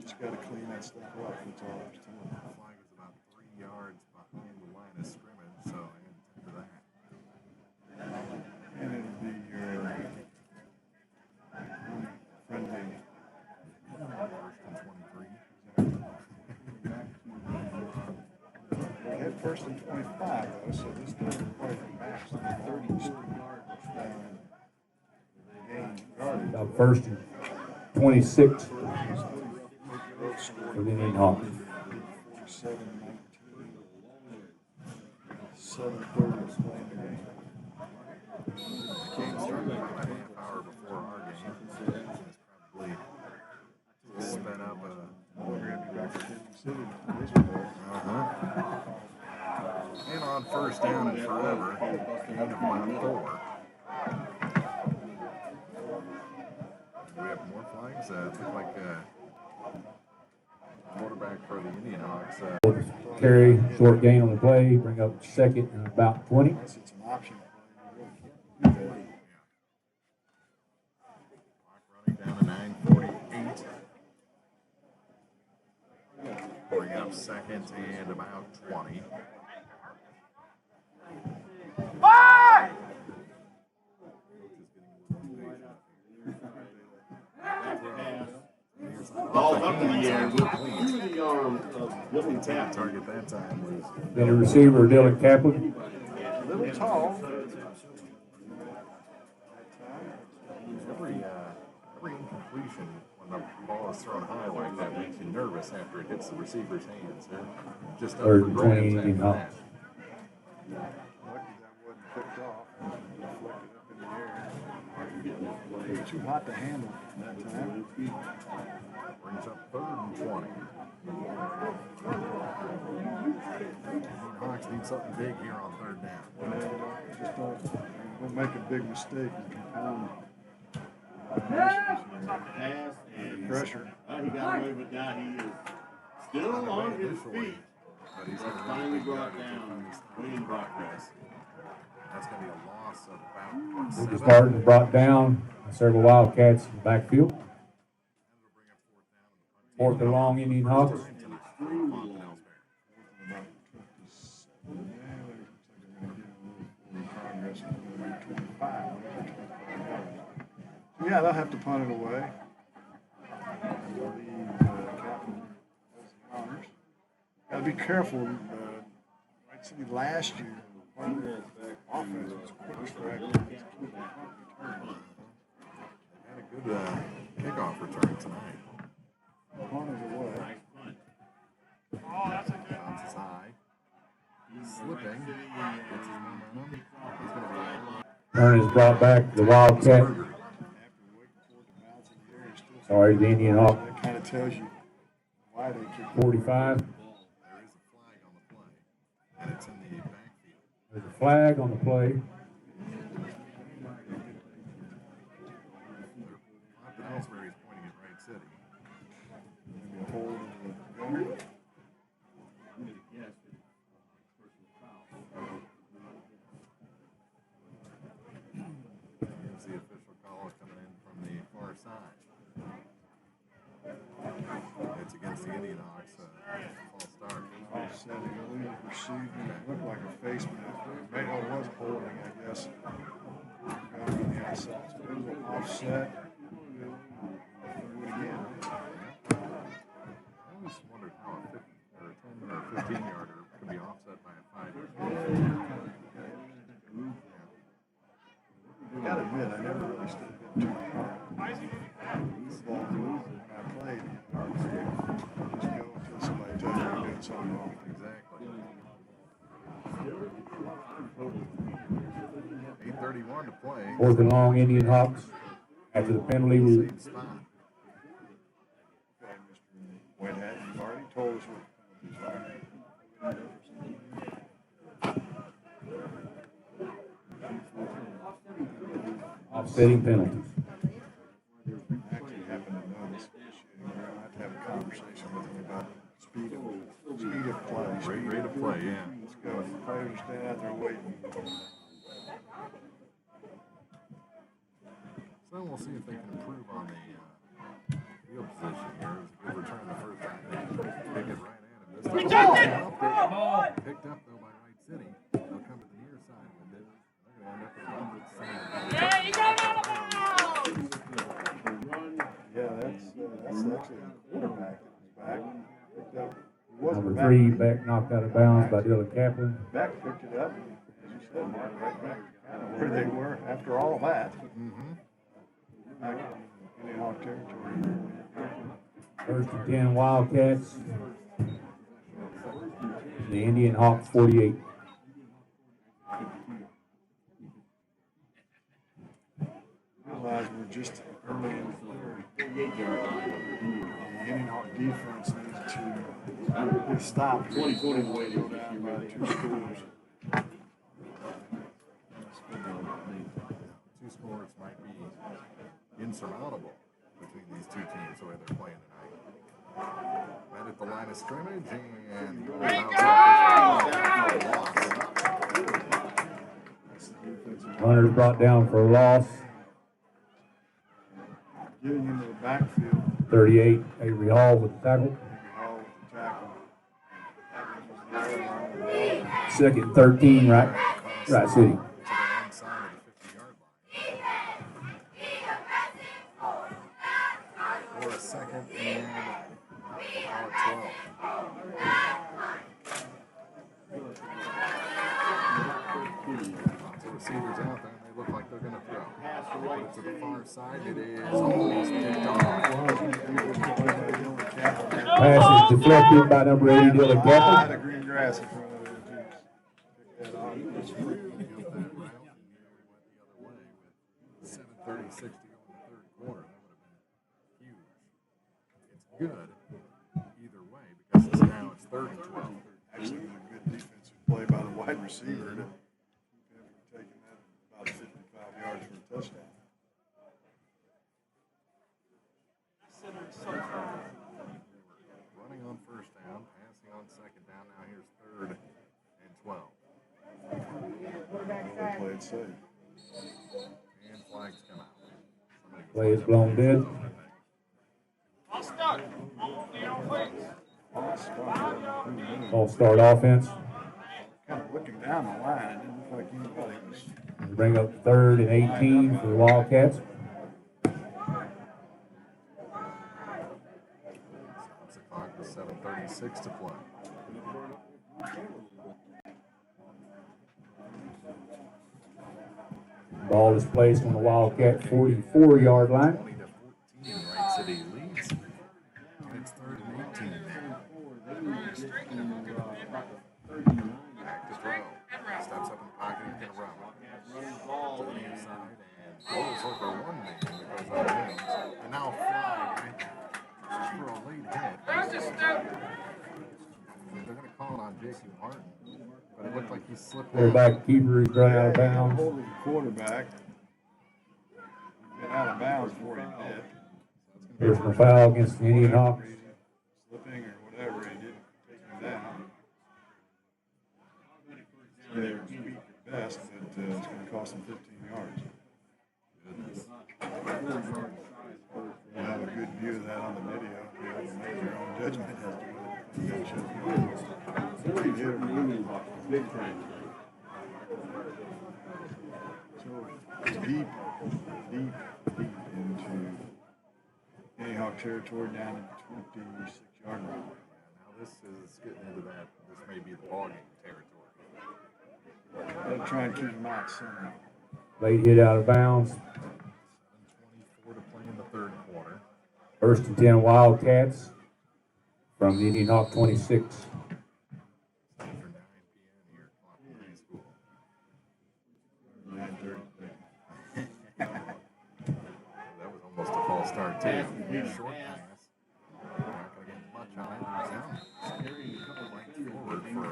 just got to clean that stuff up. That's all there's to it. The flag is about 3 yards behind the line of scrimmage, so I had to tend to that. And it'll be your friendly. We had first and 25 though, so this doesn't quite match the 30 gain. About first and 26 for the IndianHawks. 7:30 is playing the game. Game started about a half hour before our game. It's probably sped up We're going to be back to Kansas City this week. and on first down and forever, end of round 4. Do we have more flags? It looked like quarterback for the IndianHawks. Carry, short gain on the play, bring up second and about 20. Unless it's an option. Clock running down to 9:48. Bring up second and about 20. Ball up in the air through the arm of Billy Tapp. Target that time was Then the receiver, Dylan Kaplan. A little tall. every incompletion when the ball is thrown high like that makes you nervous after it hits the receiver's hands. Just up Third for and grabs 20 after IndianHawks. that. Lucky that wasn't picked off. Deflected up in the air. It was too hot to handle that time. Brings up 3rd and 20. Hawks need something big here on 3rd down. Just don't make a big mistake and compound Pass and pressure. he got away with that. He is still on his feet. But he's But finally brought down William Brockcrest. That's going to be a loss of about Lucas 7. Martin brought down several Wildcats in the backfield. 4th and long IndianHawks. Yeah, they'll have to punt it away. I believe Captain has the honors. Got to be careful. Wright City last year, part of their offense was quick strike. Had a good kickoff return tonight. Punt is away. Bounces high. He's slipping. Gets his momentum. He's going to be Turn is brought back to the Wildcat. Sorry, the IndianHawks. That kind of tells you why they kick 45. There is a flag on the play, and it's in the backfield. There's a flag on the play. Elsberry is pointing at Wright City. Maybe a hold in the gun. Here's the official call coming in from the far side. It's against the IndianHawks. False start. Offsetting, illegal procedure. It looked like a face mask. Maybe it was holding, I guess. Got it on the outside. So it was an offset. Do it again. I always wondered how a 50 or a 10 or a 15 yarder could be offset by a 5-yarder. I gotta admit, I never really stood too hard. This ball when I played, just go until somebody tells you you're doing something wrong. Exactly. 8:31 to play. 4th and long IndianHawks. After the penalty, we Same spot. Okay, Mr. Whitehat, you've already told us what the penalties are. offsetting penalties. I actually happen to know this issue. I have to have a conversation with him about speed of play. Rate of play, yeah. Let's go. The players are standing out there waiting. So we'll see if they can improve on the field position here. It was a good return the first time. They pick it right at him. This time, picked up though by Wright City. They'll come to the near side of it. They're going to end up with a run that's Yeah, that's actually a quarterback that was back. Picked up. Number 3 back knocked out of bounds by Dylan Kaplan. Back picked it up, as you said, Mark, right back where they were after all that. Back in Indian territory. First and 10 Wildcats. The Indian Hawks 48. Realize we're just early in the third. The Indian Hawk defense needs to stop. 2020 way to go down by 2 scores. 2 scores might be insurmountable between these two teams the way they're playing tonight. Right at the line of scrimmage and Runners brought down for a loss. Getting into the backfield. 38, Avery Hall with the tackle. Second 13, Wright City. For a second and about 12. Lots of receivers out there, and they look like they're going to throw. Put it to the far side. It is almost picked off. Pass is deflected by number 80, Dylan Kaplan. The green grass in front of it. Pick that off. 7:36 to go in the third quarter. That would have been huge. It's good either way because now it's 3rd and 12. Actually, it was a good defensive play by the wide receiver to keep him from taking that about 55 yards for a touchdown. Running on first down, passing on second down. Now here's 3rd and 12. They played safe. And flags come out. Play is blown dead. False start offense. Kind of looking down the line, it didn't look like anybody was. Bring up 3rd and 18 for the Wildcats. Stops the clock with 7:36 to play. Ball is placed on the Wildcat 44-yard line. 20 to 14, Wright City leads. And it's 3rd and 18 now. Back to throw. Steps up in the pocket and can run. To the near side and goes over one man that goes out of bounds. And now a flag for a late hit. They're going to call it on J.C. Martin. But it looked like he slipped. Quarterback keeper is run out of bounds. Holding the quarterback. Been out of bounds before he did. Personal foul against the Indian Hawks. Slipping or whatever, he did take him down. They're beat your best, but it's going to cost them 15 yards. We'll have a good view of that on the video. You have to make your own judgment as to whether that shows big time. So deep into Indian territory down at the 26-yard line. Now this is getting into that. This may be the ballgame territory. They'll try and keep them out somehow. Late hit out of bounds. 7:24 to play in the third quarter. 1st and 10 Wildcats from the Indian Hawk 26. After 9 p.m. here at Clopton High School. 9:30. That was almost a false start too. Short pass. Not going to get much on it. Carrying a couple right forward for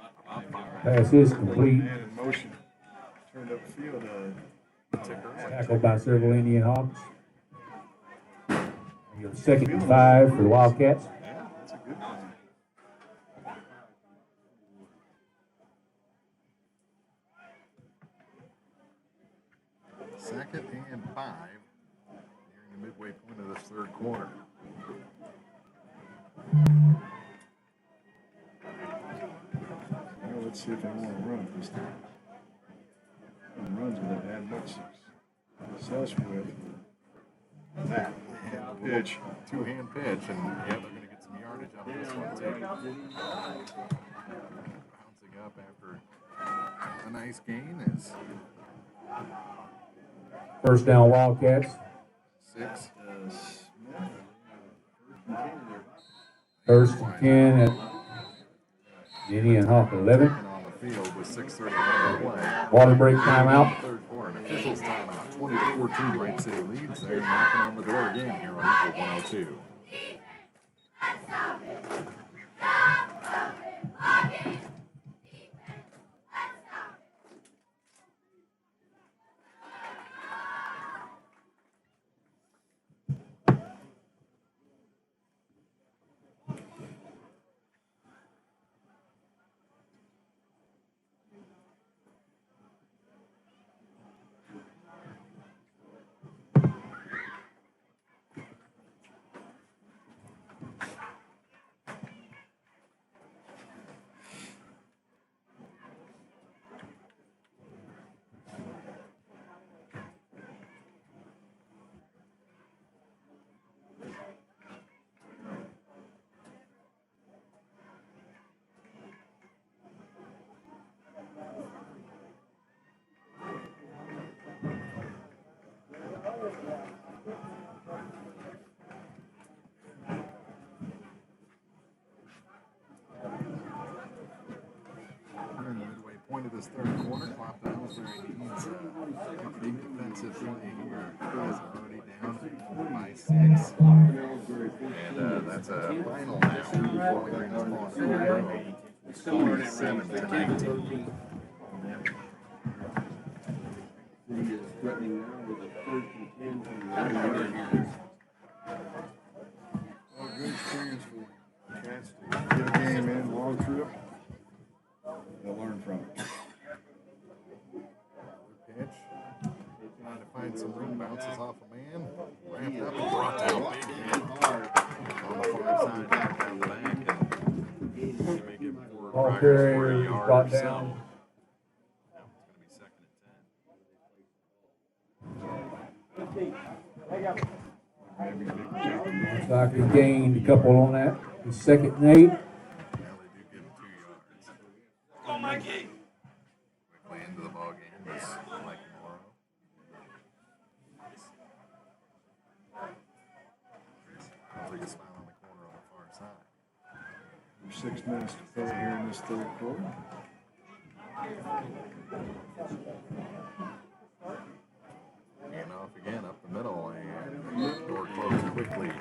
about 5. Pass is complete. Man in motion. Turned up field. Tackled by several Indian Hawks. 2nd and 5 for the Wildcats. Yeah, that's a good thing. Second and 5. Here midway point of this third quarter. Well, let's see if they want to run this time. And runs with it had much success with that hand pitch. Two-hand pitch, and yeah, they're going to get some yardage out of this one too. Bouncing up after a nice gain is First down, Wildcats. 6. First and 10 at the IndianHawk 11. On the field with 6:31 to play. Water break timeout. Third quarter, an official's timeout. 20-14, Wright City leads. They're knocking on the door again here on Equal 102. We're in the midway point of this third quarter. Clopton Elsberry needs a big defensive play here. Guys are already down by 6. And that's a final now. Bowling Green is falling 47-19. He is threatening now with a 3rd and 10 from the other here. Well, good experience for Cats to get a game in, long trip. They'll learn from it. Pitch. Trying to find some room, bounces off a man. Wrapped up and brought down big hit. On the far side, back down the back. And make it forward Ball progress for carrier a is yard brought or so. down. Now it's going to be 2nd and 10. Looks like he gained a couple on that. He's 2nd and 8. Now they do give him 2 yards. Go, Mikey! Quickly into the ball game is Mike Morrow. Looks like a smile on the corner on the far side. 6 minutes to play here in this third quarter. And off again up the middle, and door closed quickly.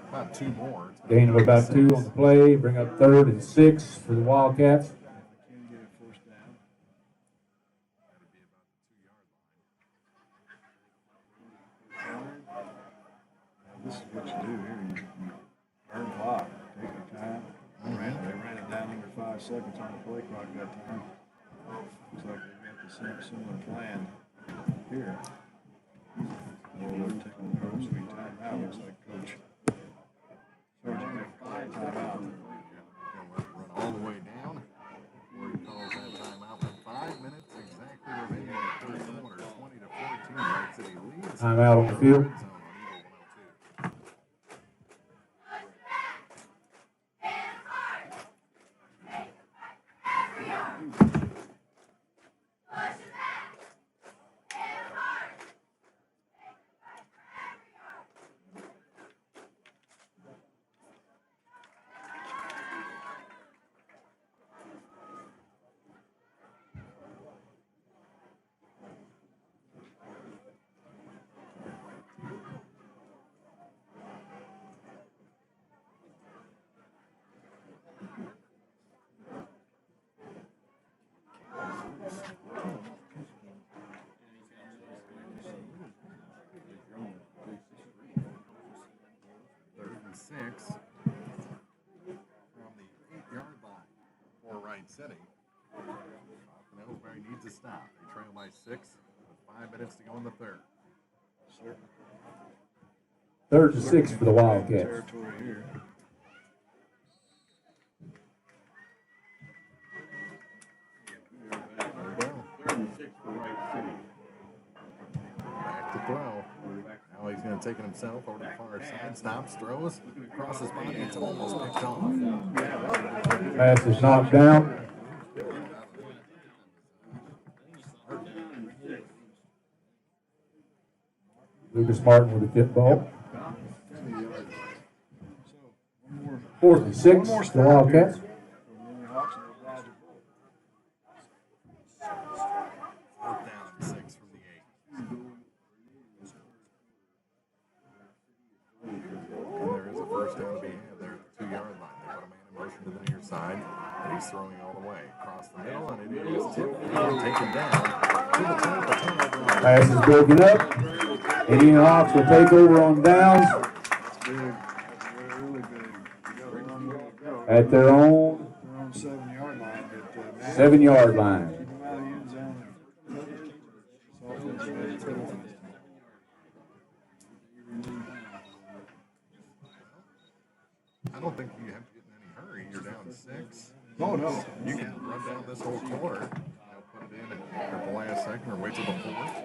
About 2 more. Gain of about 2 on the play. Bring up 3rd and 6 for the Wildcats. Can get a first down. This is what you do here. You burn clock. Take your time. They ran it down under 5 seconds on the play clock that time. Looks like they've got the same similar plan here. They're taking the coach sweet time out. Looks like Coach Sargent got time out. Run all the way down. Where he calls that timeout with 5 minutes exactly remaining in the third quarter. 20-14, Wright City leads. Timeout on the field. Zone on Eagle 102. From the 8-yard line for Wright City. And Elsberry he needs to stop. They trail by 6 with 5 minutes to go in the third. 3rd and 6 for the Wildcats. Territory here. Third and 6 for Wright City. Back to throw. Now he's going to take it himself over to the far side. Stops, throws, across his body. It's almost picked off. Pass is knocked down. Lucas Martin with the tip ball. 4th and 6 for the Wildcats. Fourth down and 6 from the 8. And there is a first down to be had there at the 2-yard line. They put a man in motion to the near side, and he's throwing all the way across the middle, and it is tipped and taken down to the 10. Pass is broken up. IndianHawks will take over on downs at their own 7-yard line. 7-yard line. I don't think you have to get in any hurry. You're down 6. Oh, no. You can run down this whole quarter. They'll put it in at the last second or wait till the 4th.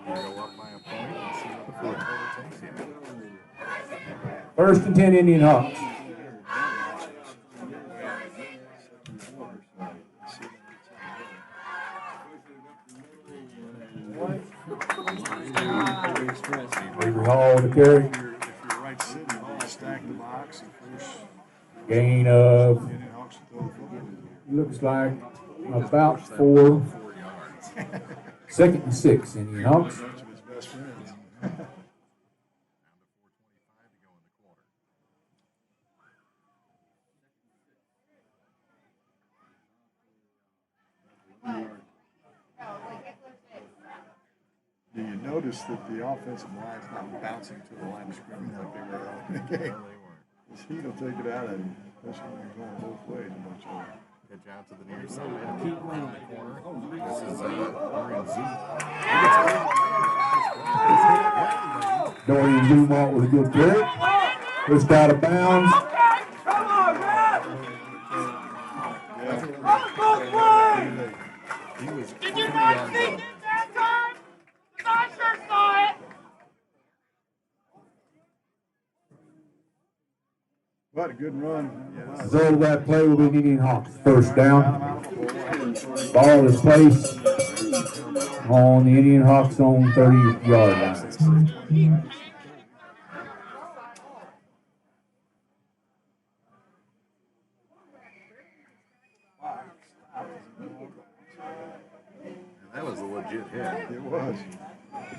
You go up by a point and see what the fourth quarter takes you. 1st and 10 IndianHawks. Avery Hall to carry. If you're right sitting, you stack the box and push. Gain of, IndianHawks will throw the football. looks like about 4. 4 yards. 2nd and 6 IndianHawks. Bunch of his best friends. Do you notice that the offensive line's not bouncing to the line of scrimmage like they were early in the game? This heat will take it out of him, especially when you're going both ways a bunch of it. Pitch out to the near side. Keep around the corner. This is Dorian Dumont with a good carry. Pushed out of bounds. He was Did you not see it that time? I sure saw it. What a good run. Result of that play will be IndianHawks. 1st down. Ball is placed on the IndianHawks own 30-yard line. That was a legit hit. It was. Back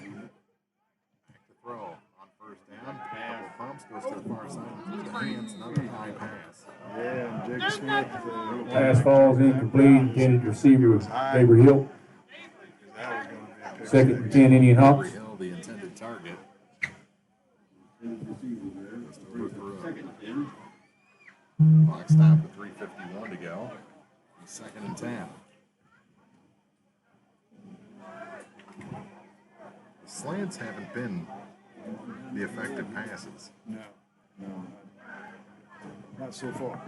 to throw on 1st down. Couple pumps, goes to the far side. Through the hands, another high pass. Yeah, and Jake Smith. Pass falls incomplete. Intended receiver was Avery Hill. 2nd and 10 IndianHawks. Hill, the intended target. Clock stop at 3:51 to go. 2nd and 10. The slants haven't been the effective passes. No, not so far.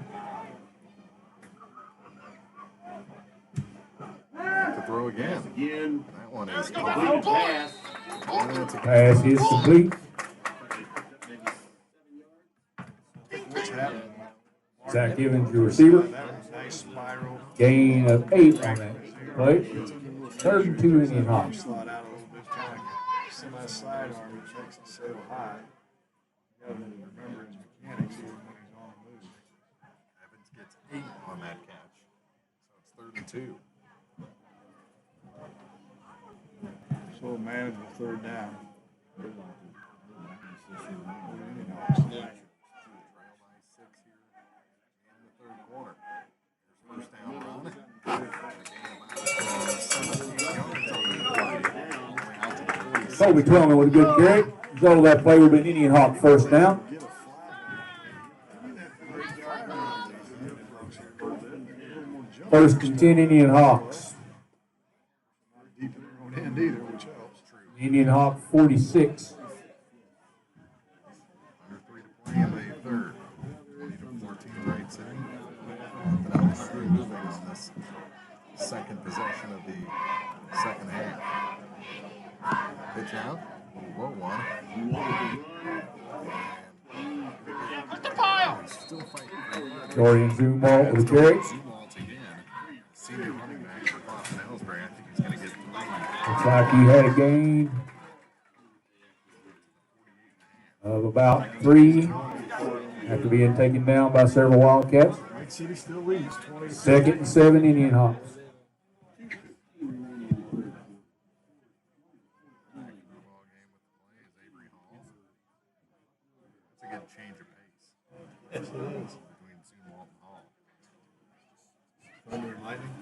To throw again. That one is Complete pass. Pass is complete. What's happening? Zach Evans, your receiver. Nice spiral. Gain of 8 on that play. 3rd and 2 IndianHawks. Slide out a little bit, kind of semi-sidearm, which makes it sail high. You got to remember his mechanics here when he's on the move. Evans gets 8 on that catch. So it's 3rd and 2. So manageable 3rd down. Colby Twellman with a good carry. Result of that play will be an IndianHawk 1st down. First and 10 Indian Hawks. Deep in their own end either, which helps. Indian Hawk 46. Under 3 to play in the third. 20 to 14, Wright City. That was moving on this second possession of the second half. Pitch out. Low one. Put the pile! Still fighting. Dorian Zumwalt with the carry. Zumwalt again. Senior running back for Clopton Elsberry. I think he's going to get 3. Looks like he had a gain of about 3 after being taken down by several Wildcats. Wright City still leads 20. Second and 7 Indian Hawks. It's a good change of pace. Yes, it is. Between Zumwalt and Hall. Thunder and lightning.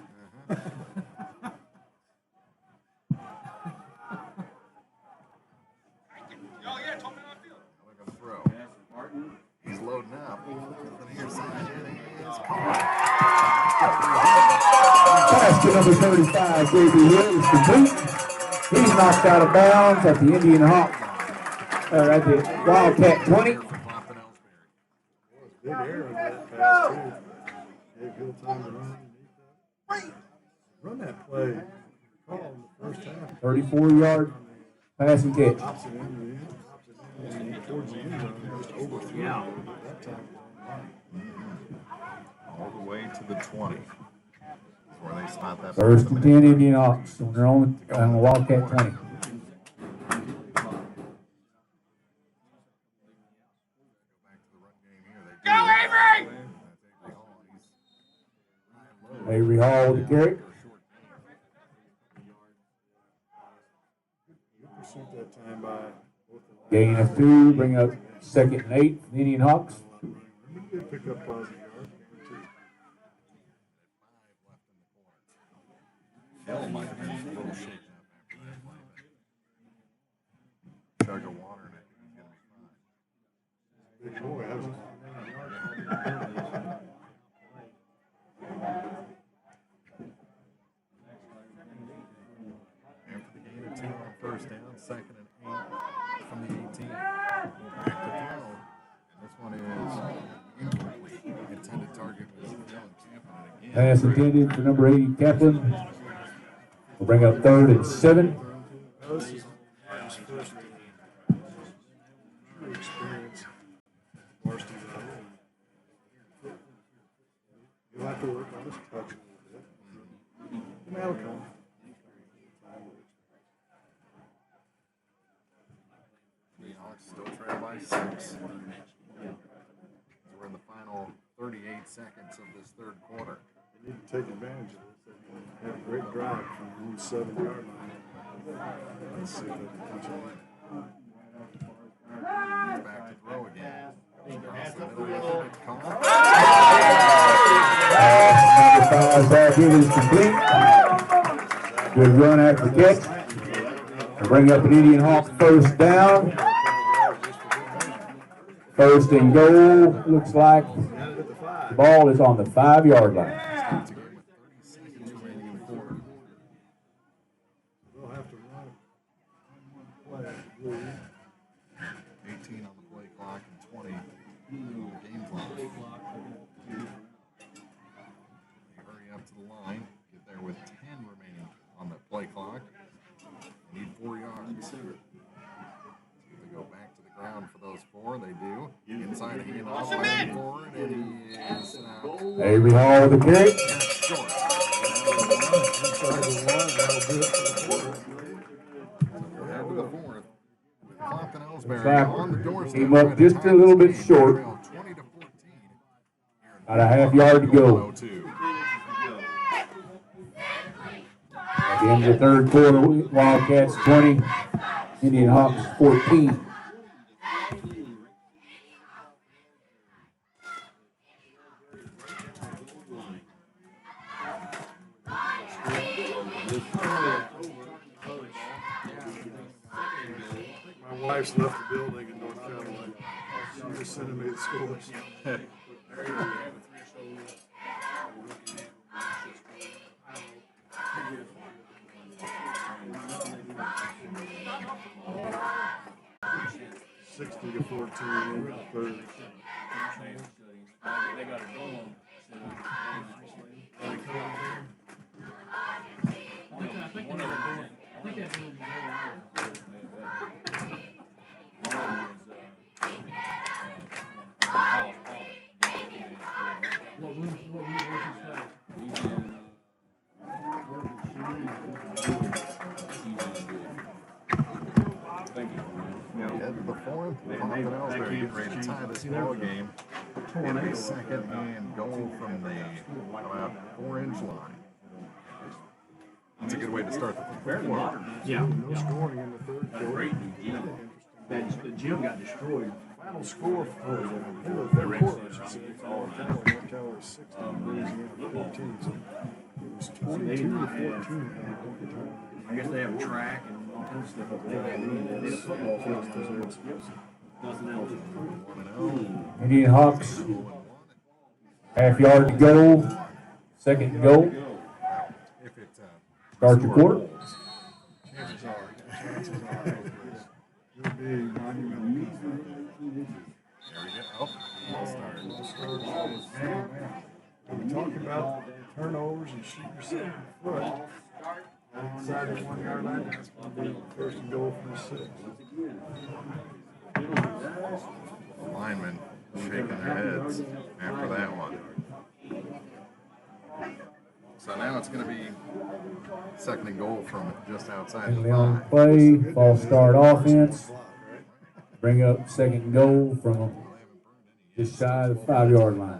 Oh, yeah, told me how I feel. We're going to throw. He's loading up. To the near side. And it's caught. Pass to number 35, J.B. Hill is complete. He's knocked out of bounds at the Indian Hawk, at the Wildcat 20. Clopton Elsberry. Big air on that pass, too. Gave Hill time to run underneath that. Run that play. Call in the first half. 34-yard pass and catch. Pops it in the end. And towards the end zone, just overthrew it that time. All the way to the 20. Where they spot that. First and 10 Indian Hawks on their own on the Wildcat 20. Go, Avery! Avery Hall with the carry. Good pursuit that time by both of them. Gain of 2, bring up second and 8 for the Indian Hawks. He did pick up positive yards. Hill might have been a little shaken up after that play, but chug of water and I think he's going to be fine. Big boy, that was After the gain of 2 on first down, second and 8 from the 18. Back to throw. And this one is incomplete. Intended target was Dylan Kaplan again. Pass intended for number 80 Kaplan. We'll bring up third and 7. This is his first experience. Varsity level. You'll have to work on his touch a little bit. And that'll come. The Hawks still trail by 6. We're in the final 38 seconds of this third quarter. They need to take advantage of this. They had a great drive from the 7-yard line. Let's see if they can punch it in. Back to throw again. Across the middle, it's caught. Number 5 back in is complete. Good run after the catch. We'll bring up an Indian Hawk first down. First and goal. Looks like the ball is on the 5-yard line. They'll have to run play, I believe. 18 on the play clock and 20 on the game clock. They hurry up to the line, get there with 10 remaining on the play clock. They need 4 yards. See if they go back to the ground for those 4. They do. Inside handoff, line forward, and he is Avery Hall with the carry. short. Inside the one, that'll do it for the quarter. Head to the 4th. Clopton Elsberry Back. on the doorstep. Came up just a little bit short. 20 to 14. About a half yard to go. 102. At the end of the third quarter, Wildcats 20, Indian Hawks 14. My wife's left the building in North Carolina. She just sent me to school. 60 to 14 in the third. They got a dorm. Before him, Elsberry getting ready to tie this ball game. And a second and goal from the about 4-inch line. That's a good way to start the fourth quarter. Yeah. No scoring in the third quarter. The gym got destroyed. Final score for the third quarter, I should say. North Carolina 60, Louisiana 14. So it was 22 to 14. I guess they have track and all kinds of stuff up there. They have football fields. Nothing else. IndianHawks, half yard to go, second and goal. Start your quarter. Chances are it'll be monumental. There we go. Oh, we'll start. We talk about turnovers and shooting yourself in the foot. Inside the 1 yard line, that's going to be first and goal from the 6. The linemen shaking their heads after that one. So now it's going to be second and goal from just outside the And on 5. play, false start offense. Bring up second and goal from just shy of the 5 yard line.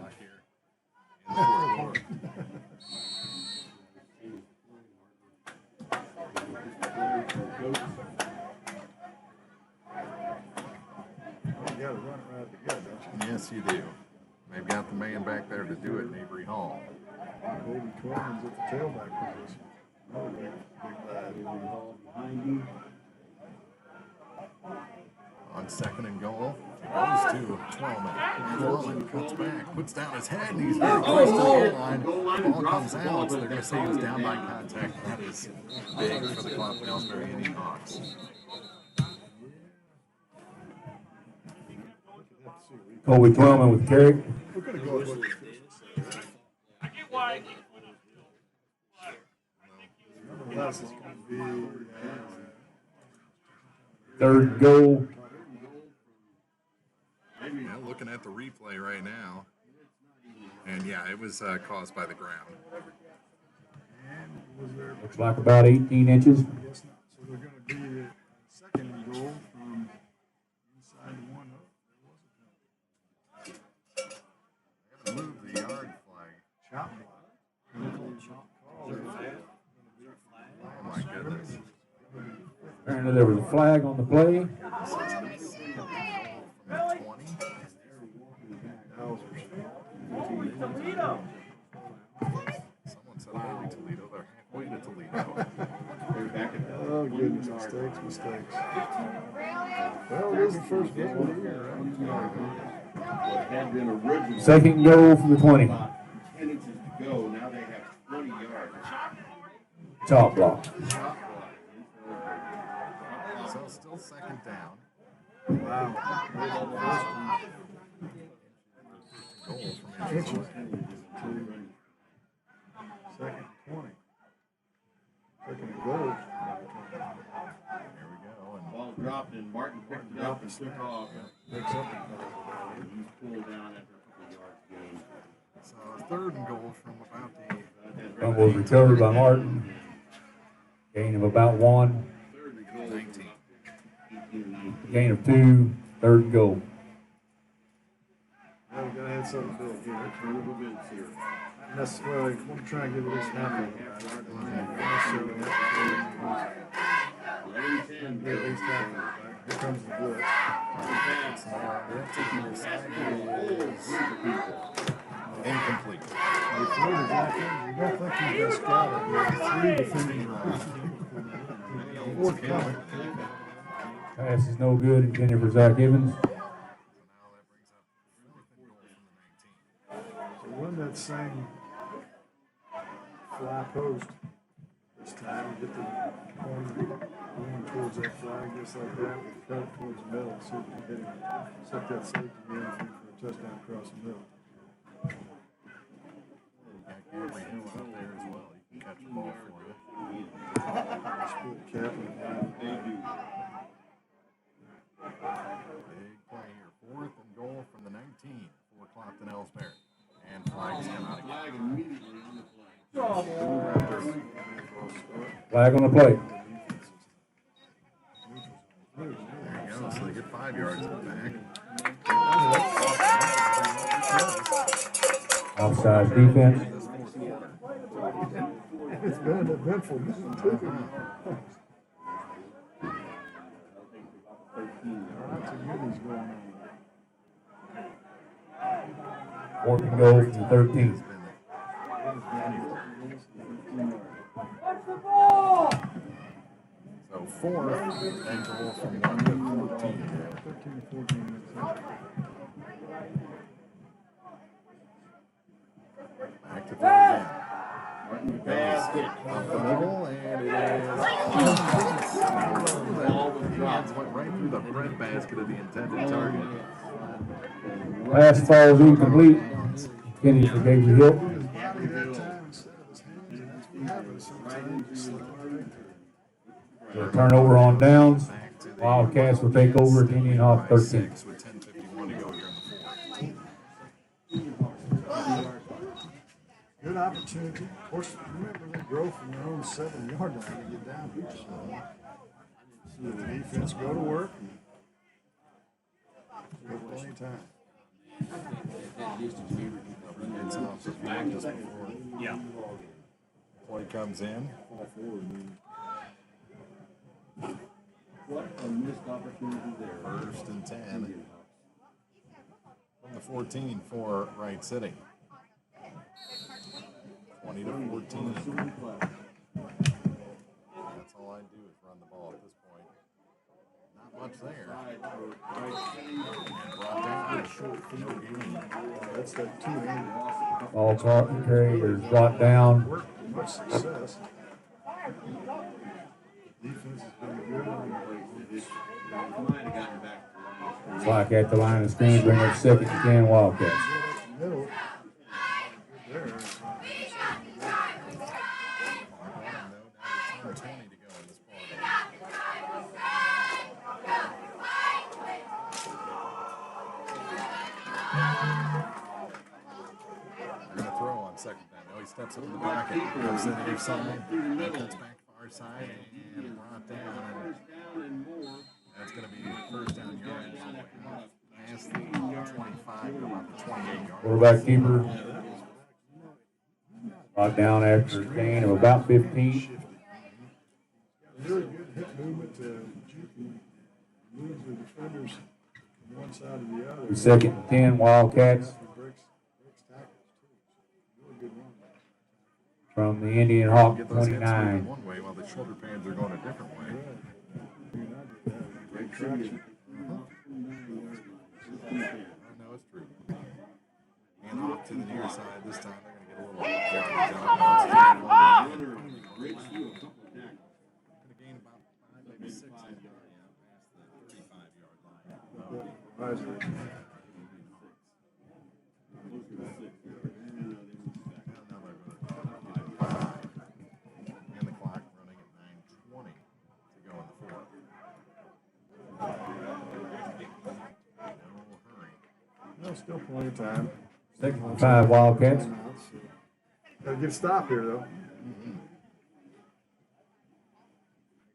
You got to run it right together, don't you? Yes, you do. They've got the man back there to do it in Avery Hall. Baby Clopton's at the tailback position. Another big lad. On second and goal, it goes to Twellman. Twellman cuts back, puts down his head, and he's very close to the goal line. The ball comes out, so they're going to say he was down by contact. That is big for the Clopton Elsberry IndianHawks. Colby Twellman with carry. We're going to go with what nonetheless, it's going to be Third goal. Yeah, looking at the replay right now. And yeah, it was caused by the ground. Looks like about 18 inches. so they're going to be a second and goal from inside the 1. They haven't moved the yard flag. Chop block. Oh my goodness. Apparently there was a flag on the play. Someone said maybe Toledo. They're halfway to Toledo. Oh, goodness. Mistakes. Well, it is the first game of the year, right? Second goal from the 20. 10 inches to go. Now they have 20 yards. Top block. So still second down. Wow. Goal from inches. Second 20. Second and goal. There we go. And Ball dropped and Martin picked it up and took off. Picks up He's pulled down after a couple of yards gained. so third and goal from about the Fumble was recovered by Martin. Gain of about 1. 19. Gain of 2. Third and goal. Now we got to have something big here. Not necessarily want to try and get at least half of it. Get at least half of it back. Here comes the blitz. Incomplete. You don't think he's been scouted. There are 3 defending lines. Fourth coming. Pass is no good, intended for Zach Evans. So run that same fly post. This time, get the corner going towards that flag just like that. Cut it towards the middle and see if we can hit him. Set that safety in for a touchdown across the middle. Every hill out there as well. You can catch the ball for you. Split cap and Big play here. 4th and goal from the 19 for Clopton Elsberry. And flags come out again. Flag on the play. There you go. So they get 5 yards back. Offside defense. it's been an eventful game, too. Lots of goodies going on. 4th and goal from the 13. So 4th and goal from 1 to 14. 13 to 14 minutes. Back to throw again. Basket up the middle, and it is. Hands went right through the bread basket of the intended target. Last ball is incomplete. Kenny for Gabriel Hill. So turnover on downs. Wildcats will take over at IndianHawks 13. With 10:51 to go here in the 4th. Good opportunity. Of course, remember they grow from their own 7-yard line to get down here. So the defense go to work. Plenty of time. Yeah. Play comes in. What a missed opportunity there. 1st and 10. From the 14 for Wright City. 20 to 14. That's all I do is run the ball at this point. Not much there. And brought down short. No gain. That's that 2-handed. Ball carry is brought down. Much success. Defense has been good on Clock at the line of scrimmage, bring up 2nd and 10 Wildcats. middle. There. 20 to go in this ball game. They're going to throw on 2nd down. Now he steps up in the pocket, goes in here something, cuts back far side, and brought down. And that's going to be 1st down yardage. Past the 25 and about the 28-yard. Quarterback keeper brought down after a gain of about 15. Really good hip movement to move the defenders from one side to the other. 2nd and 10 Wildcats Breaks tackles too. Really good run. from the IndianHawk Get those hips moving 29. one way while the shoulder pads are going a different way. Great traction. No, it's true. And off to the near side this time. They're going to get a little yardage out. Going to gain about 5, maybe 6 yards past the 35-yard line. And the clock running at 9:20 to go in the 4th. No hurry. No, still plenty of time. 2nd and 5 Wildcats. Got to get a stop here, though.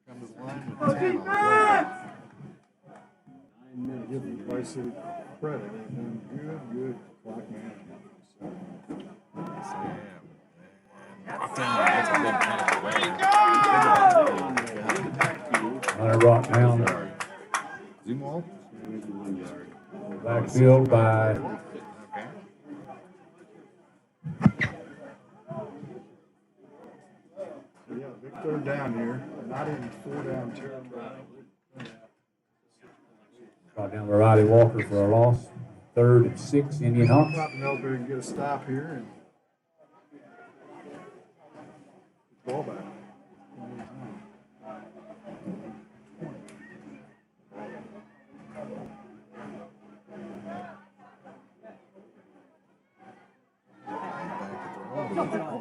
Comes the line with 10 on the play. Give the Wright City credit. They've done good clock management. Yes, I am. That's a big tackle. Hunter brought down Zumwalt. backfield by Okay. So, yeah, big 3rd down here. Not even 4-down territory. brought down by Riley Walker for a loss. 3rd and 6 IndianHawks. Clopton Elsberry can get a stop here and ball back.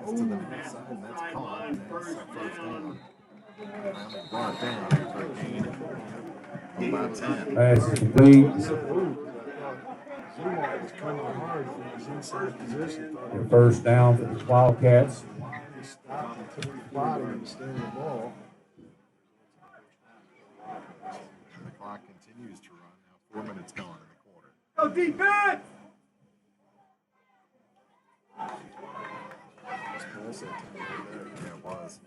Gets to the near side, and that's caught. And that's a first down. Finally brought down after a gain of about 10. Pass is complete. Zumar was coming hard from his inside position. And first down for the Wildcats. He stopped and took the body instead of the ball. The clock continues to run. Now 4 minutes gone in the quarter. Go defense! Yeah, it was.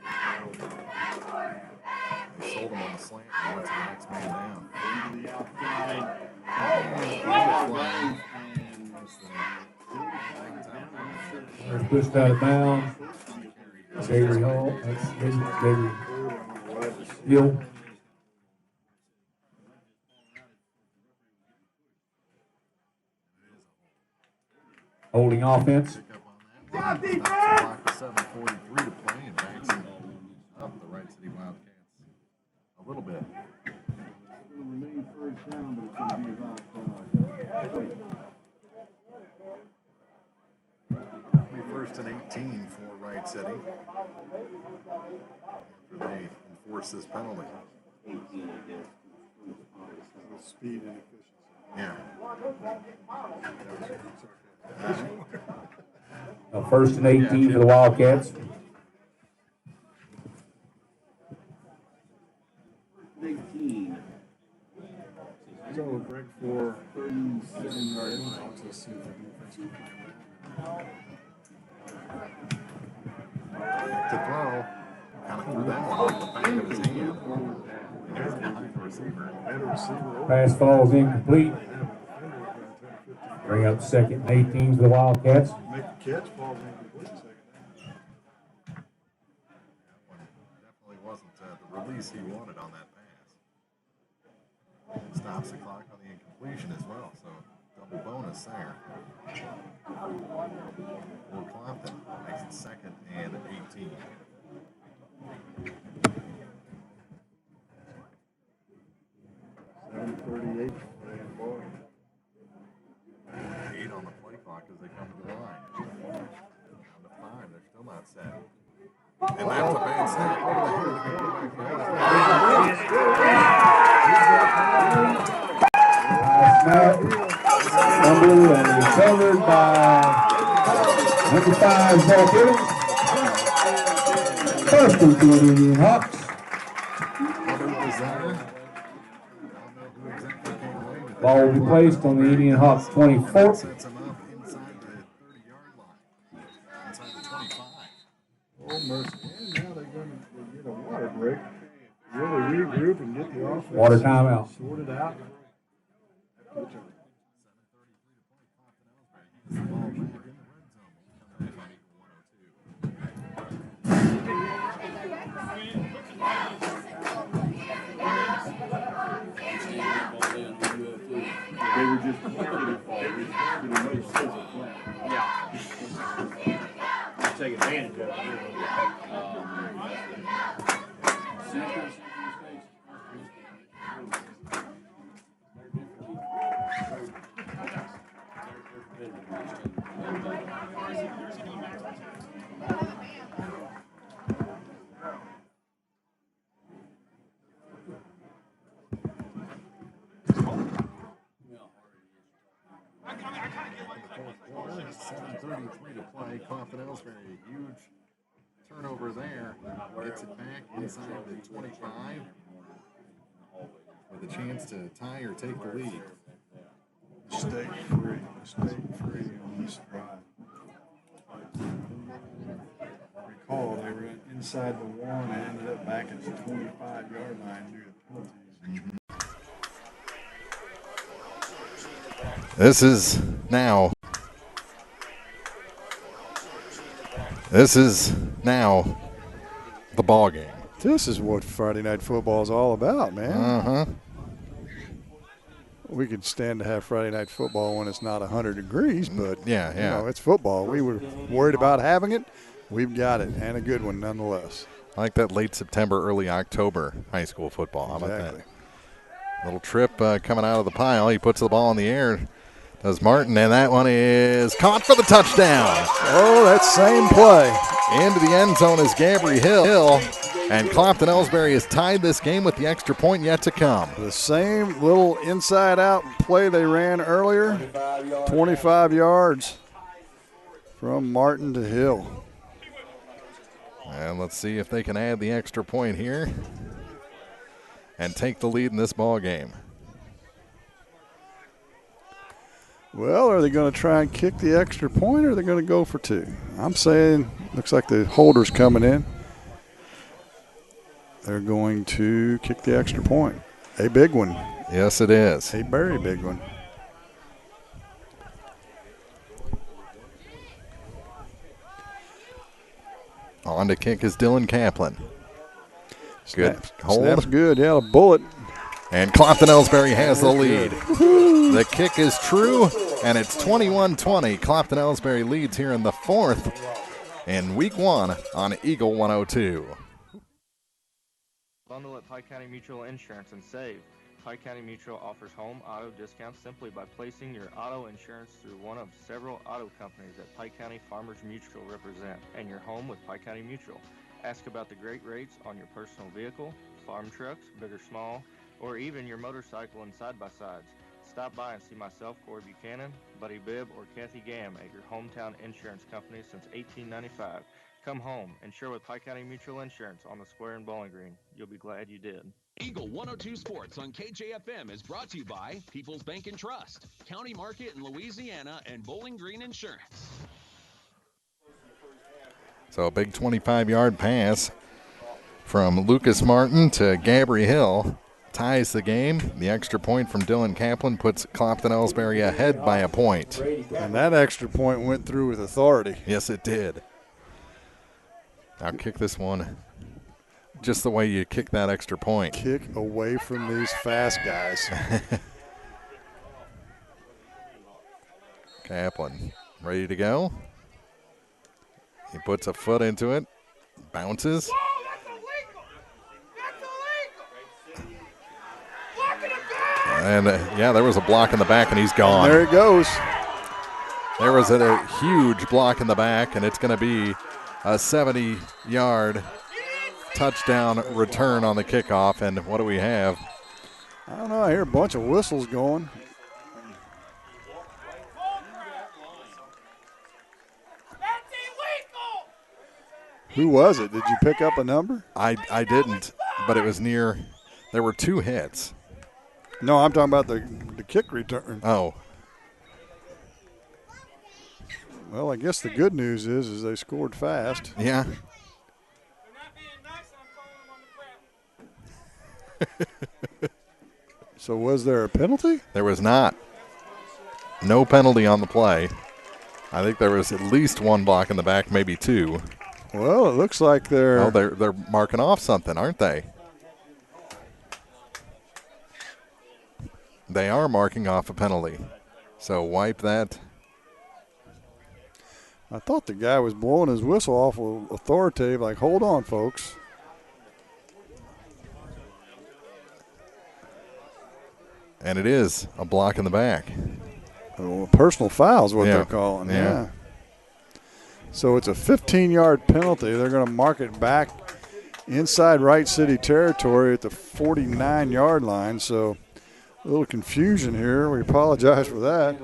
They sold him on the slant and went to the next man down. Into the outside. There's pushed out of bounds. Xavier Hall. That's Xavier Hill. Holding offense. Job defense! Clock with 7:43 to play and backs up the Wright City Wildcats a little bit. It'll remain first down, but it's going to be about Be first and 18 for Wright City. After they enforce this penalty. Speed and efficiency. Yeah. First and 18 for the Wildcats. 18. So a break for 37-yard line. Let's see if the defense can To throw. Kind of threw that one off the back of his hand. There's behind the receiver. better receiver. Pass falls incomplete. Bring up second and 18 for the Wildcats. Make the catch, falls incomplete second down. That one definitely wasn't the release he wanted on that pass. Stops the clock on the incompletion as well, so double bonus there. For Clopton makes it second and 18. $7:38 ball. 8 on the play clock as they come to the line. Down to 5, they're still not set. And that's a bad snap over the Snap, fumble, and recovered by number 5, Zach Evans. First and 2 Indian Hawks. Ball will be placed on the Indian Hawks 24. Sets him up inside the 30-yard line. Inside the 25. Oh, mercy. And now they're going to get a water break. Really regroup and get the offense Water timeout. sorted out. They were just targeted for it. They made it flat. Yeah. Take advantage of it. Elsberry, a huge turnover there. Gets it back inside the 25 with a chance to tie or take the lead. Mistake free on this drive. Recall they were inside the 1 and ended up back at the 25-yard line due to penalties. This is now the ball game. This is what Friday Night Football is all about, man. We could stand to have Friday Night Football when it's not 100 degrees, but yeah. You know, it's football. We were worried about having it. We've got it, and a good one nonetheless. I like that late September, early October high school football. How about that? Little trip coming out of the pile. He puts the ball in the air As Martin, and that one is caught for the touchdown. Oh, that same play. Into the end zone is Gabby Hill. And Clopton Elsberry has tied this game with the extra point yet to come. The same little inside-out play they ran earlier, 25 yards from Martin to Hill. And let's see if they can add the extra point here and take the lead in this ball game. Well, are they going to try and kick the extra point, or are they going to go for two? I'm saying, looks like the holder's coming in. They're going to kick the extra point. A big one. Yes, it is. A very big one. On to kick is Dylan Kaplan. Good hold. Snap's good. Yeah, a bullet. And Clopton Elsberry has the lead. The kick is true, and it's 21-20. Clopton Elsberry leads here in the fourth in week 1 on Eagle 102. Bundle at Pike County Mutual Insurance and save. Pike County Mutual offers home auto discounts simply by placing your auto insurance through one of several auto companies that Pike County Farmers Mutual represent, and your home with Pike County Mutual. Ask about the great rates on your personal vehicle, farm trucks, big or small, or even your motorcycle and side-by-sides. Stop by and see myself, Corey Buchanan, Buddy Bibb, or Kathy Gam at your hometown insurance company since 1895. Come home, insure with Pike County Mutual Insurance on the square in Bowling Green. You'll be glad you did. Eagle 102 Sports on KJFM is brought to you by People's Bank and Trust, County Market in Louisiana, and Bowling Green Insurance. So a big 25-yard pass from Lucas Martin to Gabby Hill ties the game. The extra point from Dylan Kaplan puts Clopton Elsberry ahead by a point. And that extra point went through with authority. Yes, it did. Now kick this one just the way you kick that extra point. Kick away from these fast guys. Kaplan ready to go. He puts a foot into it, bounces. And yeah, there was a block in the back, and he's gone. And there it goes. There was a huge block in the back, and it's going to be a 70-yard touchdown return on the kickoff. And what do we have? I don't know. I hear a bunch of whistles going. Who was it? Did you pick up a number? I didn't, but it was near. There were 2 hits. No, I'm talking about the kick return. Oh. Well, I guess the good news is they scored fast. Yeah. So was there a penalty? There was not. No penalty on the play. I think there was at least 1 block in the back, maybe 2. Well, it looks like they're marking off something, aren't they? They are marking off a penalty. So wipe that. I thought the guy was blowing his whistle awful authoritative, like, hold on, folks. And it is a block in the back. Oh, personal foul is what they're calling. Yeah. So it's a 15-yard penalty. They're going to mark it back inside Wright City territory at the 49-yard line. So a little confusion here. We apologize for that.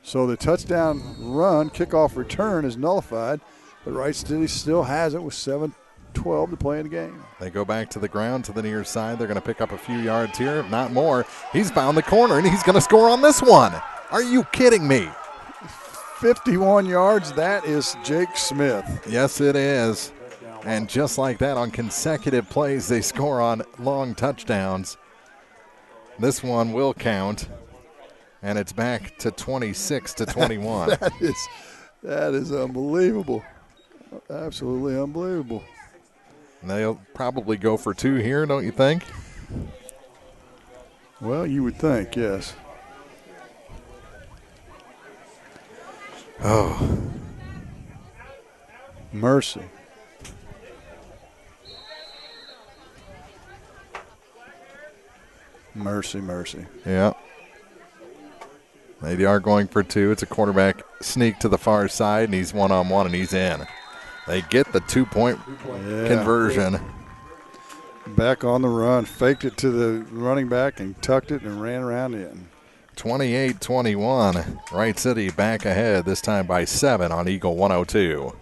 So the touchdown run, kickoff return is nullified, but Wright City still has it with 7:12 to play in the game. They go back to the ground to the near side. They're going to pick up a few yards here, not more. He's found the corner, and he's going to score on this one. Are you kidding me? 51 yards, that is Jake Smith. Yes, it is. And just like that, on consecutive plays, they score on long touchdowns. This one will count, and it's back to 26-21. that is unbelievable. Absolutely unbelievable. And they'll probably go for 2 here, don't you think? Well, you would think, yes. Oh. Mercy. Mercy. Yeah. They are going for two. It's a quarterback sneak to the far side, and he's one-on-one, and he's in. They get the two-point conversion. Back on the run, faked it to the running back and tucked it and ran around in. 28-21. Wright City back ahead, this time by 7 on Eagle 102.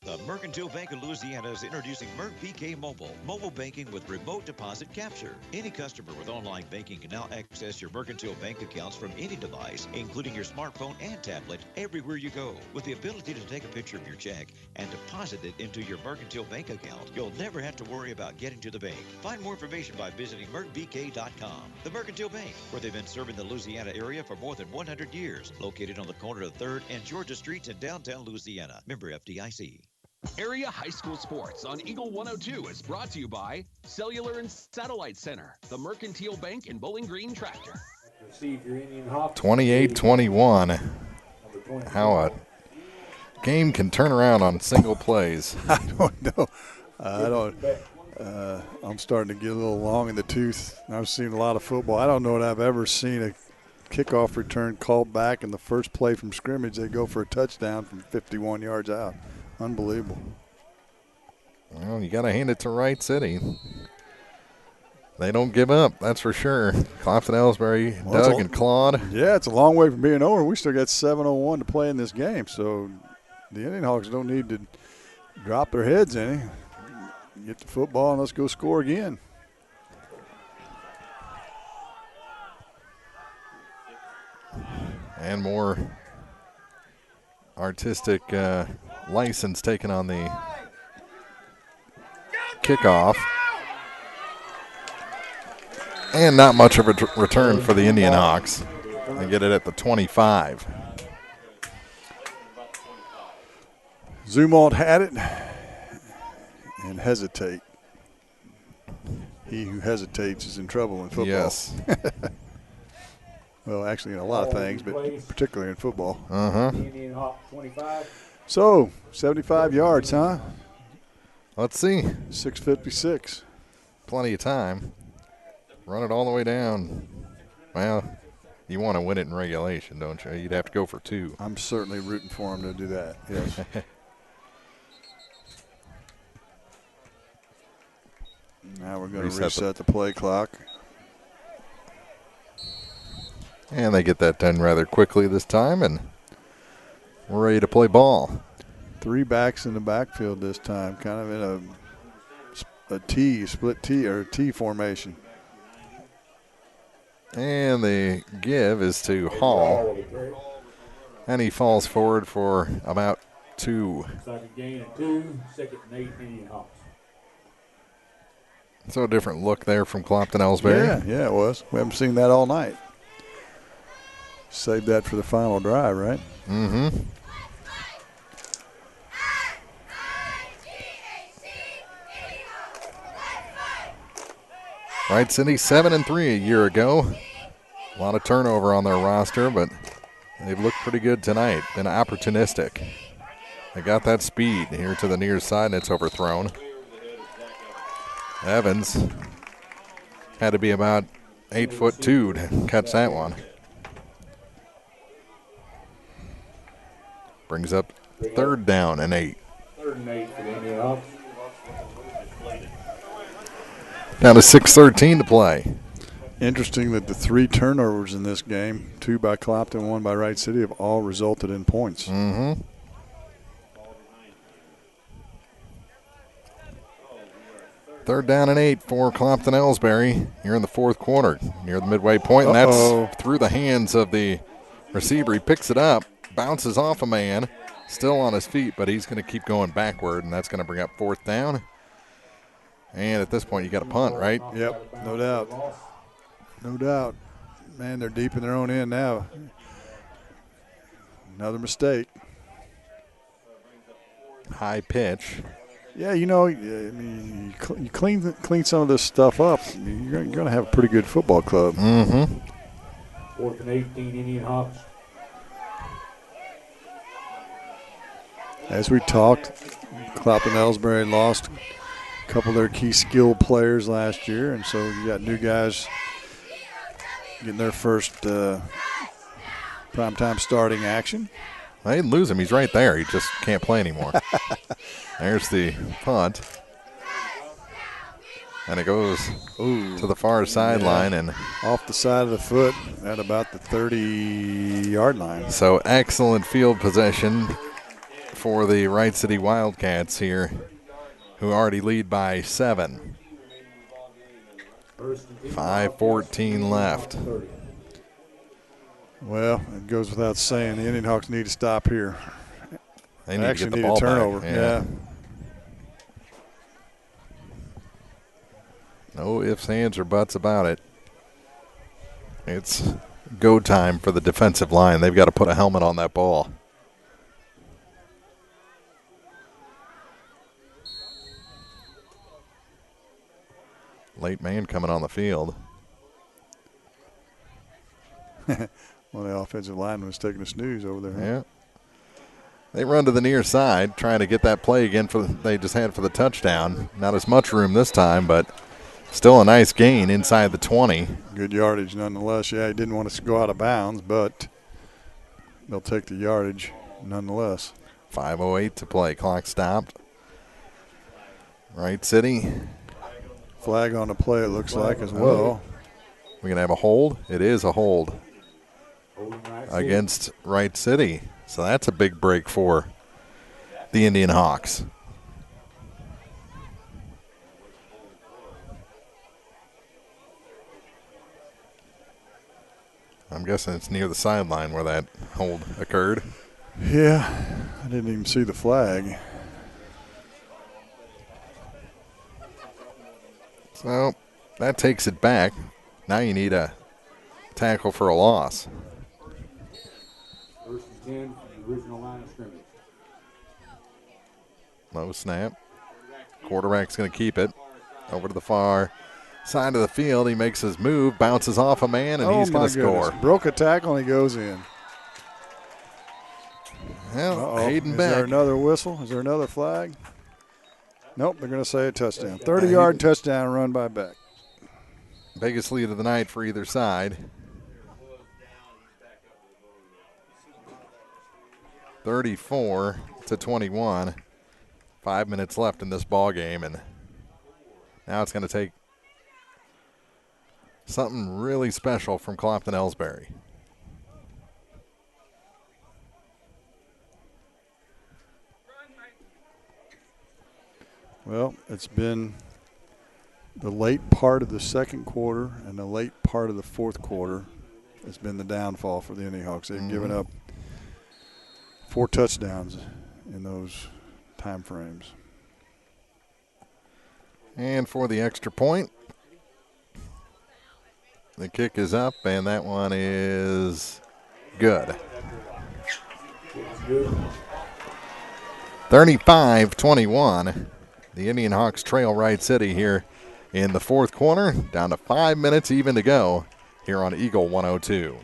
The Mercantile Bank of Louisiana is introducing Merc BK Mobile, mobile banking with remote deposit capture. Any customer with online banking can now access your Mercantile Bank accounts from any device, including your smartphone and tablet, everywhere you go. With the ability to take a picture of your check and deposit it into your Mercantile Bank account, you'll never have to worry about getting to the bank. Find more information by visiting mercbk.com. The Mercantile Bank, where they've been serving the Louisiana area for more than 100 years, located on the corner of 3rd and Georgia Streets in downtown Louisiana. Member FDIC. Area High School Sports on Eagle 102 is brought to you by Cellular and Satellite Center, the Mercantile Bank and Bowling Green Tractor. 28-21. How a game can turn around on single plays. I don't know. I'm starting to get a little long in the tooth. I've seen a lot of football. I don't know that I've ever seen a kickoff return called back in the first play from scrimmage. They go for a touchdown from 51 yards out. Unbelievable. Well, you got to hand it to Wright City. They don't give up, that's for sure. Clopton, Elsberry, Doug, and Claude. Yeah, it's a long way from being over. We still got 7:01 to play in this game, so the IndianHawks don't need to drop their heads any. Get the football and let's go score again. And more artistic license taken on the kickoff. And not much of a return for the IndianHawks. They get it at the 25. Zumwalt had it and hesitate. He who hesitates is in trouble in football. Yes. Well, actually in a lot of things, but particularly in football. Uh-huh. So, 75 yards, huh? Let's see. 6:56. Plenty of time. Run it all the way down. Well, you want to win it in regulation, don't you? You'd have to go for 2. I'm certainly rooting for him to do that, yes. Now we're going to reset the play clock. And they get that done rather quickly this time, and we're ready to play ball. 3 backs in the backfield this time, kind of in a T, split T, or T formation. And the give is to Hall. And he falls forward for about 2. Second gain of 2, second and 8 IndianHawks. So a different look there from Clopton Elsberry. Yeah, it was. We haven't seen that all night. Saved that for the final drive, right? Mm-hmm. Wright City 7-3 a year ago. A lot of turnover on their roster, but they've looked pretty good tonight. Been opportunistic. They got that speed here to the near side, and it's overthrown. Evans had to be about 8'2" to catch that one. Brings up 3rd down and 8. 3rd and 8 for the IndianHawks. Down to 6:13 to play. Interesting that the 3 turnovers in this game, 2 by Clopton, 1 by Wright City, have all resulted in points. Mm-hmm. Third down and 8 for Clopton Elsberry here in the 4th quarter, near the midway point, and that's through the hands of the receiver. He picks it up, bounces off a man, still on his feet, but he's going to keep going backward, and that's going to bring up 4th down. And at this point, you got a punt, right? Yep, no doubt. No doubt. Man, they're deep in their own end now. Another mistake. High pitch. Yeah, you know, I mean, you clean some of this stuff up, you're going to have a pretty good football club. Mm-hmm. 4th and 18 IndianHawks. As we talked, Clopton Elsberry lost a couple of their key skill players last year, and so you got new guys getting their first primetime starting action. They didn't lose him. He's right there. He just can't play anymore. There's the punt. And it goes to the far sideline and off the side of the foot at about the 30-yard line. So excellent field possession for the Wright City Wildcats here, who already lead by 7. 5:14 left. Well, it goes without saying the IndianHawks need to stop here. They need to get the a ball turnover. back. Yeah. No ifs, ands, or buts about it. It's go time for the defensive line. They've got to put a helmet on that ball. Late man coming on the field. Well, the offensive lineman was taking a snooze over there. Yeah. They run to the near side, trying to get that play again they just had for the touchdown. Not as much room this time, but still a nice gain inside the 20. Good yardage nonetheless. Yeah, he didn't want us to go out of bounds, but they'll take the yardage nonetheless. 5:08 to play. Clock stopped. Wright City. Flag on the play, it looks like, as well. We're going to have a hold. It is a hold against Wright City. So that's a big break for the IndianHawks. I'm guessing it's near the sideline where that hold occurred. Yeah, I didn't even see the flag. So that takes it back. Now you need a tackle for a loss. First and 10 from the original line of scrimmage. Low snap. Quarterback's going to keep it. Over to the far side of the field. He makes his move, bounces off a man, and he's going to score. Broke a tackle, and he goes in. Well, Hayden Beck. Is there another whistle? Is there another flag? Nope, they're going to say a touchdown. 30-yard touchdown run by Beck. Biggest lead of the night for either side. 34-21. 5 minutes left in this ball game, and now it's going to take something really special from Clopton Elsberry. Well, it's been the late part of the second quarter and the late part of the fourth quarter has been the downfall for the IndianHawks. They've given up 4 touchdowns in those time frames. And for the extra point, the kick is up, and that one is good. 35-21. The IndianHawks trail Wright City here in the fourth quarter. Down to 5 minutes even to go here on Eagle 102.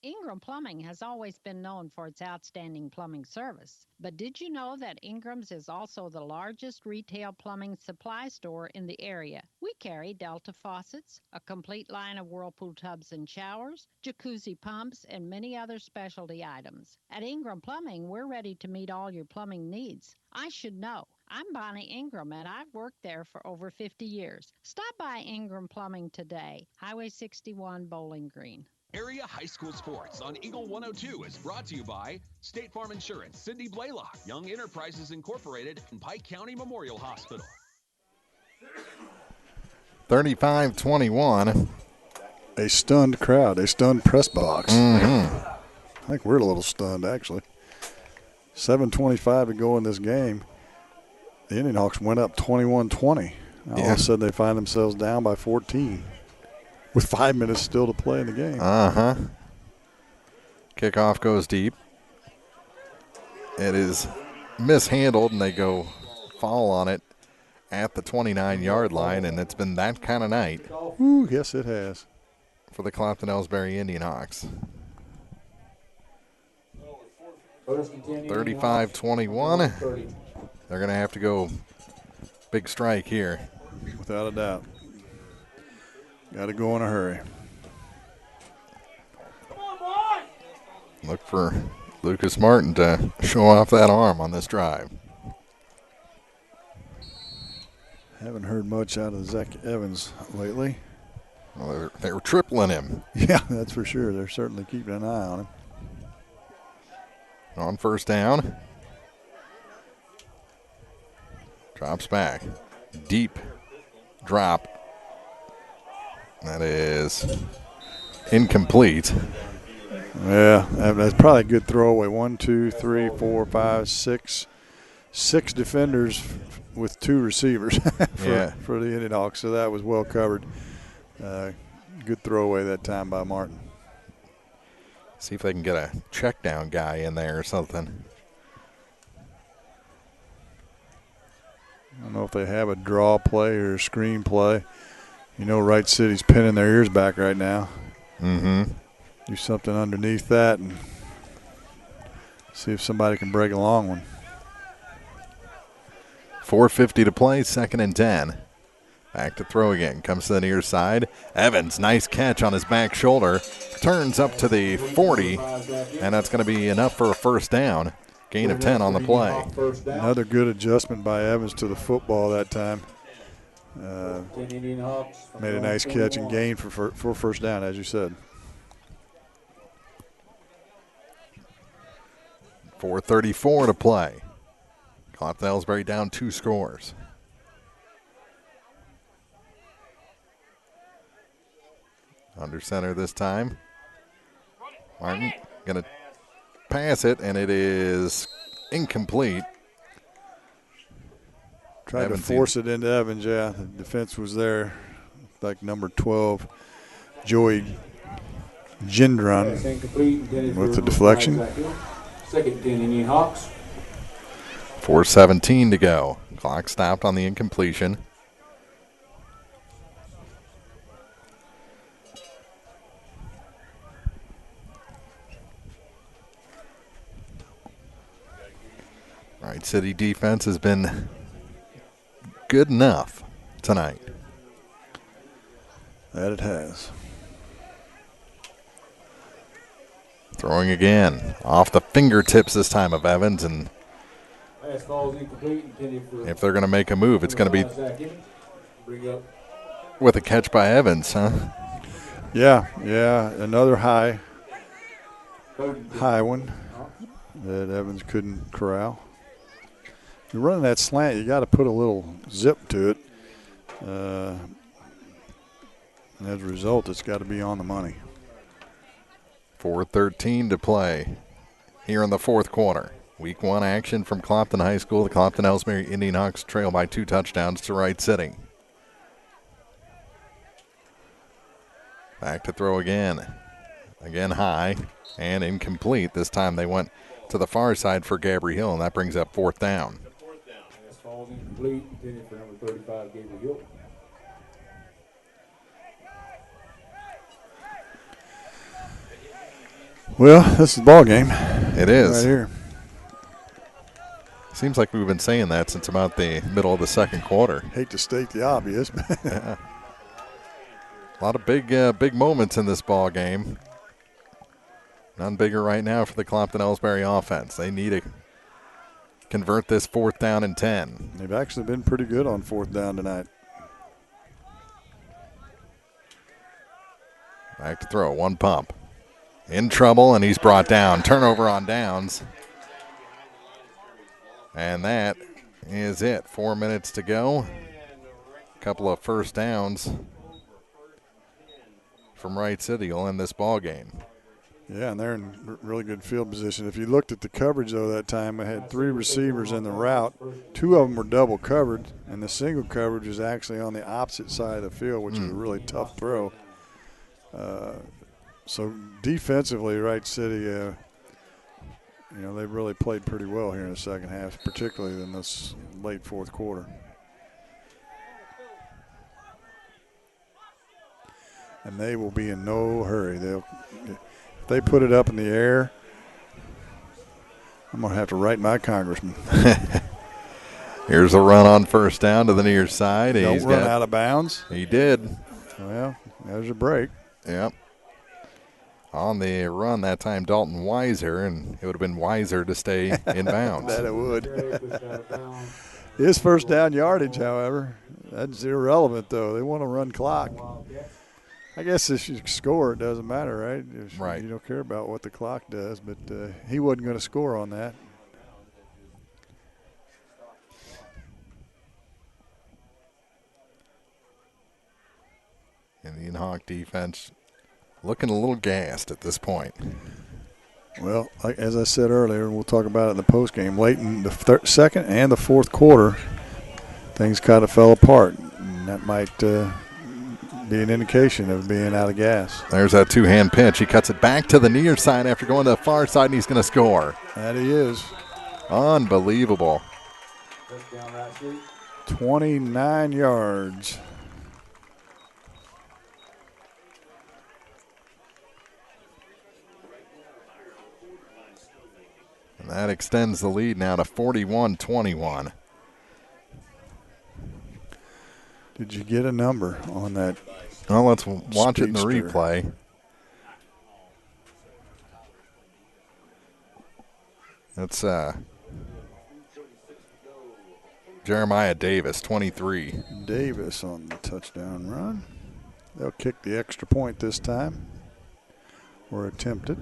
Ingram Plumbing has always been known for its outstanding plumbing service. But did you know that Ingram's is also the largest retail plumbing supply store in the area? We carry Delta faucets, a complete line of Whirlpool tubs and showers, jacuzzi pumps, and many other specialty items. At Ingram Plumbing, we're ready to meet all your plumbing needs. I should know. I'm Bonnie Ingram, and I've worked there for over 50 years. Stop by Ingram Plumbing today, Highway 61, Bowling Green. Area High School Sports on Eagle 102 is brought to you by State Farm Insurance, Sidney Blaylock, Young Enterprises Incorporated, and Pike County Memorial Hospital. 35-21. A stunned crowd, a stunned press box. I think we're a little stunned, actually. 7:25 to go in this game. The IndianHawks went up 21-20. All of a sudden, they find themselves down by 14. With 5 minutes still to play in the game. Kickoff goes deep. It is mishandled, and they go foul on it at the 29-yard line, and it's been that kind of night. Ooh, yes, it has. For the Clopton Elsberry IndianHawks. 35-21. They're going to have to go big strike here. Without a doubt. Got to go in a hurry. Look for Lucas Martin to show off that arm on this drive. Haven't heard much out of Zach Evans lately. Well, they were tripling him. Yeah, that's for sure. They're certainly keeping an eye on him. On first down. Drops back. Deep drop. That is incomplete. Yeah, that's probably a good throwaway. 1, 2, 3, 4, 5, 6. 6 defenders with 2 receivers for the IndianHawks, so that was well covered. Good throwaway that time by Martin. See if they can get a check down guy in there or something. I don't know if they have a draw play or a screen play. You know, Wright City's pinning their ears back right now. Mm-hmm. Do something underneath that and see if somebody can break a long one. 4:50 to play, 2nd and 10. Back to throw again. Comes to the near side. Evans, nice catch on his back shoulder. Turns up to the 40, and that's going to be enough for a first down. Gain of 10 on the play. Another good adjustment by Evans to the football that time. Made a nice catch and gain for first down, as you said. 4:34 to play. Clopton Elsberry down 2 scores. Under center this time. Martin going to pass it, and it is incomplete. Tried to force it into Evans, yeah. The defense was there. Like number 12, Joey Gendron with the deflection. 2nd 10 IndianHawks. 4:17 to go. Clock stopped on the incompletion. Wright City defense has been good enough tonight. That it has. Throwing again. Off the fingertips this time of Evans, and if they're going to make a move, it's going to be with a catch by Evans, huh? Yeah, another high one that Evans couldn't corral. If you're running that slant, you got to put a little zip to it. And as a result, it's got to be on the money. 4:13 to play here in the 4th quarter. Week 1 action from Clopton High School. The Clopton Elsberry IndianHawks trail by 2 touchdowns to Wright City. Back to throw again. Again high and incomplete. This time they went to the far side for Gabriel Hill, and that brings up 4th down. Pass falls incomplete, intended for number 35, Gabriel Hill. Well, this is the ball game. It is. Right here. Seems like we've been saying that since about the middle of the 2nd quarter. Hate to state the obvious. Yeah. A lot of big moments in this ball game. None bigger right now for the Clopton Elsberry offense. They need to convert this 4th down and 10. They've actually been pretty good on 4th down tonight. Back to throw, 1 pump. In trouble, and he's brought down. Turnover on downs. And that is it. 4 minutes to go. A couple of first downs from Wright City will end this ball game. Yeah, and they're in really good field position. If you looked at the coverage, though, that time, it had 3 receivers in the route. 2 of them were double covered, and the single coverage is actually on the opposite side of the field, which is a really tough throw. So defensively, Wright City, they've really played pretty well here in the second half, particularly in this late 4th quarter. And they will be in no hurry. If they put it up in the air, I'm going to have to write my congressman. Here's a run on first down to the near side. Don't run out of bounds. He did. Well, There's a break. Yep. On the run that time, Dalton Weiser, and it would have been wiser to stay in bounds. That it would. His first down yardage, however, that's irrelevant, though. They want to run clock. I guess if you score, it doesn't matter, right? Right. You don't care about what the clock does, but he wasn't going to score on that. Indian Hawk defense looking a little gassed at this point. Well, as I said earlier, and we'll talk about it in the postgame, late in the second and the fourth quarter, things kind of fell apart. And that might be an indication of being out of gas. There's that two-hand pitch. He cuts it back to the near side after going to the far side, and he's going to score. That he is. Unbelievable. 29 yards. And that extends the lead now to 41-21. Did you get a number on that? Well, let's watch it in the speedster? replay. That's Jeremiah Davis, 23. Davis on the touchdown run. They'll kick the extra point this time, or attempt it.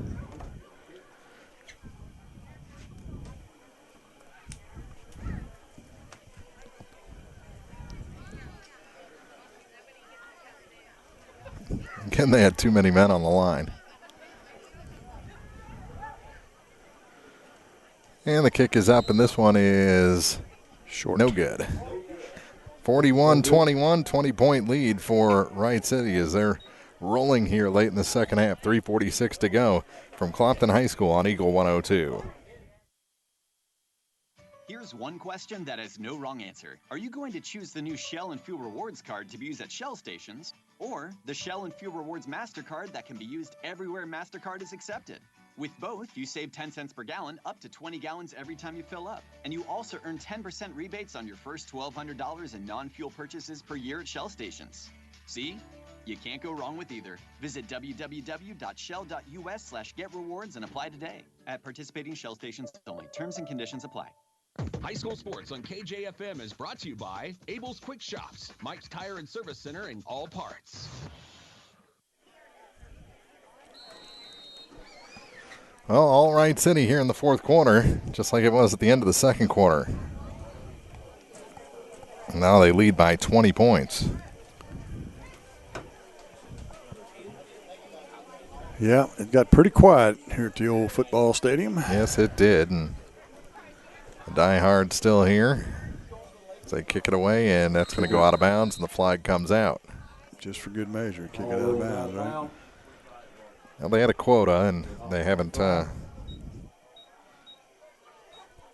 Again, they had too many men on the line. And the kick is up, and this one is short. No good. 41-21, 20-point lead for Wright City as they're rolling here late in the second half. 3:46 to go from Clopton High School on Eagle 102. Here's one question that has no wrong answer. Are you going to choose the new Shell and Fuel Rewards card to be used at Shell stations, or the Shell and Fuel Rewards MasterCard that can be used everywhere MasterCard is accepted? With both, you save 10 cents per gallon, up to 20 gallons every time you fill up. And you also earn 10% rebates on your first $1,200 in non-fuel purchases per year at Shell stations. See? You can't go wrong with either. Visit www.shell.us/getrewards and apply today. At participating Shell stations only. Terms and conditions apply. High school sports on KJFM is brought to you by Abel's Quick Shops, Mike's Tire and Service Center, and All Parts. Well, all Wright City here in the fourth quarter, just like it was at the end of the second quarter. And now they lead by 20 points. Yeah, it got pretty quiet here at the old football stadium. Yes, it did. And the diehard's still here as they kick it away, and that's going to go out of bounds, and the flag comes out. Just for good measure, kick it out of bounds, right? Well, they had a quota, and they haven't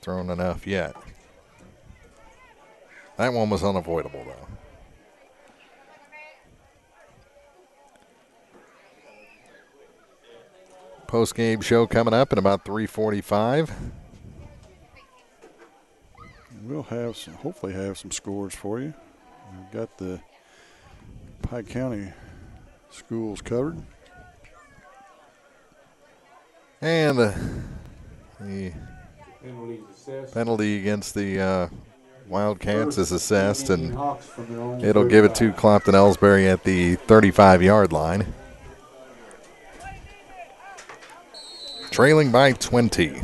thrown enough yet. That one was unavoidable, though. Post-game show coming up in about 3:45. We'll have some, hopefully have some scores for you. We've got the Pike County schools covered. And the penalty against the Wildcats is assessed, and it'll give it to Clopton Elsberry at the 35-yard line. Trailing by 20.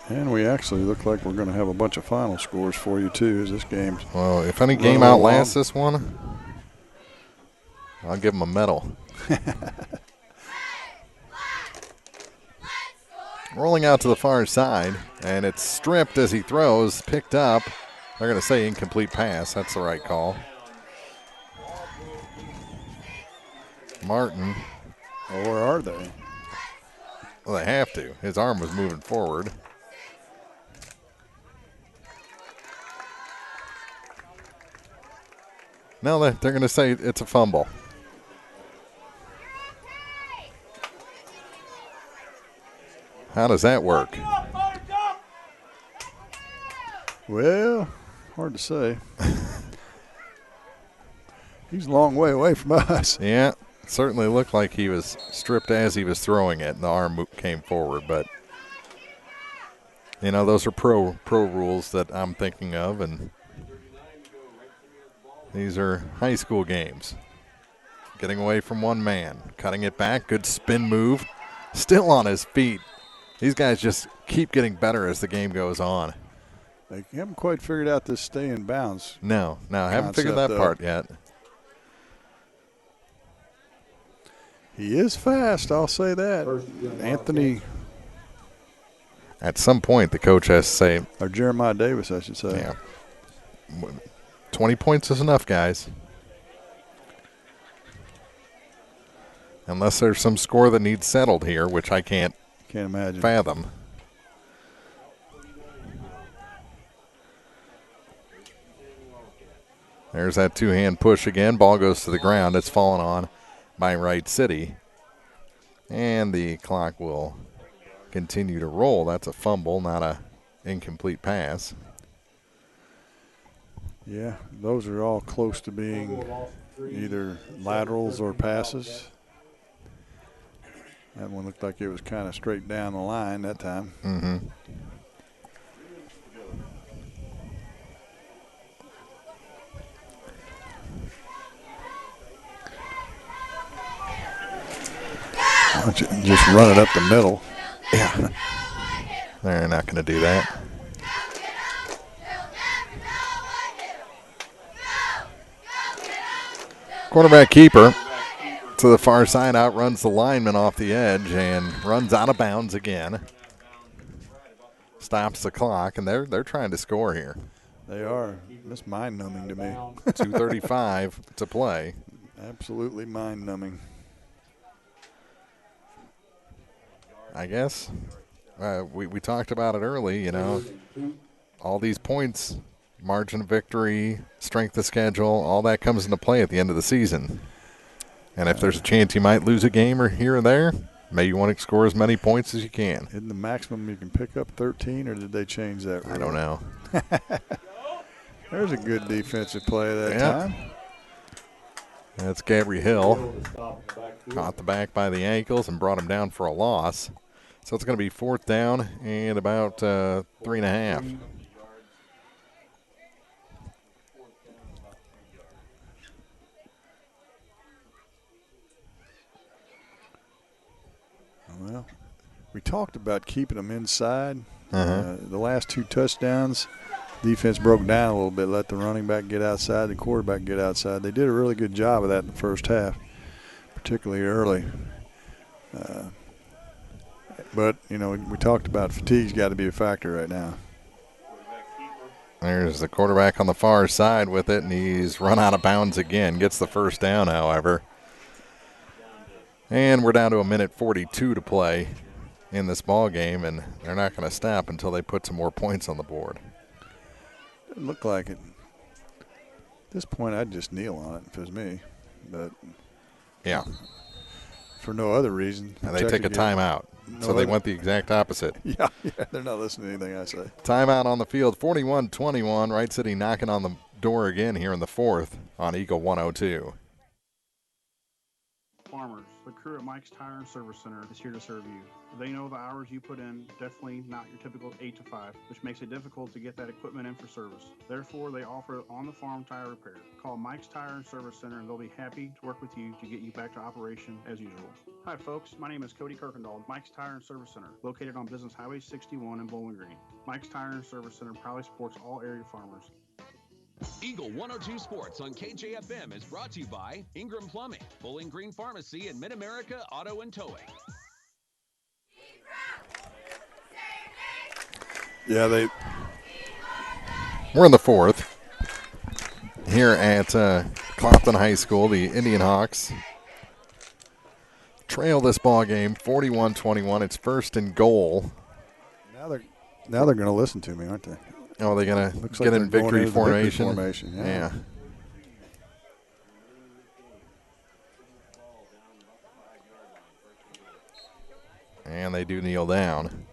And we actually look like we're going to have a bunch of final scores for you, too, as this game's. Well, if any game outlasts this one, I'll give them a medal. Rolling out to the far side, and it's stripped as he throws, picked up. They're going to say incomplete pass. That's the right call. Martin. Or are they? Well, they have to. His arm was moving forward. No, they're going to say it's a fumble. How does that work? Well, hard to say. He's a long way away from us. Yeah, certainly looked like he was stripped as he was throwing it, and the arm came forward. But, you know, those are pro rules that I'm thinking of, and these are high school games. Getting away from one man, cutting it back, good spin move, still on his feet. These guys just keep getting better as the game goes on. They haven't quite figured out this stay in bounds. No, I haven't figured that part yet. He is fast, I'll say that. Anthony. At some point, the coach has to say. Or Jeremiah Davis, I should say. Yeah. 20 points is enough, guys. Unless there's some score that needs settled here, which I can't imagine. Fathom. There's that two-hand push again. Ball goes to the ground. It's fallen on by Wright City. And the clock will continue to roll. That's a fumble, not a incomplete pass. Yeah, those are all close to being either laterals or passes. That one looked like it was kind of straight down the line that time. Mm-hmm. Just run it up the middle. Yeah. They're not going to do that. Quarterback keeper to the far side, outruns the lineman off the edge and runs out of bounds again. Stops the clock, and they're trying to score here. They are. That's mind-numbing to me. 2:35 to play. Absolutely mind-numbing. I guess we talked about it early, you know, all these points, margin of victory, strength of schedule, all that comes into play at the end of the season. And if there's a chance you might lose a game or here or there, maybe you want to score as many points as you can. Isn't the maximum you can pick up 13, or did they change that rule? I don't know. There's a good defensive play that time. That's Gabriel Hill. Caught the back by the ankles and brought him down for a loss. So it's going to be 4th down and about 3.5. Well, we talked about keeping them inside. The last 2 touchdowns, defense broke down a little bit, let the running back get outside, the quarterback get outside. They did a really good job of that in the first half, particularly early. But, you know, we talked about fatigue's got to be a factor right now. There's the quarterback on the far side with it, and he's run out of bounds again. Gets the first down, however. And we're down to 1:42 to play in this ball game, and they're not going to stop until they put some more points on the board. Doesn't look like it. At this point, I'd just kneel on it if it was me. But yeah, for no other reason. And they take a timeout. So they went the exact opposite. Yeah, they're not listening to anything I say. Timeout on the field, 41-21. Wright City knocking on the door again here in the 4th on Eagle 102. Farmers, the crew at Mike's Tire and Service Center is here to serve you. They know the hours you put in, definitely not your typical 8 to 5, which makes it difficult to get that equipment in for service. Therefore, they offer on-the-farm tire repair. Call Mike's Tire and Service Center and they'll be happy to work with you to get you back to operation as usual. Hi folks, my name is Cody Kirkendall, Mike's Tire and Service Center, located on Business Highway 61 in Bowling Green. Mike's Tire and Service Center proudly supports all area farmers. Eagle 102 Sports on KJFM is brought to you by Ingram Plumbing, Bowling Green Pharmacy, and Mid-America Auto and Towing. Yeah, we're in the 4th here at Clopton High School. The IndianHawks trail this ball game 41-21. It's 1st and goal. Now they're going to listen to me, aren't they? Oh, they're going to get in victory formation. Yeah. And they do kneel down.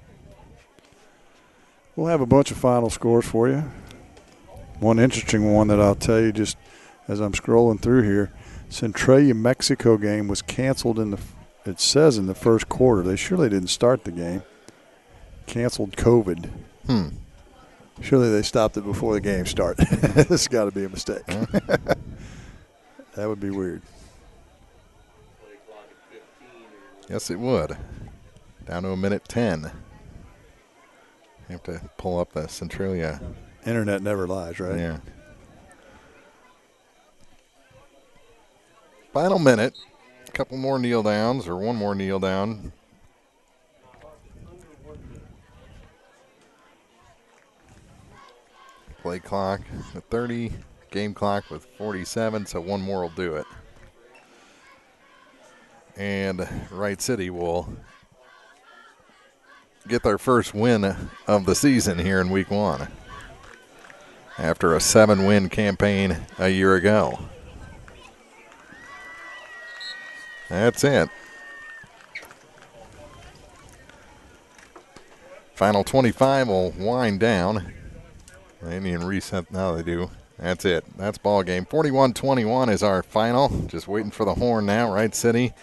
We'll have a bunch of final scores for you. One interesting one that I'll tell you, just as I'm scrolling through here, Centralia Mexico game was canceled it says in the first quarter. They surely didn't start the game. Canceled COVID. Surely they stopped it before the game started. This has got to be a mistake. That would be weird. Yes, it would. Down to a minute 10. Have to pull up the Centralia. Internet never lies, right? Yeah. Final minute. A couple more kneel downs, or one more kneel down. Play clock at 30. Game clock with 47, so one more will do it. And Wright City will get their first win of the season here in week 1 after a 7-win campaign a year ago. That's it. Final 25 will wind down. Indian reset. Now they do. That's it. That's ball game. 41-21 is our final. Just waiting for the horn now. Wright City,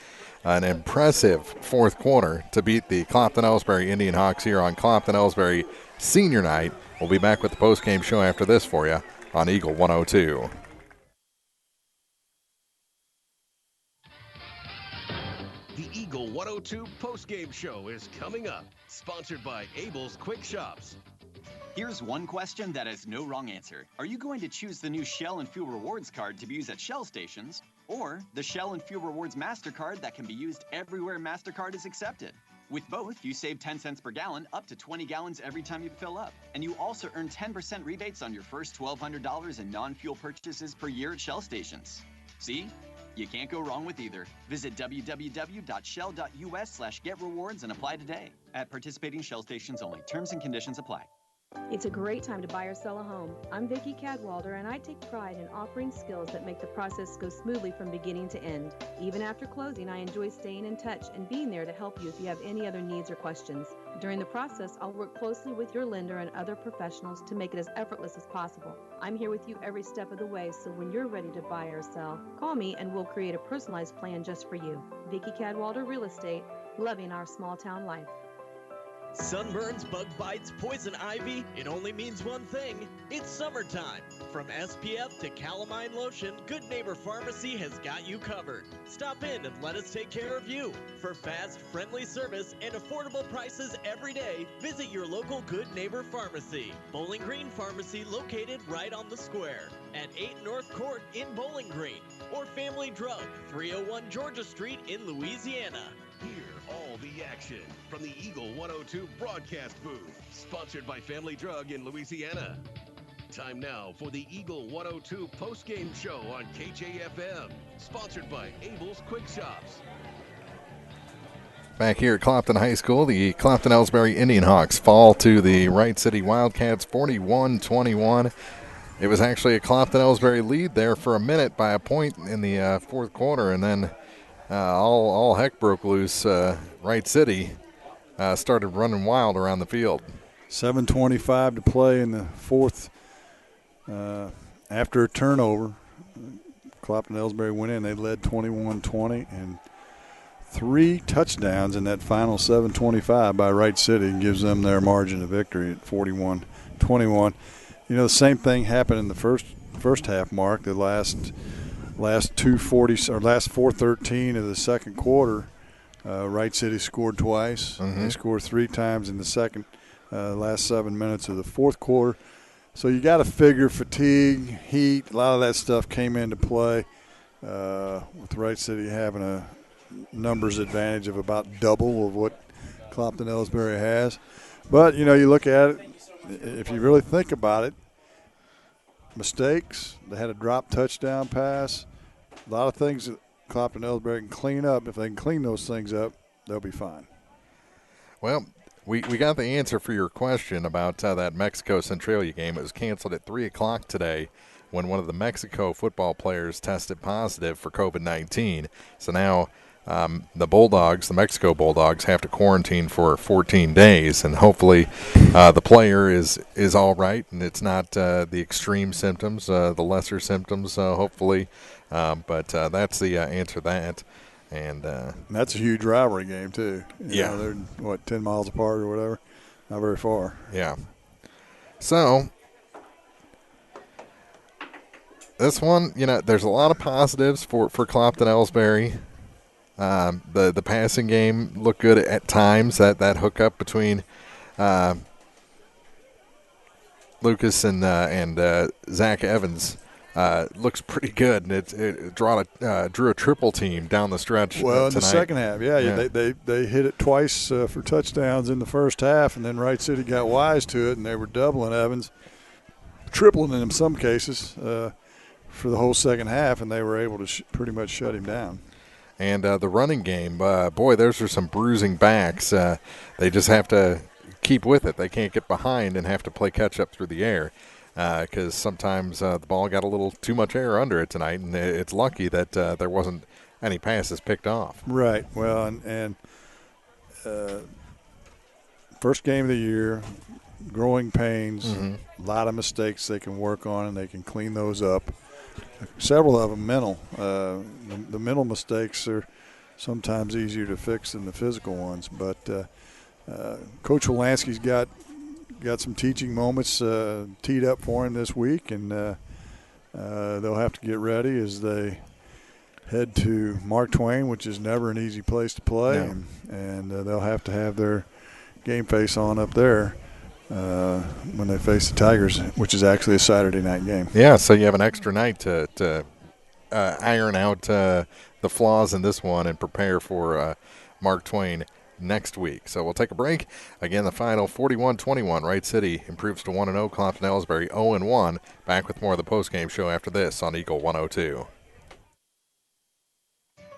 an impressive fourth quarter to beat the Clopton Elsberry IndianHawks here on Clopton Elsberry Senior Night. We'll be back with the post-game show after this for you on Eagle 102. The Eagle 102 post-game show is coming up, sponsored by Abel's Quick Shops. Here's one question that has no wrong answer. Are you going to choose the new Shell and Fuel Rewards card to be used at Shell stations, or the Shell and Fuel Rewards MasterCard that can be used everywhere MasterCard is accepted? With both, you save 10 cents per gallon, up to 20 gallons every time you fill up. And you also earn 10% rebates on your first $1,200 in non-fuel purchases per year at Shell stations. See? You can't go wrong with either. Visit www.shell.us/getrewards and apply today. At participating Shell stations only. Terms and conditions apply. It's a great time to buy or sell a home. I'm Vicki Cadwalder, and I take pride in offering skills that make the process go smoothly from beginning to end. Even after closing, I enjoy staying in touch and being there to help you if you have any other needs or questions. During the process, I'll work closely with your lender and other professionals to make it as effortless as possible. I'm here with you every step of the way, so when you're ready to buy or sell, call me and we'll create a personalized plan just for you. Vicki Cadwalder Real Estate, loving our small town life. Sunburns, bug bites, poison ivy, it only means one thing. It's summertime. From SPF to calamine lotion, Good Neighbor Pharmacy has got you covered. Stop in and let us take care of you. For fast, friendly service and affordable prices every day, visit your local Good Neighbor Pharmacy. Bowling Green Pharmacy, located right on the square at 8 North Court in Bowling Green, or Family Drug, 301 Georgia Street in Louisiana. Hear all the action from the Eagle 102 broadcast booth, sponsored by Family Drug in Louisiana. Time now for the Eagle 102 post-game show on KJFM, sponsored by Abel's Quick Shops. Back here at Clopton High School, the Clopton Elsberry IndianHawks fall to the Wright City Wildcats 41-21. It was actually a Clopton Elsberry lead there for a minute by a point in the fourth quarter, and then all heck broke loose. Wright City started running wild around the field. 7:25 to play in the fourth. After a turnover, Clopton Elsberry went in. They led 21-20, and 3 touchdowns in that final 7:25 by Wright City gives them their margin of victory at 41-21. You know, the same thing happened in the first half, Mark. The last 4:13 of the second quarter, Wright City scored twice. Mm-hmm. They scored 3 times in the second, last 7 minutes of the fourth quarter. So you got to figure fatigue, heat, a lot of that stuff came into play with Wright City having a numbers advantage of about double of what Clopton Elsberry has. But, you know, you look at it, if you really think about it, mistakes, they had a drop touchdown pass, a lot of things that Clopton Elsberry can clean up. If they can clean those things up, they'll be fine. Well, we got the answer for your question about that Mexico Centralia game. It was canceled at 3 o'clock today when one of the Mexico football players tested positive for COVID-19. So now the Bulldogs, the Mexico Bulldogs, have to quarantine for 14 days, and hopefully the player is all right, and it's not the extreme symptoms, the lesser symptoms, hopefully. But that's the answer to that. And that's a huge rivalry game, too. You yeah. know, they're, 10 miles apart or whatever? Not very far. Yeah. So this one, there's a lot of positives for Clopton Elsberry. The passing game looked good at times. That hookup between Lucas and Zach Evans looks pretty good, and it drew a triple team down the stretch. Well, in tonight. the second half, they hit it twice for touchdowns in the first half, and then Wright City got wise to it, and they were doubling Evans, tripling in some cases for the whole second half, and they were able to pretty much shut him down. And the running game, boy, those are some bruising backs. They just have to keep with it. They can't get behind and have to play catch-up through the air because sometimes the ball got a little too much air under it tonight, and it's lucky that there wasn't any passes picked off. Right. Well, and first game of the year, growing pains, a lot of mistakes they can work on, and they can clean those up. Several of them mental. The mental mistakes are sometimes easier to fix than the physical ones. But Coach Wolanski's got some teaching moments teed up for him this week, and they'll have to get ready as they head to Mark Twain, which is never an easy place to play, and they'll have to have their game face on up there when they face the Tigers, which is actually a Saturday night game. Yeah, so you have an extra night to iron out the flaws in this one and prepare for Mark Twain next week. So we'll take a break. Again, the final 41-21. Wright City improves to 1-0. Clopton Elsberry 0-1. Back with more of the postgame show after this on Eagle 102.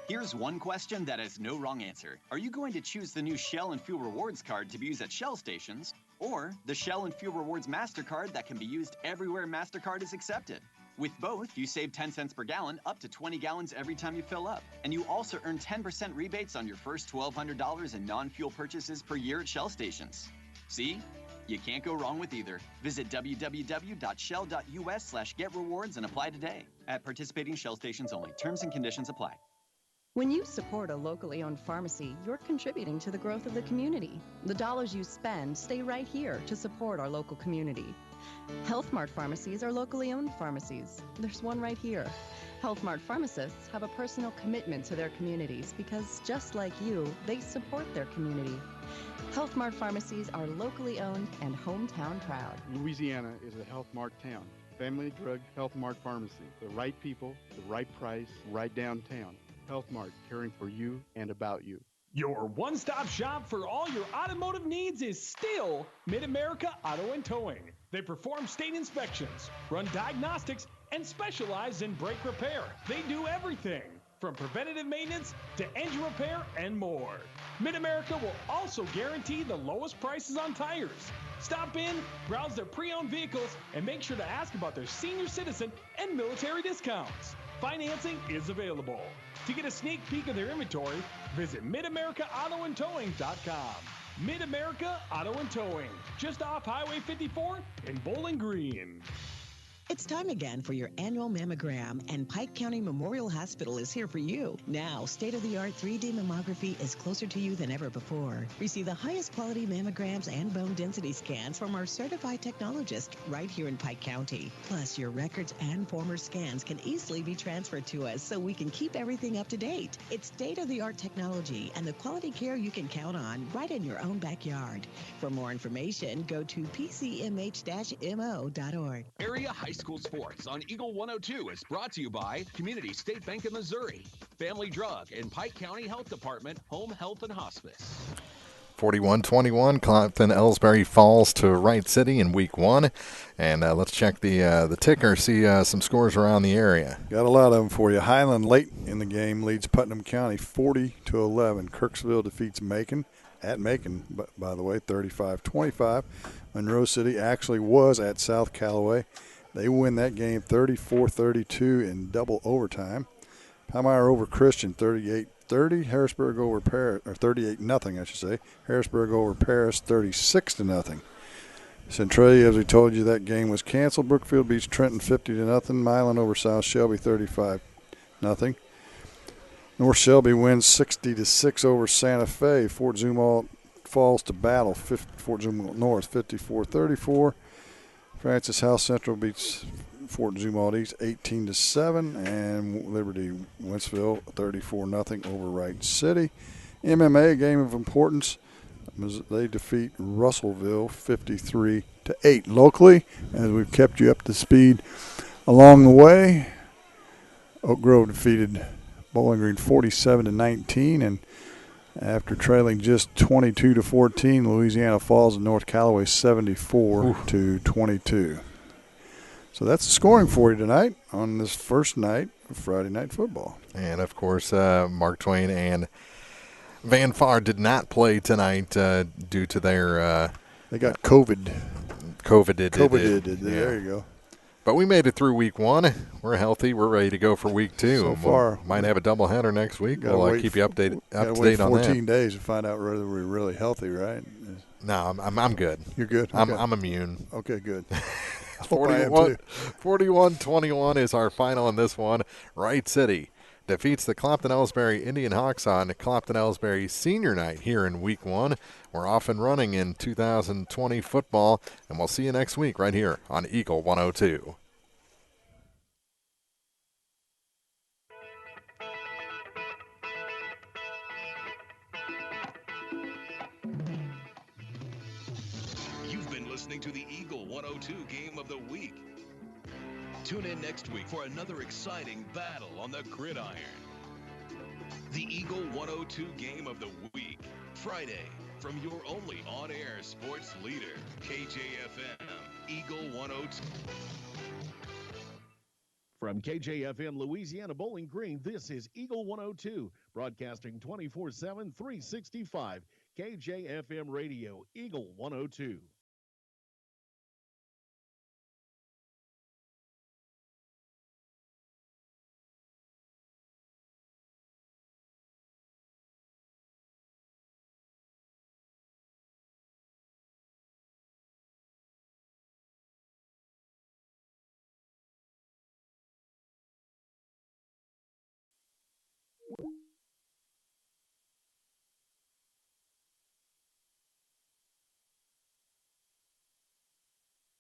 Here's one question that has no wrong answer. Are you going to choose the new Shell and Fuel Rewards card to be used at Shell stations, or the Shell and Fuel Rewards MasterCard that can be used everywhere MasterCard is accepted? With both, you save 10 cents per gallon, up to 20 gallons every time you fill up. And you also earn 10% rebates on your first $1,200 in non-fuel purchases per year at Shell stations. See? You can't go wrong with either. Visit www.shell.us/getrewards and apply today. At participating Shell stations only. Terms and conditions apply. When you support a locally owned pharmacy, you're contributing to the growth of the community. The dollars you spend stay right here to support our local community. Health Mart pharmacies are locally owned pharmacies. There's one right here. Health Mart pharmacists have a personal commitment to their communities because, just like you, they support their community. Health Mart pharmacies are locally owned and hometown proud. Louisiana is a Health Mart town. Family Drug Health Mart Pharmacy. The right people, the right price, right downtown. Health Mart, caring for you and about you. Your one-stop shop for all your automotive needs is still Mid-America Auto and Towing. They perform state inspections, run diagnostics, and specialize in brake repair. They do everything from preventative maintenance to engine repair and more. Mid-America will also guarantee the lowest prices on tires. Stop in, browse their pre-owned vehicles, and make sure to ask about their senior citizen and military discounts. Financing is available. To get a sneak peek of their inventory, visit MidAmericaAutoandTowing.com. Mid-America Auto and Towing, just off Highway 54 in Bowling Green. It's time again for your annual mammogram, and Pike County Memorial Hospital is here for you. Now, state-of-the-art 3D mammography is closer to you than ever before. Receive the highest quality mammograms and bone density scans from our certified technologist right here in Pike County. Plus, your records and former scans can easily be transferred to us so we can keep everything up to date. It's state-of-the-art technology and the quality care you can count on right in your own backyard. For more information, go to pcmh-mo.org. Area High School Sports on Eagle 102 is brought to you by Community State Bank of Missouri, Family Drug, and Pike County Health Department, Home Health and Hospice. 41-21, Clopton Elsberry falls to Wright City in Week 1. And let's check the ticker, see some scores around the area. Got a lot of them for you. Highland late in the game leads Putnam County 40-11. Kirksville defeats Macon. At Macon, by the way, 35-25. Monroe City actually was at South Callaway. They win that game 34-32 in double overtime. Palmyra over Christian 38-31. 30. Harrisburg over Paris, or 38-0, I should say. Harrisburg over Paris, 36-0. Centralia, as we told you, that game was canceled. Brookfield beats Trenton 50-0. Milan over South Shelby 35-0. North Shelby wins 60-6 over Santa Fe. Fort Zumwalt falls to battle. Fort Zumwalt North 54-34. Francis House Central beats Fort Zumwalt East 18-7, and Liberty Wentzville 34-0 over Wright City. MMA, a game of importance. They defeat Russellville 53-8. Locally, as we've kept you up to speed along the way, Oak Grove defeated Bowling Green 47-19, and after trailing just 22-14, Louisiana Falls and North Callaway 74-22. So that's the scoring for you tonight on this first night of Friday Night Football. And, of course, Mark Twain and Van Far did not play tonight due to their they got COVID. COVID. There you go. But we made it through week one. We're healthy. We're ready to go for week two. So far, we might have a doubleheader next week. We'll keep you up to date on that. 14 days to find out whether we're really healthy, right? No, I'm good. You're good. Okay. I'm immune. Okay, good. 41-21 is our final in this one. Wright City defeats the Clopton Elsberry IndianHawks on Clopton Elsberry Senior Night here in week one. We're off and running in 2020 football, and we'll see you next week right here on Eagle 102. You've been listening to the Eagle 102 Game of the Week. Tune in next week for another exciting battle on the gridiron. The Eagle 102 Game of the Week, Friday, from your only on-air sports leader, KJFM, Eagle 102. From KJFM Louisiana Bowling Green, this is Eagle 102, broadcasting 24/7, 365. KJFM Radio, Eagle 102.